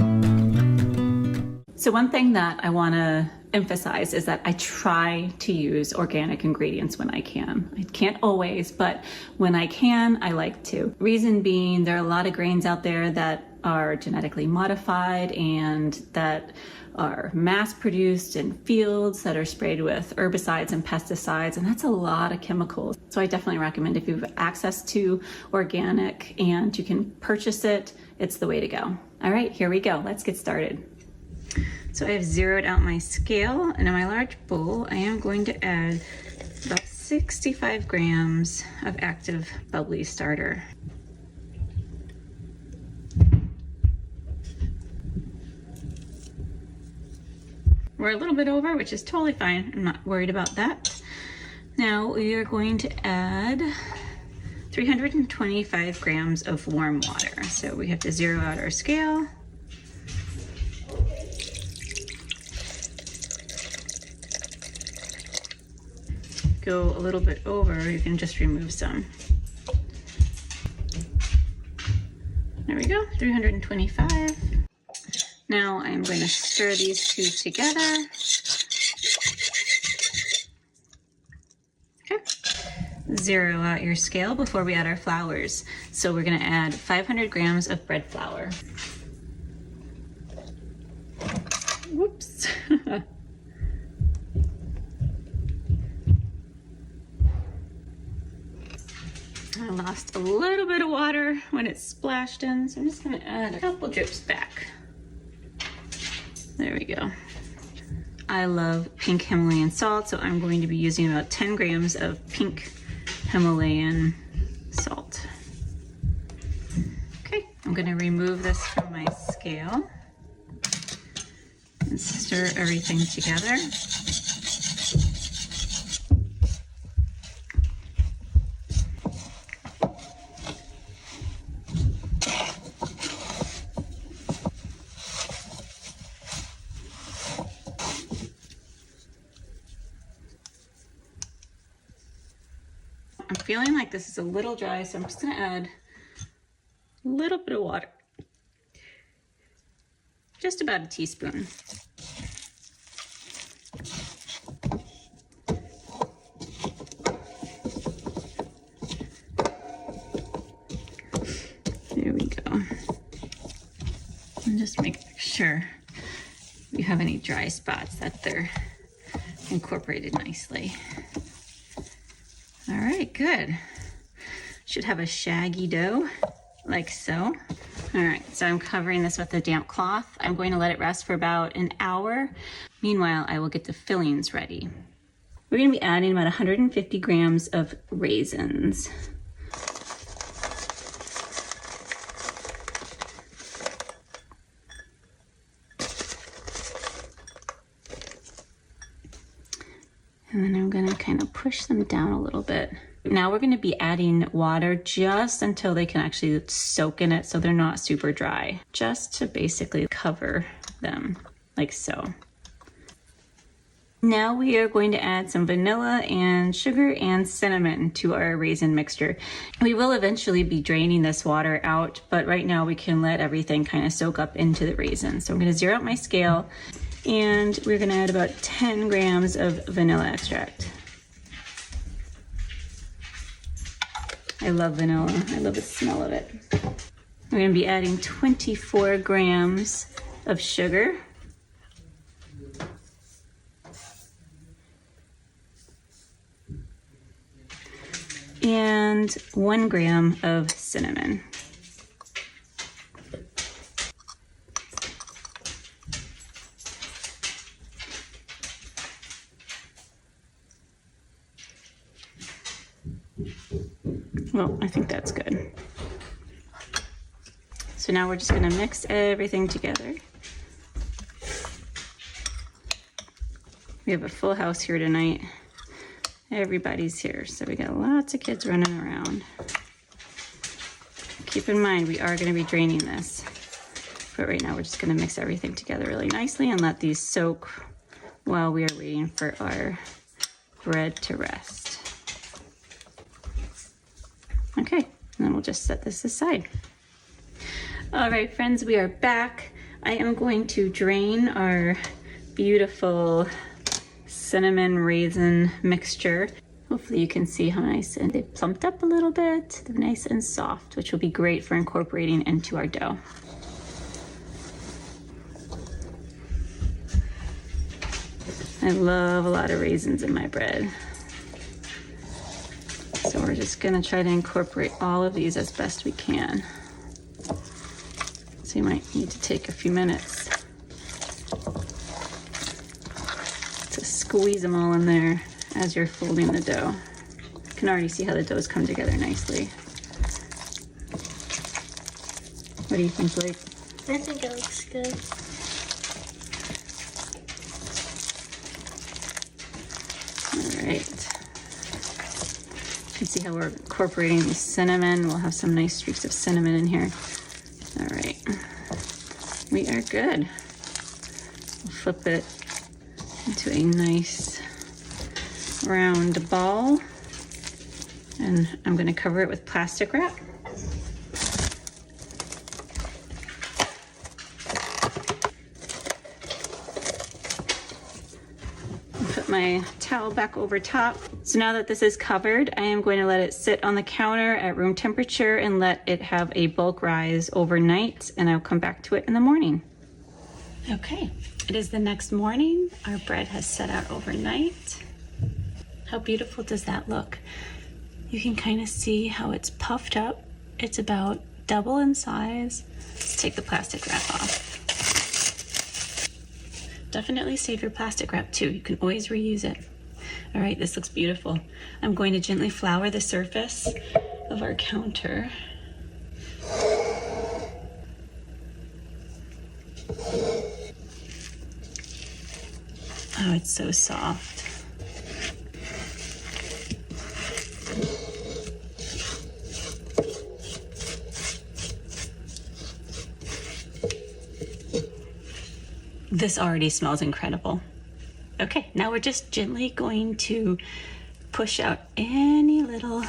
So one thing that I want to emphasize is that I try to use organic ingredients when I can. I can't always, but when I can, I like to. Reason being, there are a lot of grains out there that are genetically modified and that are mass produced in fields that are sprayed with herbicides and pesticides, and that's a lot of chemicals. So I definitely recommend, if you have access to organic and you can purchase it, it's the way to go. All right, here we go. Let's get started. So I have zeroed out my scale, and in my large bowl, I am going to add about 65 grams of active bubbly starter. We're a little bit over, which is totally fine. I'm not worried about that. Now we are going to add 325 grams of warm water. So we have to zero out our scale. Go a little bit over, you can just remove some. There we go, 325. Now I'm going to stir these two together. Okay. Zero out your scale before we add our flours. So we're going to add 500 grams of bread flour. Whoops. I lost a little bit of water when it splashed in, so I'm just going to add a couple drips back. There we go. I love pink Himalayan salt, so I'm going to be using about 10 grams of pink Himalayan salt. Okay, I'm going to remove this from my scale and stir everything together. I'm feeling like this is a little dry, so I'm just going to add a little bit of water. Just about a teaspoon. There we go. And just make sure if you have any dry spots that they're incorporated nicely. All right, good. Should have a shaggy dough, like so. All right, so I'm covering this with a damp cloth. I'm going to let it rest for about an hour. Meanwhile, I will get the fillings ready. We're gonna be adding about 150 grams of raisins. And then I'm gonna kind of push them down a little bit. Now we're gonna be adding water just until they can actually soak in it so they're not super dry. Just to basically cover them, like so. Now we are going to add some vanilla and sugar and cinnamon to our raisin mixture. We will eventually be draining this water out, but right now we can let everything kind of soak up into the raisins. So I'm gonna zero out my scale, and we're gonna add about 10 grams of vanilla extract. I love vanilla. I love the smell of it. We're gonna be adding 24 grams of sugar. And 1 gram of cinnamon. Well, I think that's good. So now we're just gonna mix everything together. We have a full house here tonight. Everybody's here, so we got lots of kids running around. Keep in mind, we are gonna be draining this. But right now we're just gonna mix everything together really nicely and let these soak while we are waiting for our bread to rest. Okay, and then we'll just set this aside. All right, friends, we are back. I am going to drain our beautiful cinnamon raisin mixture. Hopefully you can see how nice and they've plumped up a little bit. They're nice and soft, which will be great for incorporating into our dough. I love a lot of raisins in my bread. So we're just gonna try to incorporate all of these as best we can. So you might need to take a few minutes to squeeze them all in there as you're folding the dough. You can already see how the dough's come together nicely. What do you think, Blake? I think it looks good. All right. You can see how we're incorporating the cinnamon. We'll have some nice streaks of cinnamon in here. All right. We are good. We'll flip it into a nice round ball, and I'm going to cover it with plastic wrap. Put my towel back over top. So now that this is covered, I am going to let it sit on the counter at room temperature and let it have a bulk rise overnight, and I'll come back to it in the morning. Okay, it is the next morning. Our bread has set out overnight. How beautiful does that look? You can kind of see how it's puffed up. It's about double in size. Let's take the plastic wrap off. Definitely save your plastic wrap too. You can always reuse it. All right, this looks beautiful. I'm going to gently flour the surface of our counter. Oh, it's so soft. This already smells incredible. Okay, now we're just gently going to push out any little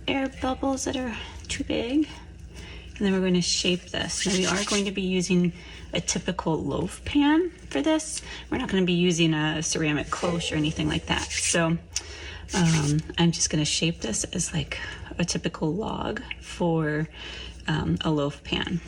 air bubbles that are too big. And then we're going to shape this. Now we are going to be using a typical loaf pan for this. We're not going to be using a ceramic cloche or anything like that. So I'm just going to shape this as like a typical log for a loaf pan.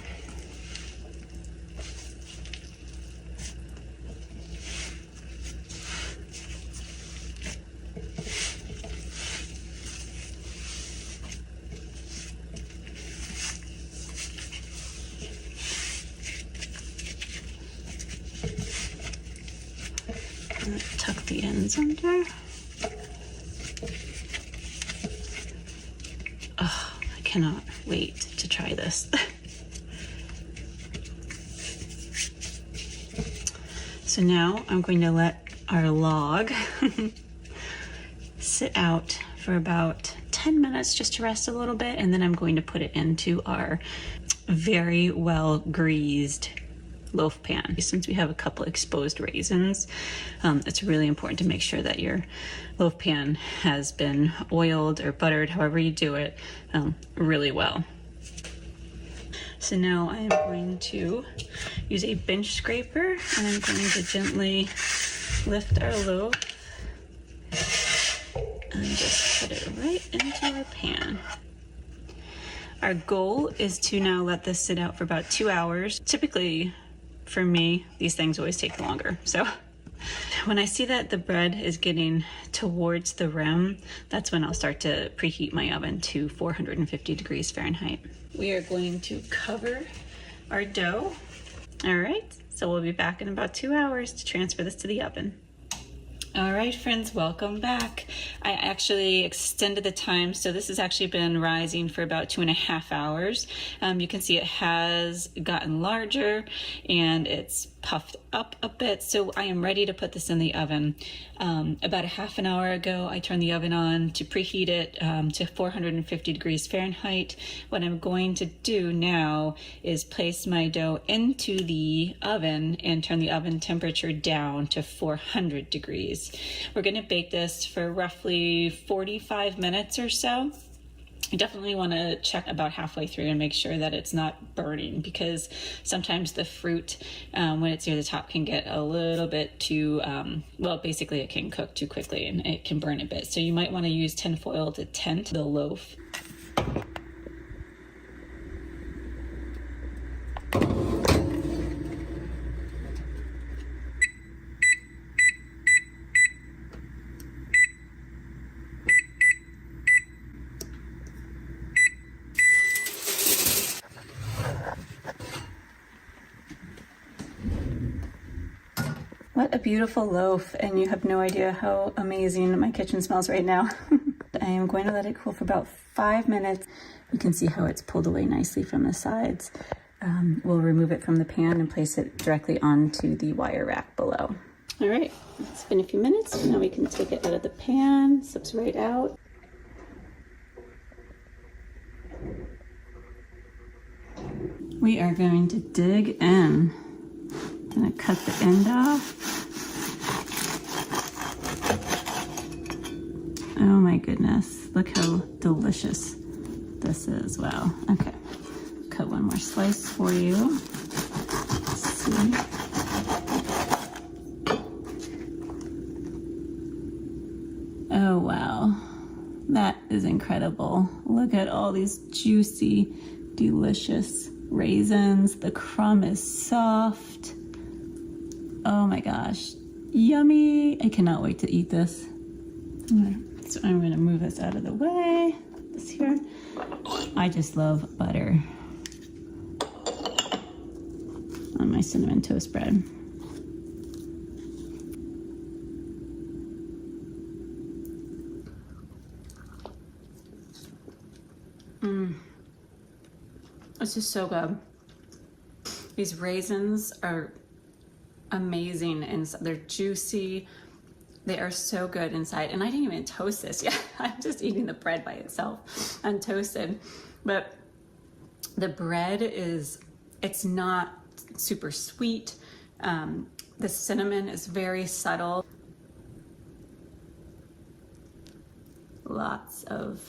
the ends under. Oh, I cannot wait to try this. So now I'm going to let our log sit out for about 10 minutes just to rest a little bit, and then I'm going to put it into our very well greased loaf pan. Since we have a couple exposed raisins, it's really important to make sure that your loaf pan has been oiled or buttered, however you do it, really well. So now I'm going to use a bench scraper and I'm going to gently lift our loaf and just put it right into our pan. Our goal is to now let this sit out for about 2 hours. Typically, for me, these things always take longer. So when I see that the bread is getting towards the rim, that's when I'll start to preheat my oven to 450 degrees Fahrenheit. We are going to cover our dough. All right, so we'll be back in about 2 hours to transfer this to the oven. All right, friends, welcome back. I actually extended the time, so this has actually been rising for about 2.5 hours. You can see it has gotten larger and it's puffed up a bit, so I am ready to put this in the oven. About a half an hour ago, I turned the oven on to preheat it to 450 degrees Fahrenheit. What I'm going to do now is place my dough into the oven and turn the oven temperature down to 400 degrees. We're going to bake this for roughly 45 minutes or so. You definitely want to check about halfway through and make sure that it's not burning, because sometimes the fruit, when it's near the top, can get a little bit too, well, basically it can cook too quickly and it can burn a bit. So you might want to use tin foil to tent the loaf. What a beautiful loaf, and you have no idea how amazing my kitchen smells right now. I am going to let it cool for about 5 minutes. You can see how it's pulled away nicely from the sides. We'll remove it from the pan and place it directly onto the wire rack below. All right, it's been a few minutes. Now we can take it out of the pan, slips right out. We are going to dig in. Gonna cut the end off. Oh my goodness, look how delicious this is. Wow. Okay, cut one more slice for you. Let's see. Oh wow, that is incredible. Look at all these juicy, delicious raisins. The crumb is soft. Oh my gosh, yummy. I cannot wait to eat this. So I'm gonna move this out of the way. This here. I just love butter on my cinnamon toast bread. This is so good. These raisins are amazing and they're juicy. They are so good inside. And I didn't even toast this yet. I'm just eating the bread by itself untoasted. But the bread it's not super sweet. The cinnamon is very subtle. Lots of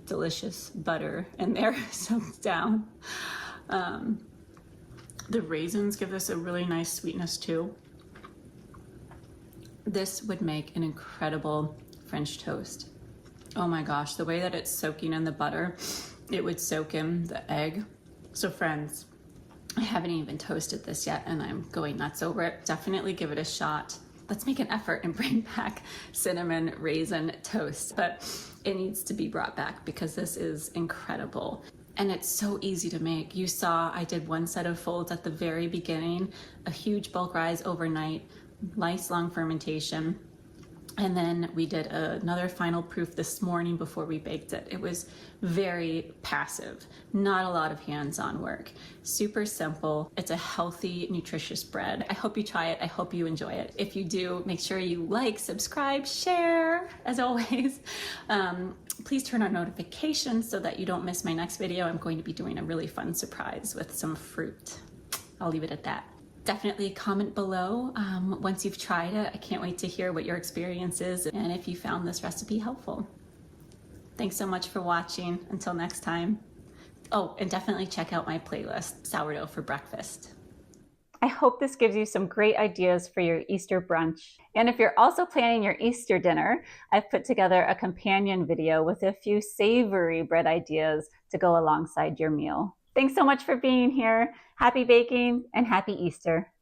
delicious butter in there soaked down. The raisins give this a really nice sweetness too. This would make an incredible French toast. Oh my gosh, the way that it's soaking in the butter, it would soak in the egg. So friends, I haven't even toasted this yet and I'm going nuts over it. Definitely give it a shot. Let's make an effort and bring back cinnamon raisin toast. But it needs to be brought back because this is incredible. And it's so easy to make. You saw I did one set of folds at the very beginning, a huge bulk rise overnight, nice long fermentation. And then we did another final proof this morning before we baked it. It was very passive, not a lot of hands-on work. Super simple. It's a healthy, nutritious bread. I hope you try it. I hope you enjoy it. If you do, make sure you like, subscribe, share, as always. Please turn on notifications so that you don't miss my next video. I'm going to be doing a really fun surprise with some fruit. I'll leave it at that. Definitely comment below once you've tried it. I can't wait to hear what your experience is and if you found this recipe helpful. Thanks so much for watching. Until next time. Oh, and definitely check out my playlist, Sourdough for Breakfast. I hope this gives you some great ideas for your Easter brunch. And if you're also planning your Easter dinner, I've put together a companion video with a few savory bread ideas to go alongside your meal. Thanks so much for being here. Happy baking and happy Easter.